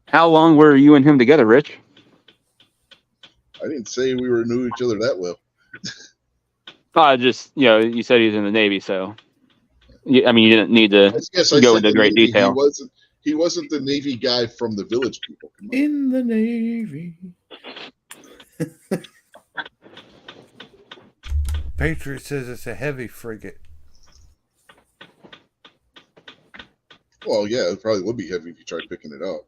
How long were you and him together, Rich? I didn't say we knew each other that well. Just, you said he was in the Navy, so I mean, you didn't need to go into great detail. He wasn't the Navy guy from the Village People. In the Navy. Patriot says it's a heavy frigate. Well, yeah, it probably would be heavy if you tried picking it up.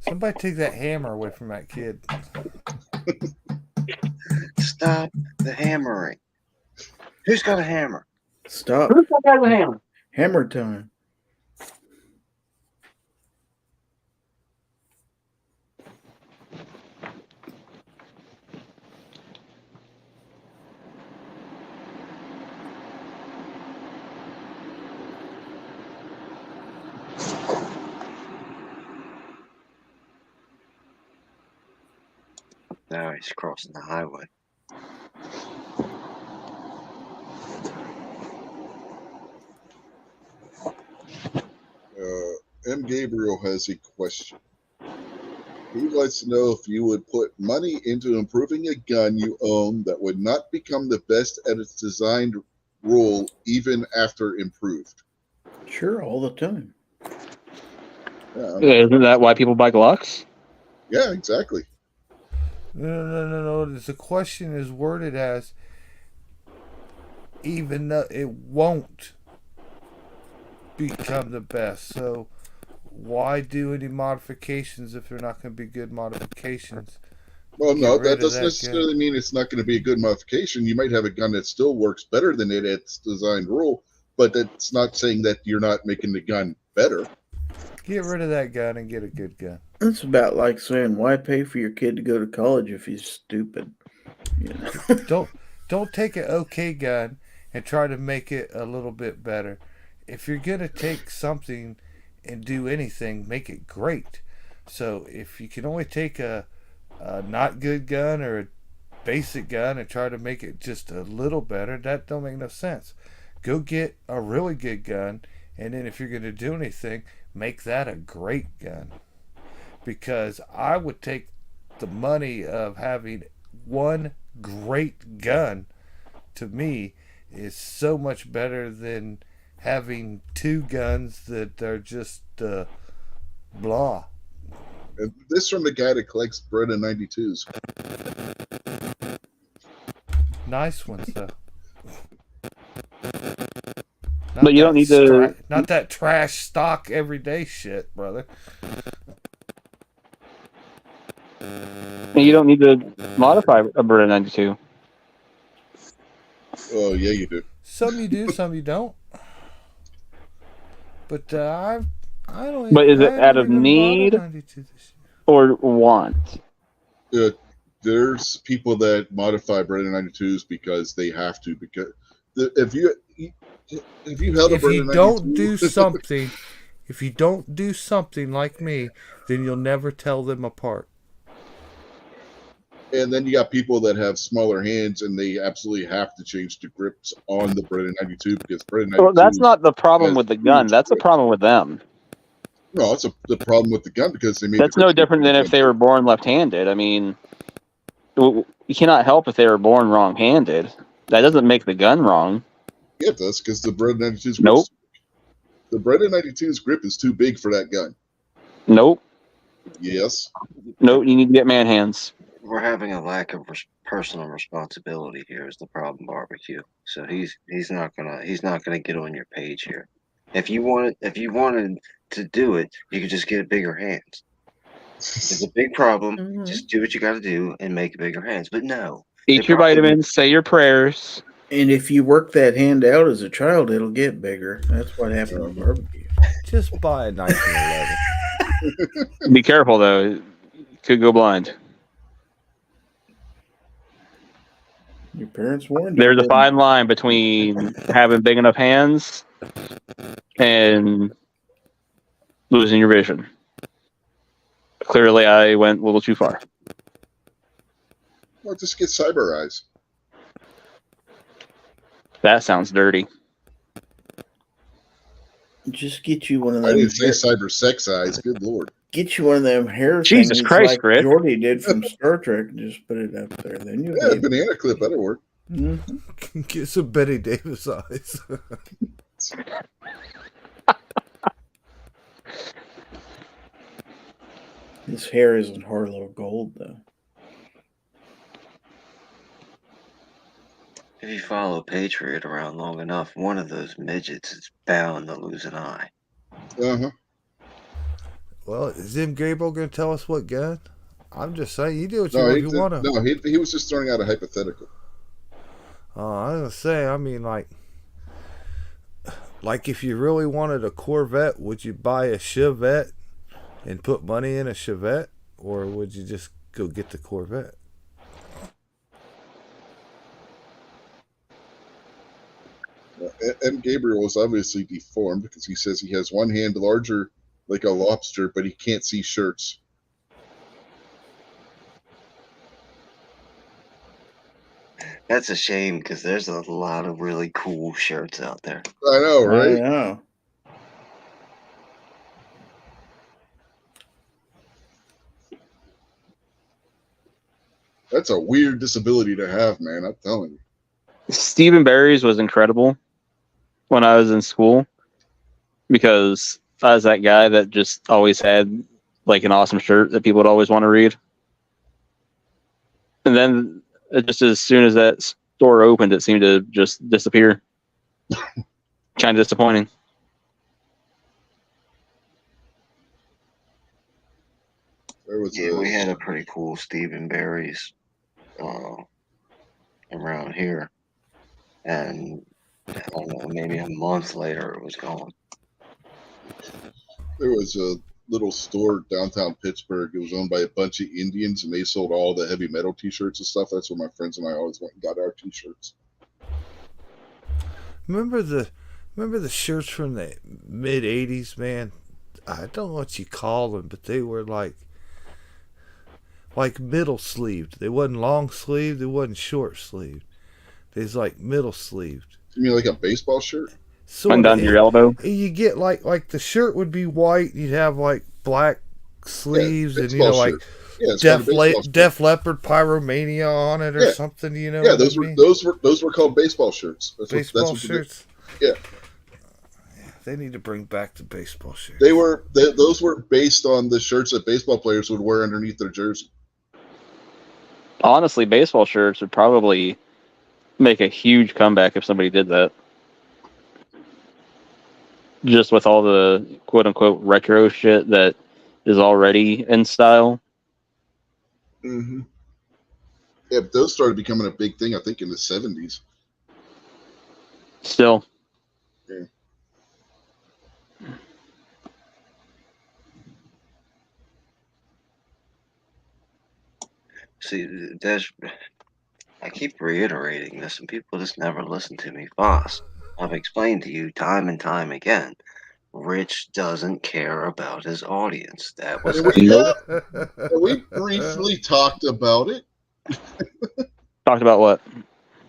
Somebody take that hammer away from that kid. Stop the hammering. Who's got a hammer? Stop. Who's got the hammer? Hammer time. Now he's crossing the highway. M. Gabriel has a question. He would like to know if you would put money into improving a gun you own that would not become the best at its designed rule even after improved. Sure, all the time. Yeah, Isn't that why people buy Glocks? yeah, exactly. No. The question is worded as even though it won't become the best. So why do any modifications if they're not going to be good modifications? Well, no, Get rid that of doesn't that necessarily mean it's not going to be a good modification. You might have a gun that still works better than it at its designed rule, but that's not saying that you're not making the gun better. Get rid of that gun and get a good gun. It's about like saying, why pay for your kid to go to college if he's stupid? You know? don't take an okay gun and try to make it a little bit better. If you're gonna take something and do anything, make it great. So if you can only take a not good gun or a basic gun and try to make it just a little better, that don't make no sense. Go get a really good gun, and then if you're gonna do anything, make that a great gun. Because I would take the money of having one great gun, to me, is so much better than having two guns that are just blah. And this from the guy that collects Breda 92s. Nice ones though. But you don't need to. Not that trash stock everyday shit, brother. You don't need to modify a Bird 92. Oh yeah, you do. Some you do, some you don't. But I don't. But is it I out haven't of even bought a need 92 this year. or want? There's people that modify Breda 92s because they have to. Because if you held a If Breda you 92, don't do something, if you don't do something like me, then you'll never tell them apart. and then you got people that have smaller hands and they absolutely have to change the grips on the Breda 92 because Breda 92. Well, that's not the problem has with the gun. huge That's a grips. problem with them. No, it's the problem with the gun because they made That's the no grips different than if they were born left-handed. I mean, you cannot help if they were born wrong-handed. That doesn't make the gun wrong. Yeah, it does because the Breda 92's grip. Nope. The Breda 92's grip is too big for that gun. Nope. Yes. Nope. You need to get man hands. We're having a lack of personal responsibility here is the problem, barbecue. So he's not gonna get on your page here. If you wanted to do it, you could just get bigger hands. It's a big problem. Mhm. Just do what you got to do and make bigger hands. But no, Eat your probably- vitamins. Say your prayers. And if you work that hand out as a child, it'll get bigger. That's what happened to barbecue. Just buy a 1911. Be careful though. You could go blind. Your parents warned you. There's a didn't fine line between having big enough hands and losing your vision. Clearly, I went a little too far. Well, just get cyber eyes. That sounds dirty. Just get you one of I them. didn't say cyber sex eyes. Good lord. Get you one of them hair Jesus thingies Christ, like Rick. Jordy did from Star Trek and just put it up there. Then you'll Yeah, be banana clip. That'll work. Mhm. Get some Betty Davis eyes. His hair isn't Harlow gold though. if you follow Patriot around long enough, one of those midgets is bound to lose an eye. Uh-huh. Well, is Jim Gabriel going to tell us what gun? I'm just saying, you do what No, you want to. no, he was just throwing out a hypothetical. I was going to say, I mean, like if you really wanted a Corvette, would you buy a Chevette and put money in a Chevette? Or would you just go get the Corvette? And Gabriel was obviously deformed because he says he has one hand larger like a lobster, but he can't see shirts. That's a shame because there's a lot of really cool shirts out there. I know, right? I know. That's a weird disability to have, man. I'm telling you. Stephen Barry's was incredible when I was in school because I was that guy that just always had like an awesome shirt that people would always want to read. And then just as soon as that store opened, it seemed to just disappear. Kind of disappointing. There was Yeah, we had a pretty cool Stephen Barry's around here, and I don't know, maybe a month later it was gone. there was a little store downtown Pittsburgh. It was owned by a bunch of Indians, and they sold all the heavy metal T-shirts and stuff. That's where my friends and I always went and got our T-shirts. Remember the shirts from the mid '80s, man? I don't know what you call them, but they were like middle sleeved. They wasn't long sleeved. They wasn't short sleeved. They was like middle sleeved. You mean like a baseball shirt? Went down to your elbow. You get like the shirt would be white. You'd have like black sleeves, and shirt. Def Leppard Pyromania on it or something. You know? Yeah, those were called baseball shirts. Baseball shirts. Yeah. They need to bring back the baseball shirts. Those were based on the shirts that baseball players would wear underneath their jersey. Honestly, baseball shirts would probably make a huge comeback if somebody did that. Just with all the quote-unquote retro shit that is already in style. Mm-hmm. Yeah, but those started becoming a big thing, I think, in the 70s. Still. Yeah. See, I keep reiterating this, and people just never listen to me. Boss, I've explained to you time and time again. Rich doesn't care about his audience. That was we briefly talked about it. Talked about what?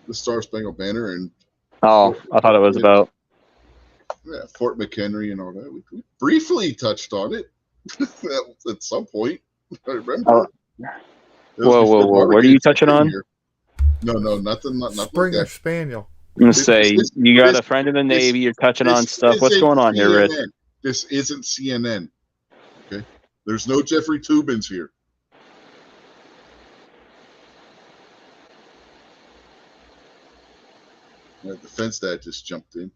The Star-Spangled Banner and I thought it was about Fort McHenry and all that. We briefly touched on it at some point. I remember. Whoa! What are you touching on? No, nothing. Not Springer like Spaniel. I'm gonna say you got a friend in the Navy. You're touching on stuff. What's going on here, Rich? This isn't CNN. Okay, there's no Jeffrey Toobins here. The fence dad just jumped in.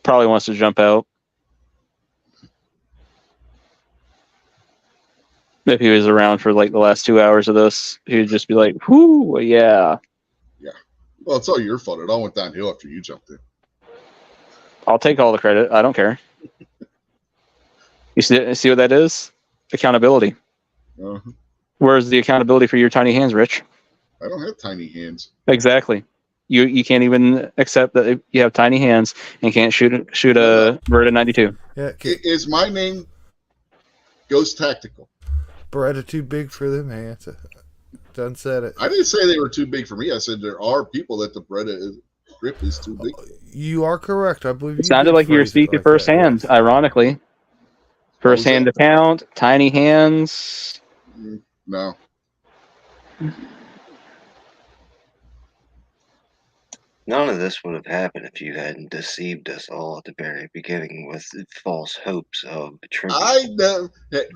Probably wants to jump out. If he was around for like the last 2 hours of this, he would just be like, "Whoo, yeah." Yeah. Well, it's all your fault. It all went downhill after you jumped in. I'll take all the credit. I don't care. You see what that is? Accountability. Uh-huh. Where's the accountability for your tiny hands, Rich? I don't have tiny hands. Exactly. You can't even accept that you have tiny hands and can't shoot a Beretta 92. Yeah. Is my name Ghost Tactical? Beretta too big for them hands. Done said it. I didn't say they were too big for me. I said there are people that the Beretta grip is too big. You are correct. I believe it sounded like you were speaking firsthand, ironically. First-hand account, tiny hands. No. None of this would have happened if you hadn't deceived us all at the very beginning with false hopes of trivia.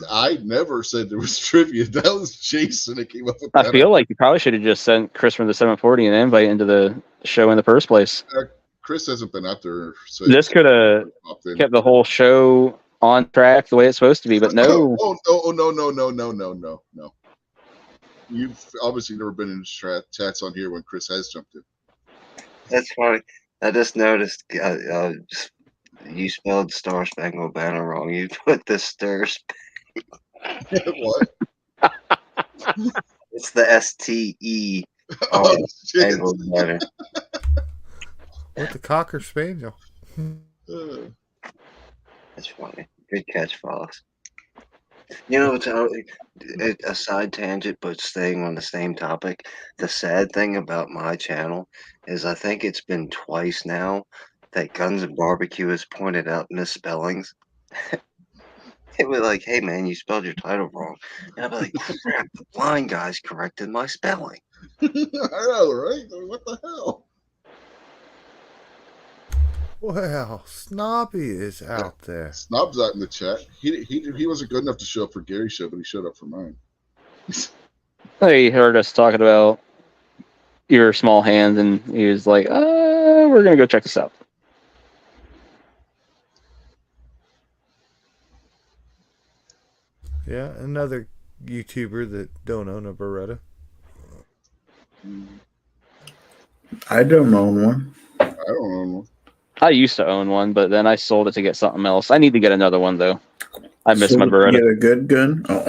I never said there was trivia. That was Jason that came up with that. I feel like you probably should have just sent Chris from the 740 an invite into the show in the first place. Chris hasn't been out there. So this could have kept the whole show on track the way it's supposed to be, but no. No. You've obviously never been in chats on here when Chris has jumped in. That's funny. I just noticed you spelled Star-Spangled Banner wrong. You put the What? It's the STE. Spangled Banner. With the Cocker Spaniel. That's funny. Good catch, Fox. You know, it's a side tangent, but staying on the same topic. The sad thing about my channel is I think it's been twice now that Guns and Barbecue has pointed out misspellings. It was like, "Hey, man, you spelled your title wrong." And I'd be like, "Crap, the blind guy's corrected my spelling." I know, right? What the hell? Well, Snobby is out there. Snob's out in the chat. He wasn't good enough to show up for Gary's show, but he showed up for mine. He heard us talking about your small hands, and he was like, we're going to go check this out. Yeah, another YouTuber that don't own a Beretta. I don't own one. I don't own one. I used to own one, but then I sold it to get something else. I need to get another one though. I miss my So Beretta. get a good gun. Oh,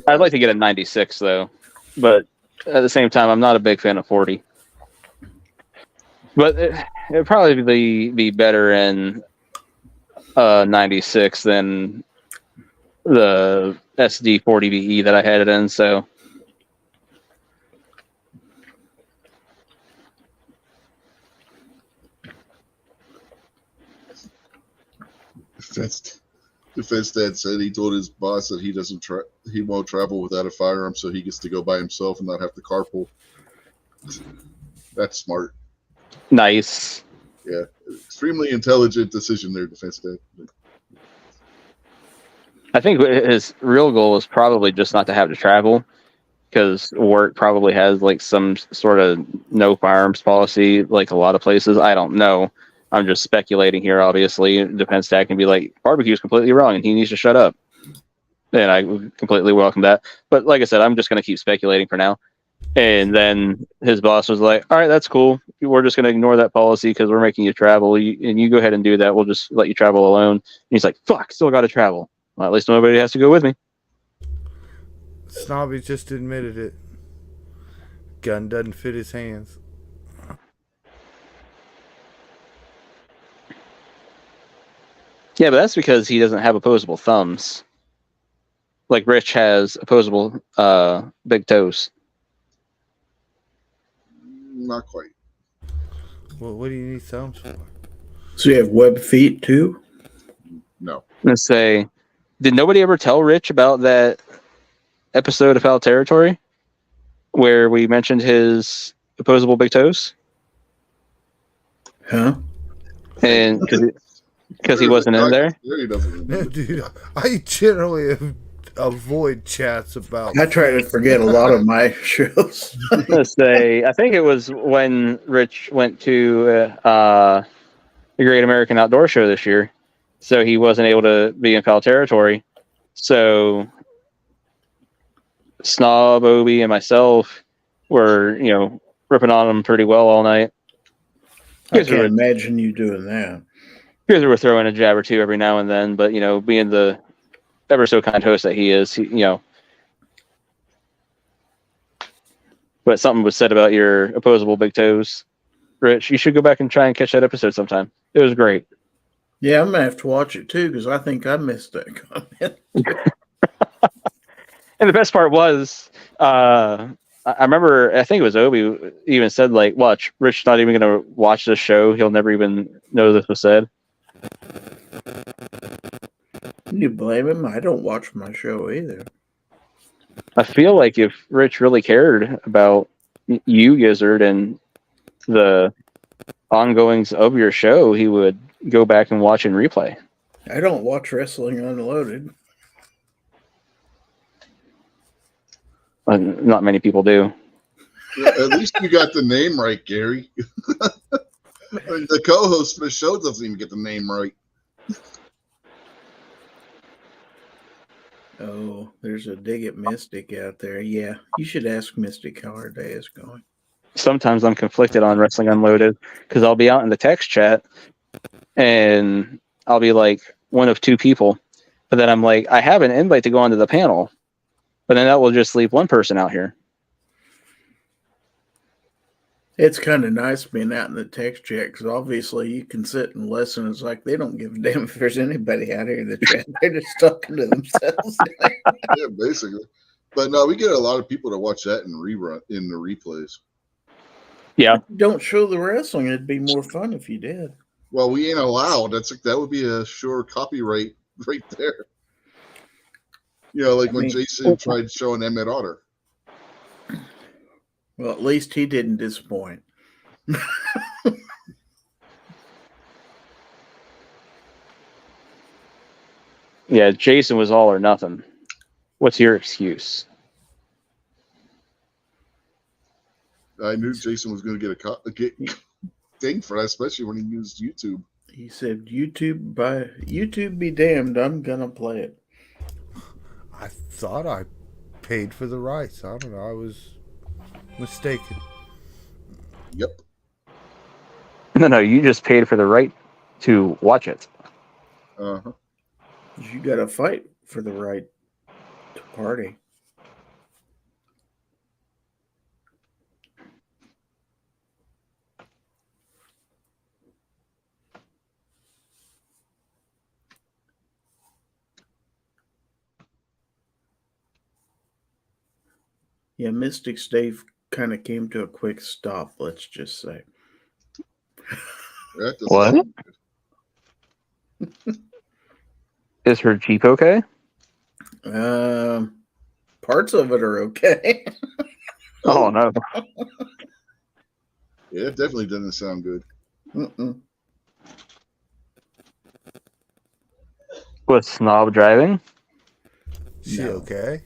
I'd like to get a 96 though, but at the same time, I'm not a big fan of 40. But it'd probably be better in 96 than the SD 40BE that I had it in. So Defense Dad said he told his boss that he won't travel without a firearm, so he gets to go by himself and not have to carpool. That's smart. nice. Yeah, extremely intelligent decision there, Defense Dad. I think his real goal is probably just not to have to travel, because work probably has like some sort of no firearms policy, like a lot of places. I don't know. I'm just speculating here. Obviously, Defense Tech can be like, barbecue's completely wrong and he needs to shut up. And I completely welcome that. But like I said, I'm just going to keep speculating for now. And then his boss was like, all right, that's cool. We're just going to ignore that policy because we're making you travel. And you go ahead and do that. We'll just let you travel alone. And he's like, fuck, still got to travel. Well, at least nobody has to go with me. Snobby just admitted it. Gun doesn't fit his hands. Yeah, but that's because he doesn't have opposable thumbs. Like Rich has opposable big toes. Not quite. Well, what do you need thumbs for? so you have web feet too? No. Let's say, did nobody ever tell Rich about that episode of Foul Territory where we mentioned his opposable big toes? Huh? And because he wasn't in there? He doesn't remember. Dude, I generally avoid chats about. I try to forget a lot of my shows. Let's say, I think it was when Rich went to the Great American Outdoor Show this year, so he wasn't able to be in Foul Territory. So Snob, Obi, and myself were, ripping on him pretty well all night. I can't imagine you doing that. Here's where we're throwing a jab or two every now and then, but being the ever so kind host that he is, But something was said about your opposable big toes, Rich. You should go back and try and catch that episode sometime. It was great. Yeah, I'm gonna have to watch it too because I think I missed that comment. And the best part was, I remember, I think it was Obi even said, like, watch, Rich not even going to watch this show. He'll never even know this was said. You blame him? I don't watch my show either. I feel like if Rich really cared about you, Gizzard, and the ongoings of your show, he would go back and watch and replay. I don't watch Wrestling Unloaded. Not many people do. At least you got the name right, Gary. The co-host for the show doesn't even get the name right. Oh, there's a dig at Mystic out there. Yeah, you should ask Mystic how her day is going. Sometimes I'm conflicted on Wrestling Unloaded because I'll be out in the text chat and I'll be like one of two people. But then I'm like, I have an invite to go onto the panel. But then that will just leave one person out here. It's kind of nice being out in the text chat because obviously you can sit and listen. It's like they don't give a damn if there's anybody out here in the chat. They're just talking to themselves. Yeah, basically. But no, we get a lot of people to watch that in the replays. Yeah. Don't show the wrestling. It'd be more fun if you did. Well, we ain't allowed. That would be a sure copyright right there. Like when Jason tried showing Emmett Otter. Well, at least he didn't disappoint. Yeah, Jason was all or nothing. What's your excuse? I knew Jason was going to get dinged for that, especially when he used YouTube. He said, YouTube be damned, I'm going to play it. I thought I paid for the rights. I don't know. I was mistaken. Yep. No, you just paid for the right to watch it. Uh-huh. You got to fight for the right to party. Yeah, Mystic's Dave kind of came to a quick stop, let's just say. That doesn't What? sound good. Is her Jeep okay? Parts of it are okay. Oh no. Yeah, it definitely doesn't sound good. Mm-mm. Was Snob driving? She No. okay?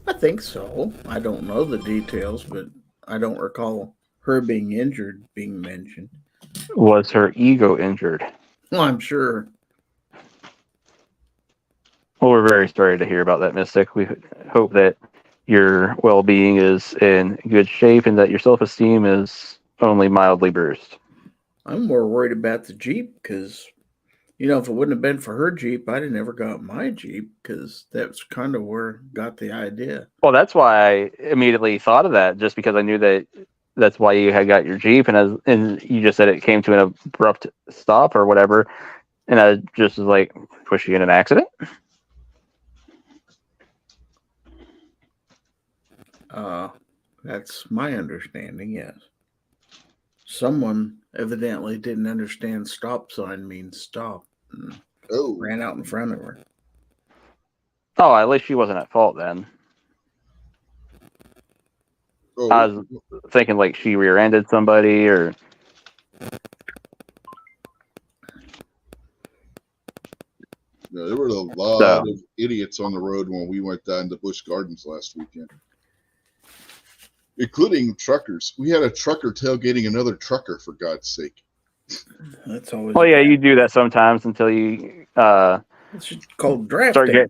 I think so. I don't know the details, but I don't recall her being injured being mentioned. Was her ego injured? Well, I'm sure. Well, we're very sorry to hear about that, Mystic. We hope that your well-being is in good shape and that your self-esteem is only mildly bruised. I'm more worried about the Jeep because, if it wouldn't have been for her Jeep, I'd have never got my Jeep because that's kind of where I got the idea. Well, that's why I immediately thought of that, just because I knew that that's why you had got your Jeep, and you just said it came to an abrupt stop or whatever, and I just was like, was she in an accident? That's my understanding, yes. Someone evidently didn't understand stop sign means stop and Oh. ran out in front of her. Oh, at least she wasn't at fault then. Oh. I was thinking like she rear-ended somebody or... Yeah, there were a lot of idiots on the road when we went down to Busch Gardens last weekend, including truckers. We had a trucker tailgating another trucker, for God's sake. That's always. Well, yeah, you do that sometimes until you It's called drafting.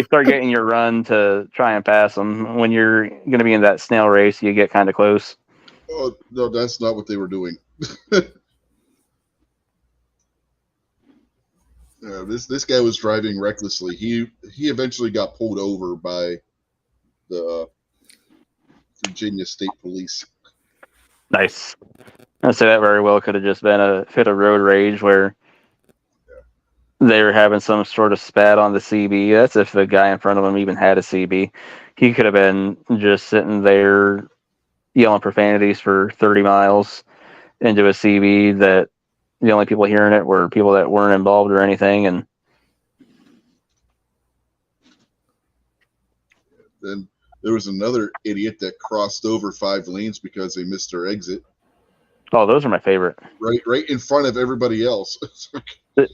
start getting your run to try and pass them. When you're going to be in that snail race, you get kind of close. Oh no, that's not what they were doing. This guy was driving recklessly. He eventually got pulled over by the Virginia State Police. Nice. I'd say that very well could have just been a fit of road rage where they were having some sort of spat on the CB. That's if the guy in front of him even had a CB. He could have been just sitting there yelling profanities for 30 miles into a CB that the only people hearing it were people that weren't involved or anything. And then there was another idiot that crossed over 5 lanes because they missed their exit. oh, those are my favorite. Right in front of everybody else.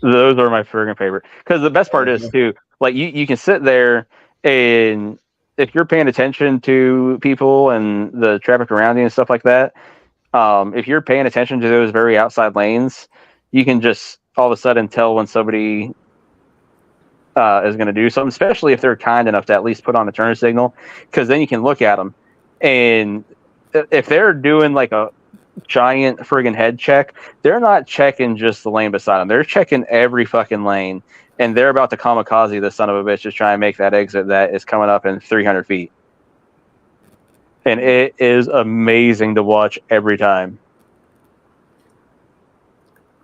Those are my friggin' favorite. Because the best part is too, like you can sit there and if you're paying attention to people and the traffic around you and stuff like that, if you're paying attention to those very outside lanes, you can just all of a sudden tell when somebody is going to do something, especially if they're kind enough to at least put on a turn signal, because then you can look at them. And if they're doing like a giant friggin' head check, they're not checking just the lane beside them. They're checking every fucking lane, and they're about to kamikaze the son of a bitch to try and make that exit that is coming up in 300 feet. And it is amazing to watch every time.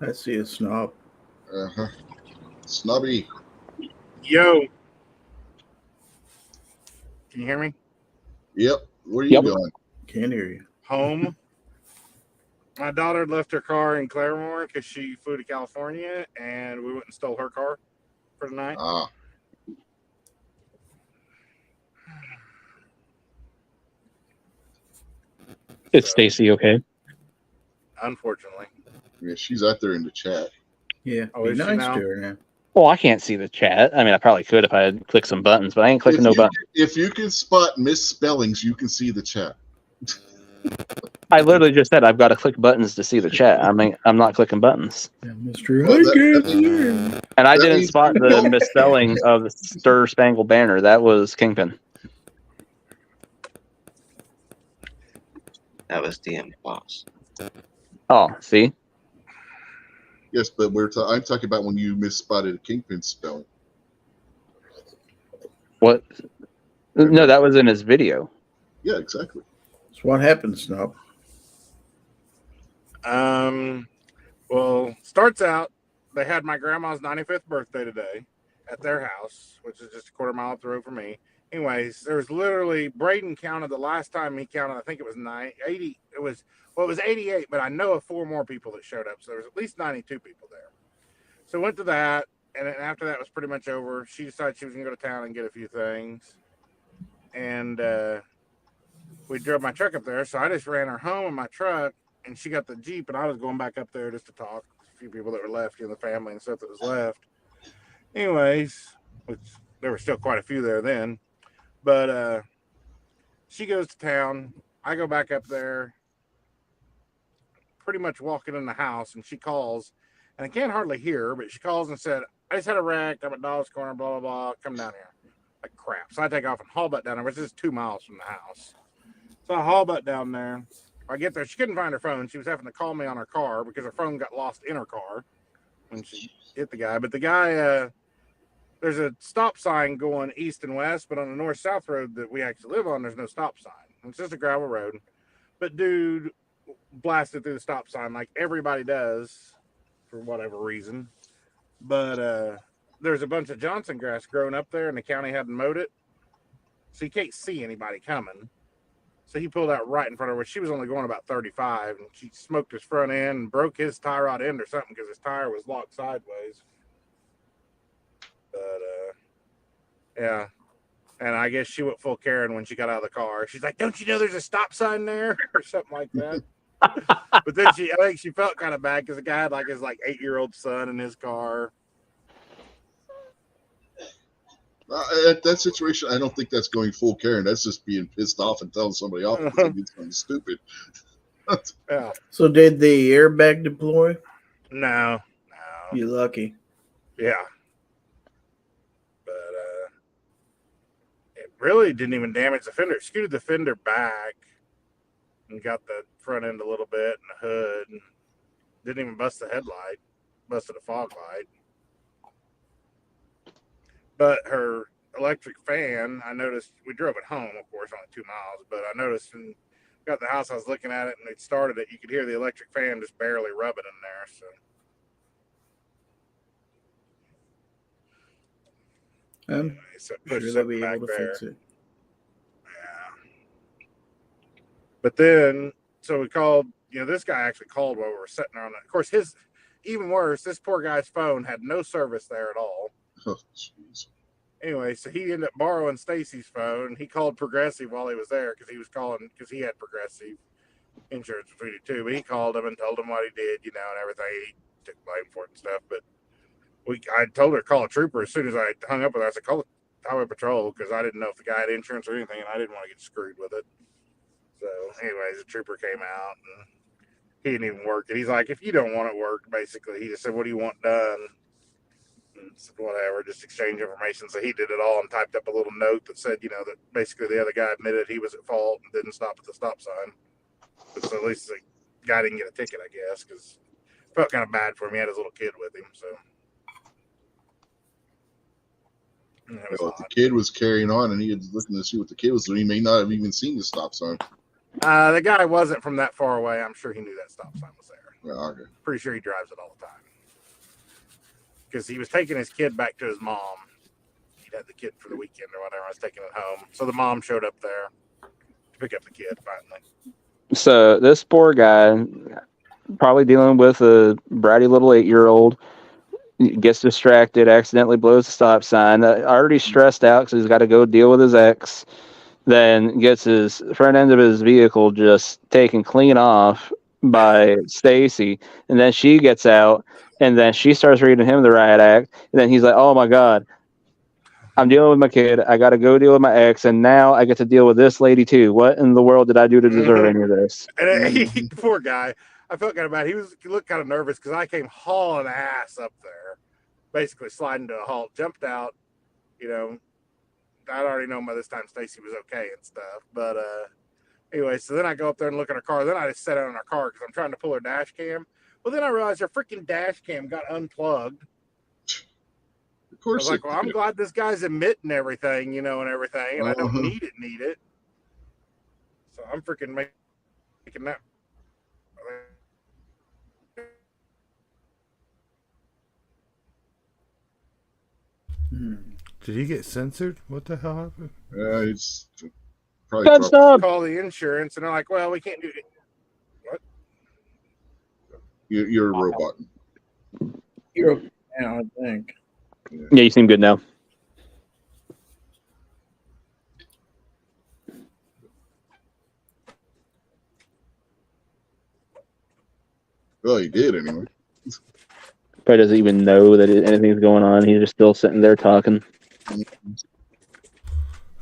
I see a snob. Uh-huh. Snobby. Yo. Can you hear me? Yep. Where are you going? Can't hear you. Home. My daughter left her car in Claremore because she flew to California, and we went and stole her car for the night. Ah. Is Stacy okay? Unfortunately. Yeah, she's out there in the chat. Yeah, Oh, be is she nice now? to her now. Well, I can't see the chat. I mean, I probably could if I had clicked some buttons, but I ain't clicking no buttons. If you can spot misspellings, you can see the chat. I literally just said I've got to click buttons to see the chat. I mean, I'm not clicking buttons. Yeah, Mr. Well, And I That didn't means- spot the misspelling of the Star-Spangled Banner. That was Kingpin. That was DM boss. Oh, see? Yes, but I'm talking about when you misspotted a kingpin spelling. What? No, that was in his video. Yeah, exactly. That's what happens, Snob. Well, starts out, they had my grandma's 95th birthday today at their house, which is just a quarter mile up the road from me. Anyways, there was literally, Braden counted the last time he counted, I think it was 80. It was 88, but I know of 4 more people that showed up. So there was at least 92 people there. So went to that. And then after that was pretty much over, she decided she was going to go to town and get a few things. And we drove my truck up there. So I just ran her home in my truck. And she got the Jeep, and I was going back up there just to talk to a few people that were left, the family and stuff that was left. Anyways, which there were still quite a few there then. But she goes to town. I go back up there, pretty much walking in the house, and she calls, and I can't hardly hear her, but she calls and said, I just had a wreck. I'm at Dog's Corner, blah, blah, blah. Come down here. Like crap. So I take off and haul butt down there, which is 2 miles from the house. So I haul butt down there. I get there. She couldn't find her phone. She was having to call me on her car because her phone got lost in her car when she hit the guy. But the guy, there's a stop sign going east and west, but on the north-south road that we actually live on, there's no stop sign. It's just a gravel road. But dude blasted through the stop sign like everybody does for whatever reason. But there's a bunch of Johnson grass growing up there, and the county hadn't mowed it. So you can't see anybody coming. So he pulled out right in front of her. She was only going about 35, and she smoked his front end and broke his tie rod end or something because his tire was locked sideways. But, yeah. And I guess she went full Karen when she got out of the car. She's like, don't you know there's a stop sign there? Or something like that. But then I think she felt kind of bad because the guy had like his 8-year-old son in his car. At that situation, I don't think that's going full Karen. That's just being pissed off and telling somebody off because they did something stupid. Yeah. So did the airbag deploy? No. You lucky. Yeah. But it really didn't even damage the fender. It scooted the fender back and got the front end a little bit and the hood. And didn't even bust the headlight. Busted a fog light. But her electric fan, I noticed, we drove it home, of course, only 2 miles, but I noticed when we got the house, I was looking at it, and it started it, you could hear the electric fan just barely rubbing in there, so. I'm Anyway, so sure they'll be able to fix it. Yeah. But then, so we called, this guy actually called while we were sitting there on it. Of course, even worse, this poor guy's phone had no service there at all. Oh, jeez. Anyway, so he ended up borrowing Stacy's phone. He called Progressive while he was there because he had Progressive insurance between the two. But he called him and told him what he did, and everything. He took blame for it and stuff. But I told her to call a trooper as soon as I hung up with her. I said, call the Highway Patrol because I didn't know if the guy had insurance or anything, and I didn't want to get screwed with it. So, anyways, the trooper came out and he didn't even work it. He's like, if you don't want it worked, basically, he just said, what do you want done? Said, whatever, just exchange information. So he did it all and typed up a little note that said, that basically the other guy admitted he was at fault and didn't stop at the stop sign. But so at least the guy didn't get a ticket, I guess, because it felt kind of bad for him. He had his little kid with him, so. Well, if the kid was carrying on and he was looking to see what the kid was doing, he may not have even seen the stop sign. The guy wasn't from that far away. I'm sure he knew that stop sign was there. Yeah, okay. Pretty sure he drives it all the time. Because he was taking his kid back to his mom. He'd had the kid for the weekend or whatever. I was taking it home. So the mom showed up there to pick up the kid finally. So this poor guy, probably dealing with a bratty little 8-year-old, gets distracted, accidentally blows the stop sign, already stressed out because he's got to go deal with his ex, then gets his front end of his vehicle just taken clean off by Stacy, and then she gets out, and then she starts reading him the riot act, and then he's like, oh my God, I'm dealing with my kid, I got to go deal with my ex, and now I get to deal with this lady too. What in the world did I do to deserve any of this? And poor guy, I felt kind of bad. He looked kind of nervous because I came hauling ass up there, basically sliding to a halt, jumped out. I'd already known by this time Stacy was okay and stuff, but Anyway, so then I go up there and look at her car. Then I just set out in her car because I'm trying to pull her dash cam. Well, then I realized her freaking dash cam got unplugged. Of I course. was like, well, I'm glad this guy's emitting everything, and everything, and I don't Uh-huh. need it. So I'm freaking making that. Did he get censored? What the hell happened? It's probably Gun dropped. stop. Call the insurance, and they're like, well, we can't do it. You're a robot. You're okay now, I think. Yeah, you seem good now. Well, he did anyway. Probably doesn't even know that anything's going on. He's just still sitting there talking.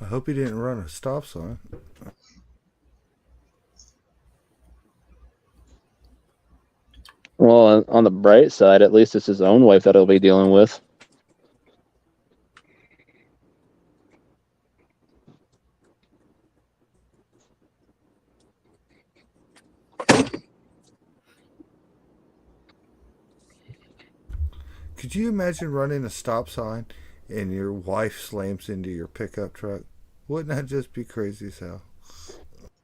I hope he didn't run a stop sign. Well, on the bright side, at least it's his own wife that he'll be dealing with. Could you imagine running a stop sign and your wife slams into your pickup truck? Wouldn't that just be crazy as hell?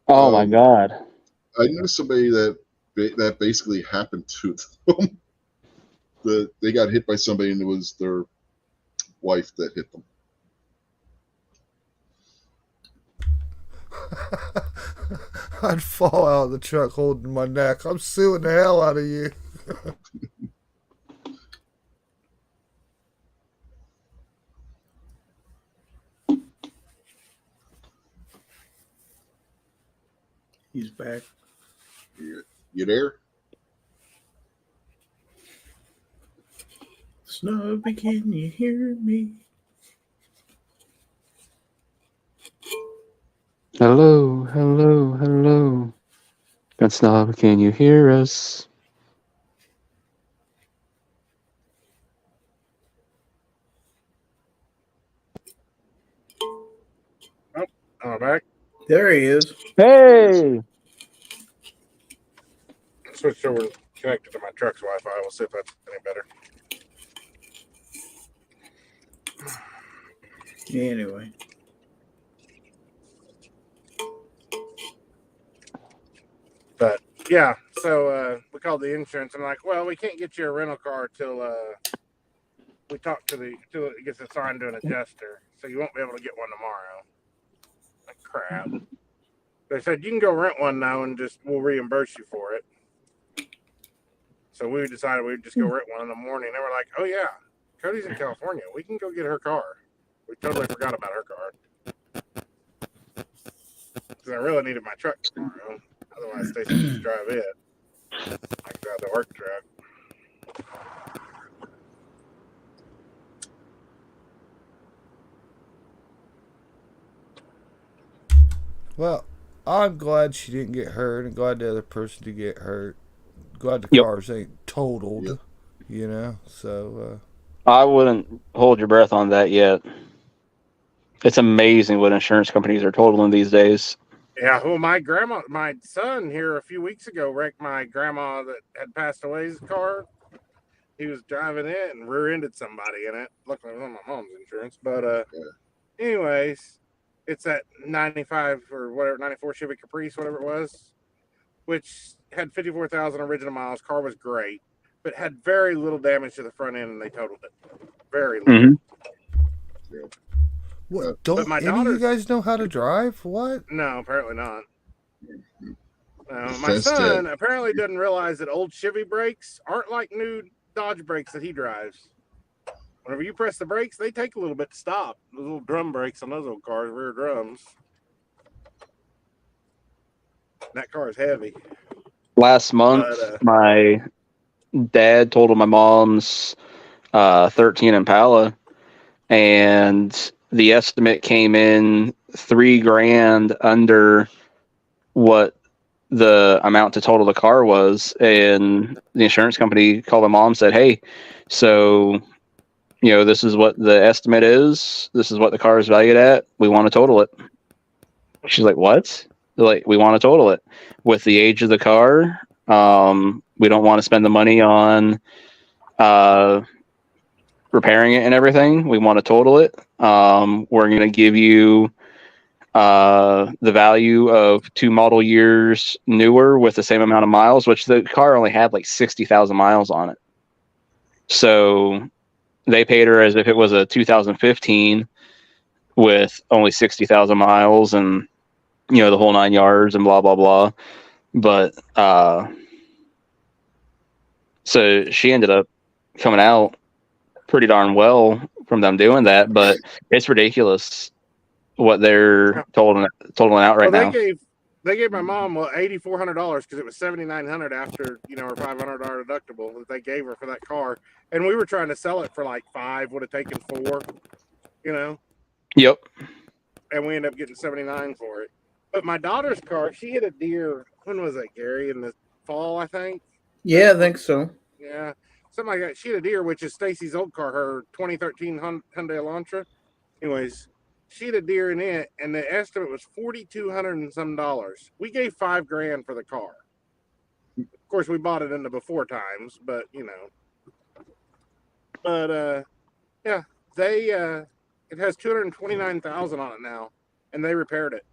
Oh my God. I knew somebody that basically happened to them. They got hit by somebody, and it was their wife that hit them. I'd fall out of the truck holding my neck. I'm suing the hell out of you. He's back. You there? Snubby, can you hear me? Hello, hello, hello. Gun Snob, can you hear us? I'm back. There he is. Hey! Switched over, connected to my truck's Wi-Fi. We'll see if that's any better. Anyway. But yeah, so we called the insurance. I'm like, well, we can't get you a rental car till we talk till it gets assigned to an adjuster. So you won't be able to get one tomorrow. Like crap. They said you can go rent one now and we'll reimburse you for it. So we decided we'd just go rent one in the morning. They were like, oh yeah, Cody's in California. We can go get her car. We totally forgot about her car. Because I really needed my truck tomorrow. Otherwise, Stacy can just drive it. I can drive the work truck. Well, I'm glad she didn't get hurt and glad the other person did get hurt. Glad the Yep. cars ain't totaled, Yep. So, I wouldn't hold your breath on that yet. It's amazing what insurance companies are totaling these days. Yeah, well, my son here a few weeks ago wrecked my grandma that had passed away's car. He was driving it and rear-ended somebody in it. Luckily, it was on my mom's insurance. But anyways, it's that 95 or whatever, 94 Chevy Caprice, whatever it was, which had 54,000 original miles. Car was great, but had very little damage to the front end, and they totaled it. Very little. Mm-hmm. what? Don't my any of you daughter's- guys know how to drive? What? No, apparently not. My Fenced son in. apparently doesn't realize that old Chevy brakes aren't like new Dodge brakes that he drives. Whenever you press the brakes, they take a little bit to stop. Those little drum brakes on those old cars, rear drums. That car is heavy. Last month, my dad totaled my mom's 13 Impala, and the estimate came in $3,000 under what the amount to total the car was. And the insurance company called my mom and said, hey, so, this is what the estimate is. This is what the car is valued at. We want to total it. She's like, what? Like, we want to total it. With the age of the car, we don't want to spend the money on repairing it and everything. We want to total it. We're going to give you the value of 2 model years newer with the same amount of miles, which the car only had like 60,000 miles on it. So they paid her as if it was a 2015 with only 60,000 miles and, you know, the whole 9 yards and blah, blah, blah. But so she ended up coming out pretty darn well from them doing that, but it's ridiculous what they're totaling out right now. They gave my mom $8,400 because it was $7,900 after, you know, her $500 deductible that they gave her for that car, and we were trying to sell it for like $5, would have taken $4, you know. Yep. And we ended up getting $79 for it. But my daughter's car, she hit a deer. When was that, Gary? In the fall, I think. Yeah, I think so. Yeah, something like that. She hit a deer, which is Stacy's old car, her 2013 Hyundai Elantra. Anyways, she hit a deer in it, and the estimate was $4,200 and some dollars. We gave $5,000 for the car. Of course, we bought it in the before times, but you know. But yeah, they it has 229,000 on it now, and they repaired it.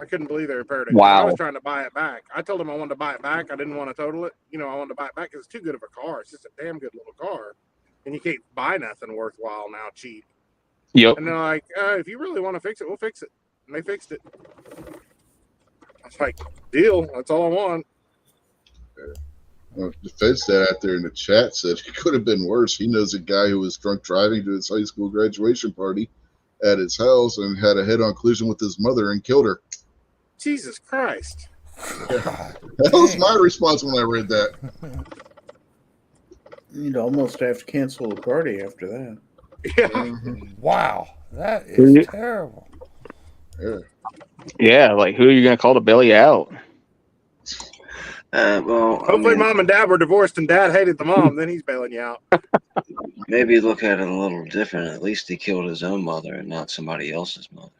I couldn't believe they repaired it. Wow. I was trying to buy it back. I told them I wanted to buy it back. I didn't want to total it. You know, I wanted to buy it back because it's too good of a car. It's just a damn good little car, and you can't buy nothing worthwhile now cheap. Yep. And they're like, if you really want to fix it, we'll fix it. And they fixed it. I was like, deal. That's all I want. Well, Defense Dad out there in the chat said it could have been worse. He knows a guy who was drunk driving to his high school graduation party at his house and had a head-on collision with his mother and killed her. Jesus Christ. That was my response when I read that. You'd almost have to cancel the party after that. Yeah. Wow, that is terrible. Yeah. Yeah, like, who are you going to call to bail you out? Well, Hopefully mom and dad were divorced and dad hated the mom, then he's bailing you out. maybe look at it a little different. At least he killed his own mother and not somebody else's mother.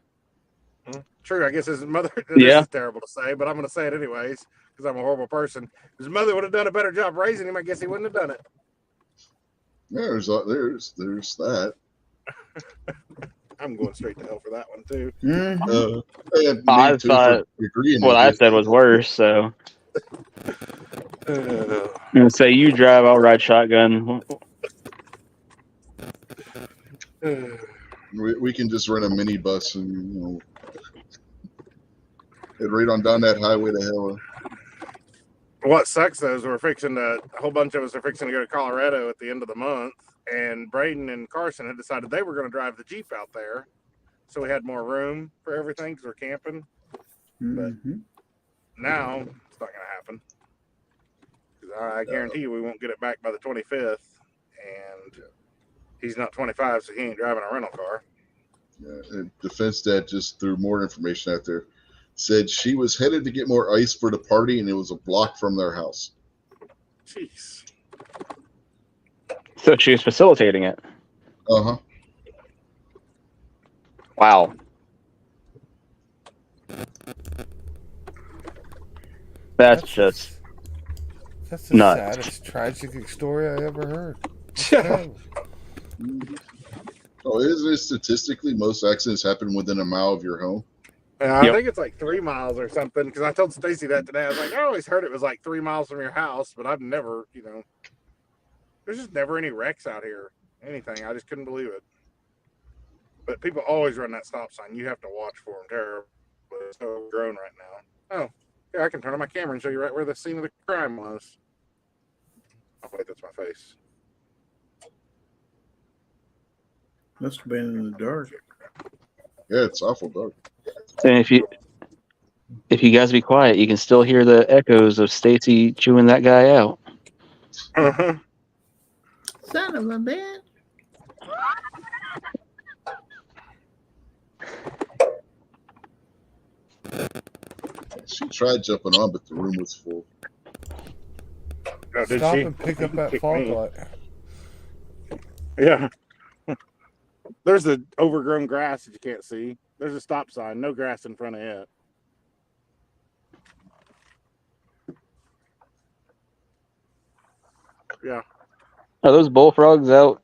True, I guess his mother, Yeah. this is terrible to say, but I'm going to say it anyways because I'm a horrible person. His mother would have done a better job raising him. I guess he wouldn't have done it. Yeah, there's that. I'm going straight to hell for that one, too. Mm-hmm. I thought what I said was worse, so. I'm going to say you drive, I'll ride shotgun. We can just rent a minibus and, you know, head right on down that highway to hell. What sucks, though, is a whole bunch of us are fixing to go to Colorado at the end of the month, and Braden and Carson had decided they were going to drive the Jeep out there, so we had more room for everything because we're camping. But now it's not going to happen. I guarantee you we won't get it back by the 25th, and he's not 25, so he ain't driving a rental car. Yeah, and Defense Dad just threw more information out there. Said she was headed to get more ice for the party, and it was a block from their house. Jeez. So she was facilitating it. Uh-huh. Wow. That's the nuts. Saddest tragic story I ever heard. Terrible. Oh, isn't it statistically most accidents happen within a mile of your home? I think it's like 3 miles or something, because I told Stacy that today. I was like, I always heard it was like 3 miles from your house, but I've never, there's just never any wrecks out here. Anything. I just couldn't believe it. But people always run that stop sign. You have to watch for them. Terrible. It's so grown right now. Oh, yeah, I can turn on my camera and show you right where the scene of the crime was. Oh, wait, that's my face. Must have been in the dark. Yeah, it's awful dark. And if you guys be quiet, you can still hear the echoes of Stacy chewing that guy out. Uh-huh. Son of a bitch. She tried jumping on, but the room was full. Oh, did Stop she? and pick up that Kick fog me. light. Yeah. There's the overgrown grass that you can't see. There's a stop sign. No grass in front of it. Yeah. Are those bullfrogs out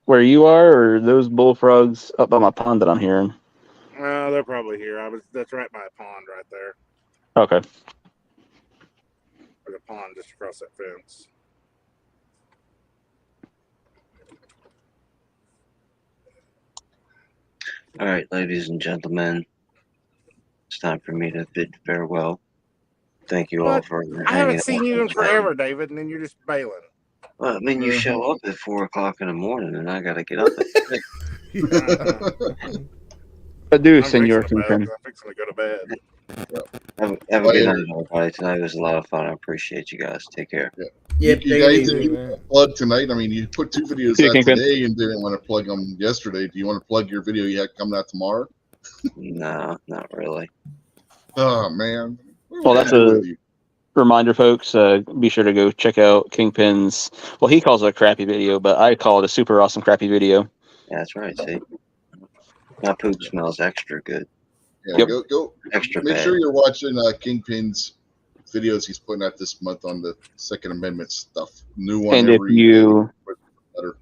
where you are, or are those bullfrogs up by my pond that I'm hearing? They're probably here. That's right by a pond right there. Okay. There's a pond just across that fence. All right, ladies and gentlemen, it's time for me to bid farewell. Thank you all But for I haven't hanging seen out. you in forever, David, and then you're just bailing. Well, I mean, you show up at 4 o'clock in the morning, and I got to get up at 6. I do, I'm Senor fixing to bed. Kingpin. I'm fixing to go to bed. Have a good night, everybody. Tonight was a lot of fun. I appreciate you guys. Take care. Yep, You take guys it easy. didn't plug tonight. I mean, you put 2 videos See you, out Kingpin. today and didn't want to plug them yesterday. Do you want to plug your video you had coming out tomorrow? No, not really. Oh, man. Well, that's a reminder, folks. Be sure to go check out Kingpin's. Well, he calls it a crappy video, but I call it a super awesome crappy video. Yeah, that's right. See, my poop smells extra good. Yeah, Yep. go. Extra Make bad. sure you're watching Kingpin's videos he's putting out this month on the Second Amendment stuff. New one And if every you better.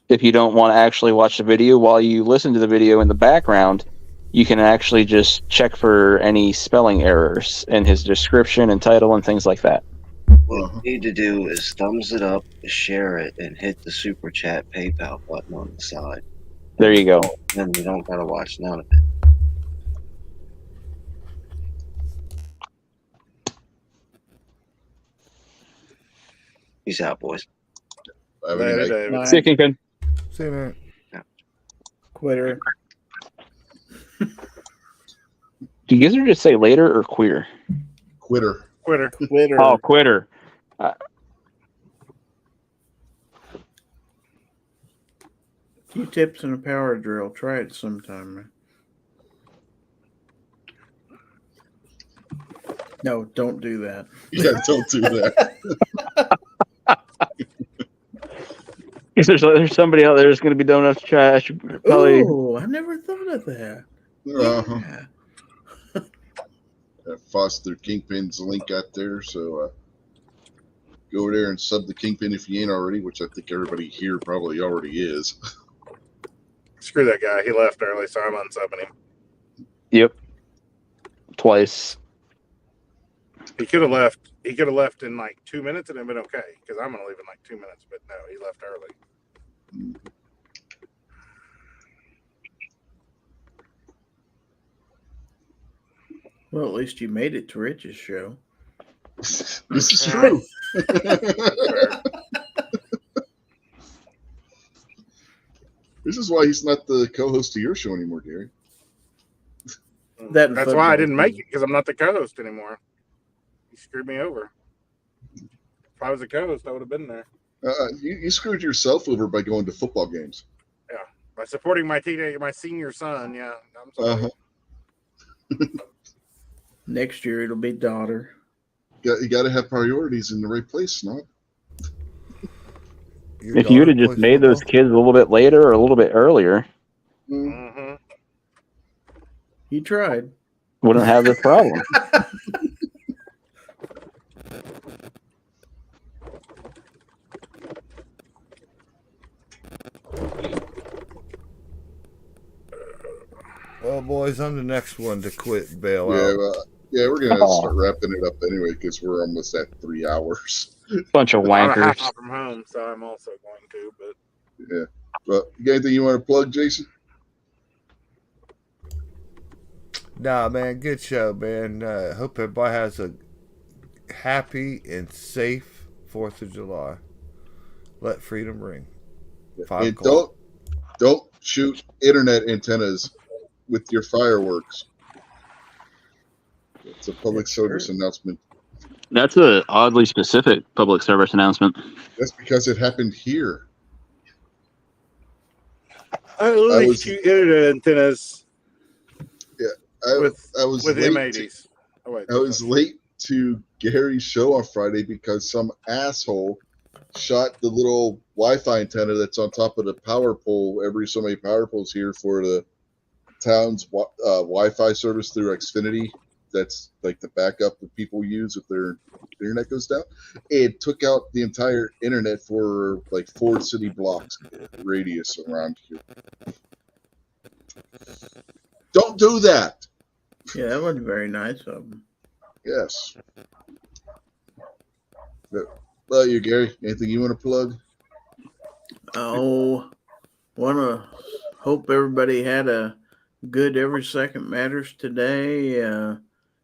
if you don't want to actually watch the video while you listen to the video in the background, you can actually just check for any spelling errors in his description and title and things like that. What you need to do is thumbs it up, share it, and hit the super chat PayPal button on the side. There you go. Then you don't gotta watch none of it. Peace out, boys. Later, David. Bye. See you, Kingpin. See you, man. Quitter. Do you guys ever just say later or queer? Quitter. Quitter. Quitter. Oh, quitter. Few tips and a power drill. Try it sometime, man. No, don't do that. Yeah, don't do that. If there's somebody out there that's going to be doing to try, I should probably. Oh, I never thought of that. Uh-huh. Yeah. Foster Kingpin's link out there, so go over there and sub the Kingpin if you ain't already, which I think everybody here probably already is. Screw that guy. He left early, so I'm unsubbing him. Yep. Twice. He could have left. He could have left in like 2 minutes and it'd been okay. Because I'm gonna leave in like 2 minutes, but no, he left early. Well, at least you made it to Rich's show. This is true. This is why he's not the co-host of your show anymore, Gary. That's That's why I didn't make it, because I'm not the co-host anymore. He screwed me over. If I was a co-host, I would have been there. You screwed yourself over by going to football games. By supporting my senior son, yeah. I'm sorry. Next year it'll be daughter. You got to have priorities in the right place, not. If you would have just made those kids a little bit later or a little bit earlier, Mm-hmm. He tried. wouldn't have this problem. Well, boys, I'm the next one to quit and bail Yeah, out. we're gonna start wrapping it up anyway because we're almost at 3 hours. Bunch of I'm half wankers. out from home, so I'm also going to. But Yeah, but you got anything you want to plug, Jason? Nah, man, good show, man. Hope everybody has a happy and safe 4th of July. Let freedom ring. 5 And o'clock. don't shoot internet antennas with your fireworks. It's a public service announcement. That's a oddly specific public service announcement. That's because it happened here. I only was- shoot internet antennas I with was with late M80s. Oh, wait, I was late to Gary's show on Friday because some asshole shot the little Wi-Fi antenna that's on top of the power pole every so many power poles here for the town's Wi-Fi service through Xfinity. That's like the backup that people use if their internet goes down. It took out the entire internet for like 4 city blocks radius around here. Don't do that. Yeah, that was very nice of them. Yes. Well, you, Gary, anything you want to plug? Oh, want to hope everybody had a good Every Second Matters today.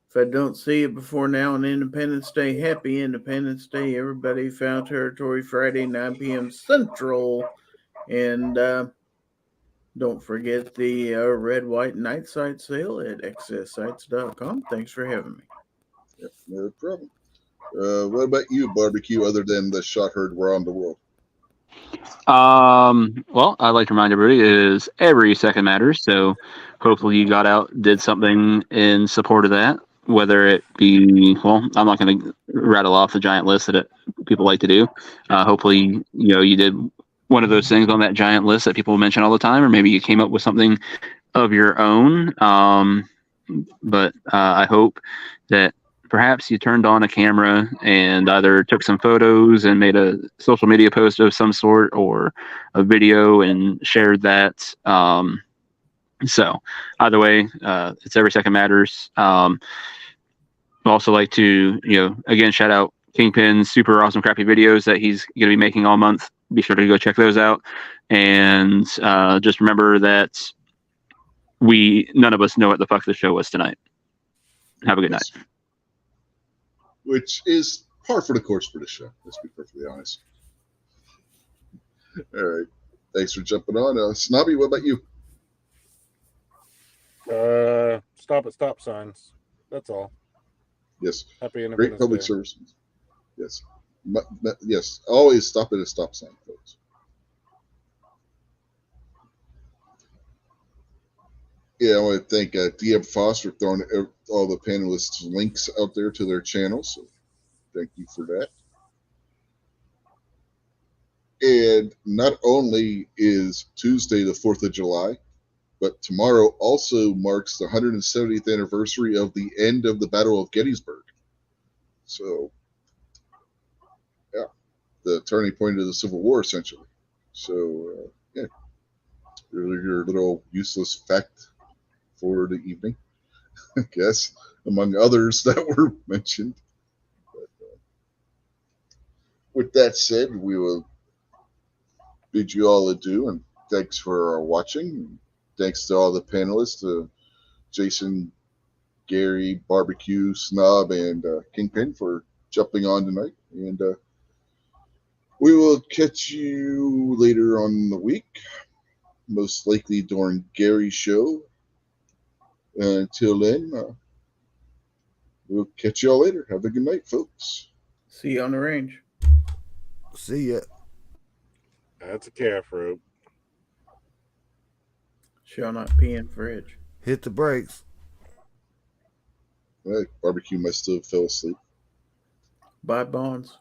If I don't see it before now on Independence Day, happy Independence Day, everybody. Found Territory Friday, 9 p.m. Central. And don't forget the Red, White, Night Sight sale at excesssites.com. Thanks for having me. Yep, no problem. What about you, Barbecue, other than the shot heard around the world? Well, I'd like to remind everybody it is every second matters. So hopefully you got out, did something in support of that. Whether it be, well, I'm not going to rattle off the giant list that people like to do. Hopefully, you did one of those things on that giant list that people mention all the time, or maybe you came up with something of your own. But I hope that perhaps you turned on a camera and either took some photos and made a social media post of some sort or a video and shared that. So either way, it's every second matters. I'd also like to, again, shout out Kingpin's super awesome crappy videos that he's going to be making all month. Be sure to go check those out. And just remember that none of us know what the fuck the show was tonight. Have a good night. Which is par for the course for the show, let's be perfectly honest. All right. Thanks for jumping on. Snobby, what about you? Stop at stop signs. That's all. Yes. Happy Independence Great public Day. service. Yes. Yes. Always stop at a stop sign, folks. Yeah, I want to thank DM Foss for throwing all the panelists' links out there to their channels. So thank you for that. And not only is Tuesday the 4th of July, but tomorrow also marks the 170th anniversary of the end of the Battle of Gettysburg. So, yeah, the turning point of the Civil War, essentially. So, yeah, your little useless fact for the evening, I guess, among others that were mentioned. But, with that said, we will bid you all adieu, and thanks for watching. Thanks to all the panelists, Jason, Gary, Barbecue, Snob, and Kingpin for jumping on tonight. And we will catch you later on in the week, most likely during Gary's show. Until then, we'll catch y'all later. Have a good night, folks. See you on the range. See ya. That's a calf rope. Shall not pee in fridge. Hit the brakes. All right, Barbecue must have fell asleep. Bye, Bonds.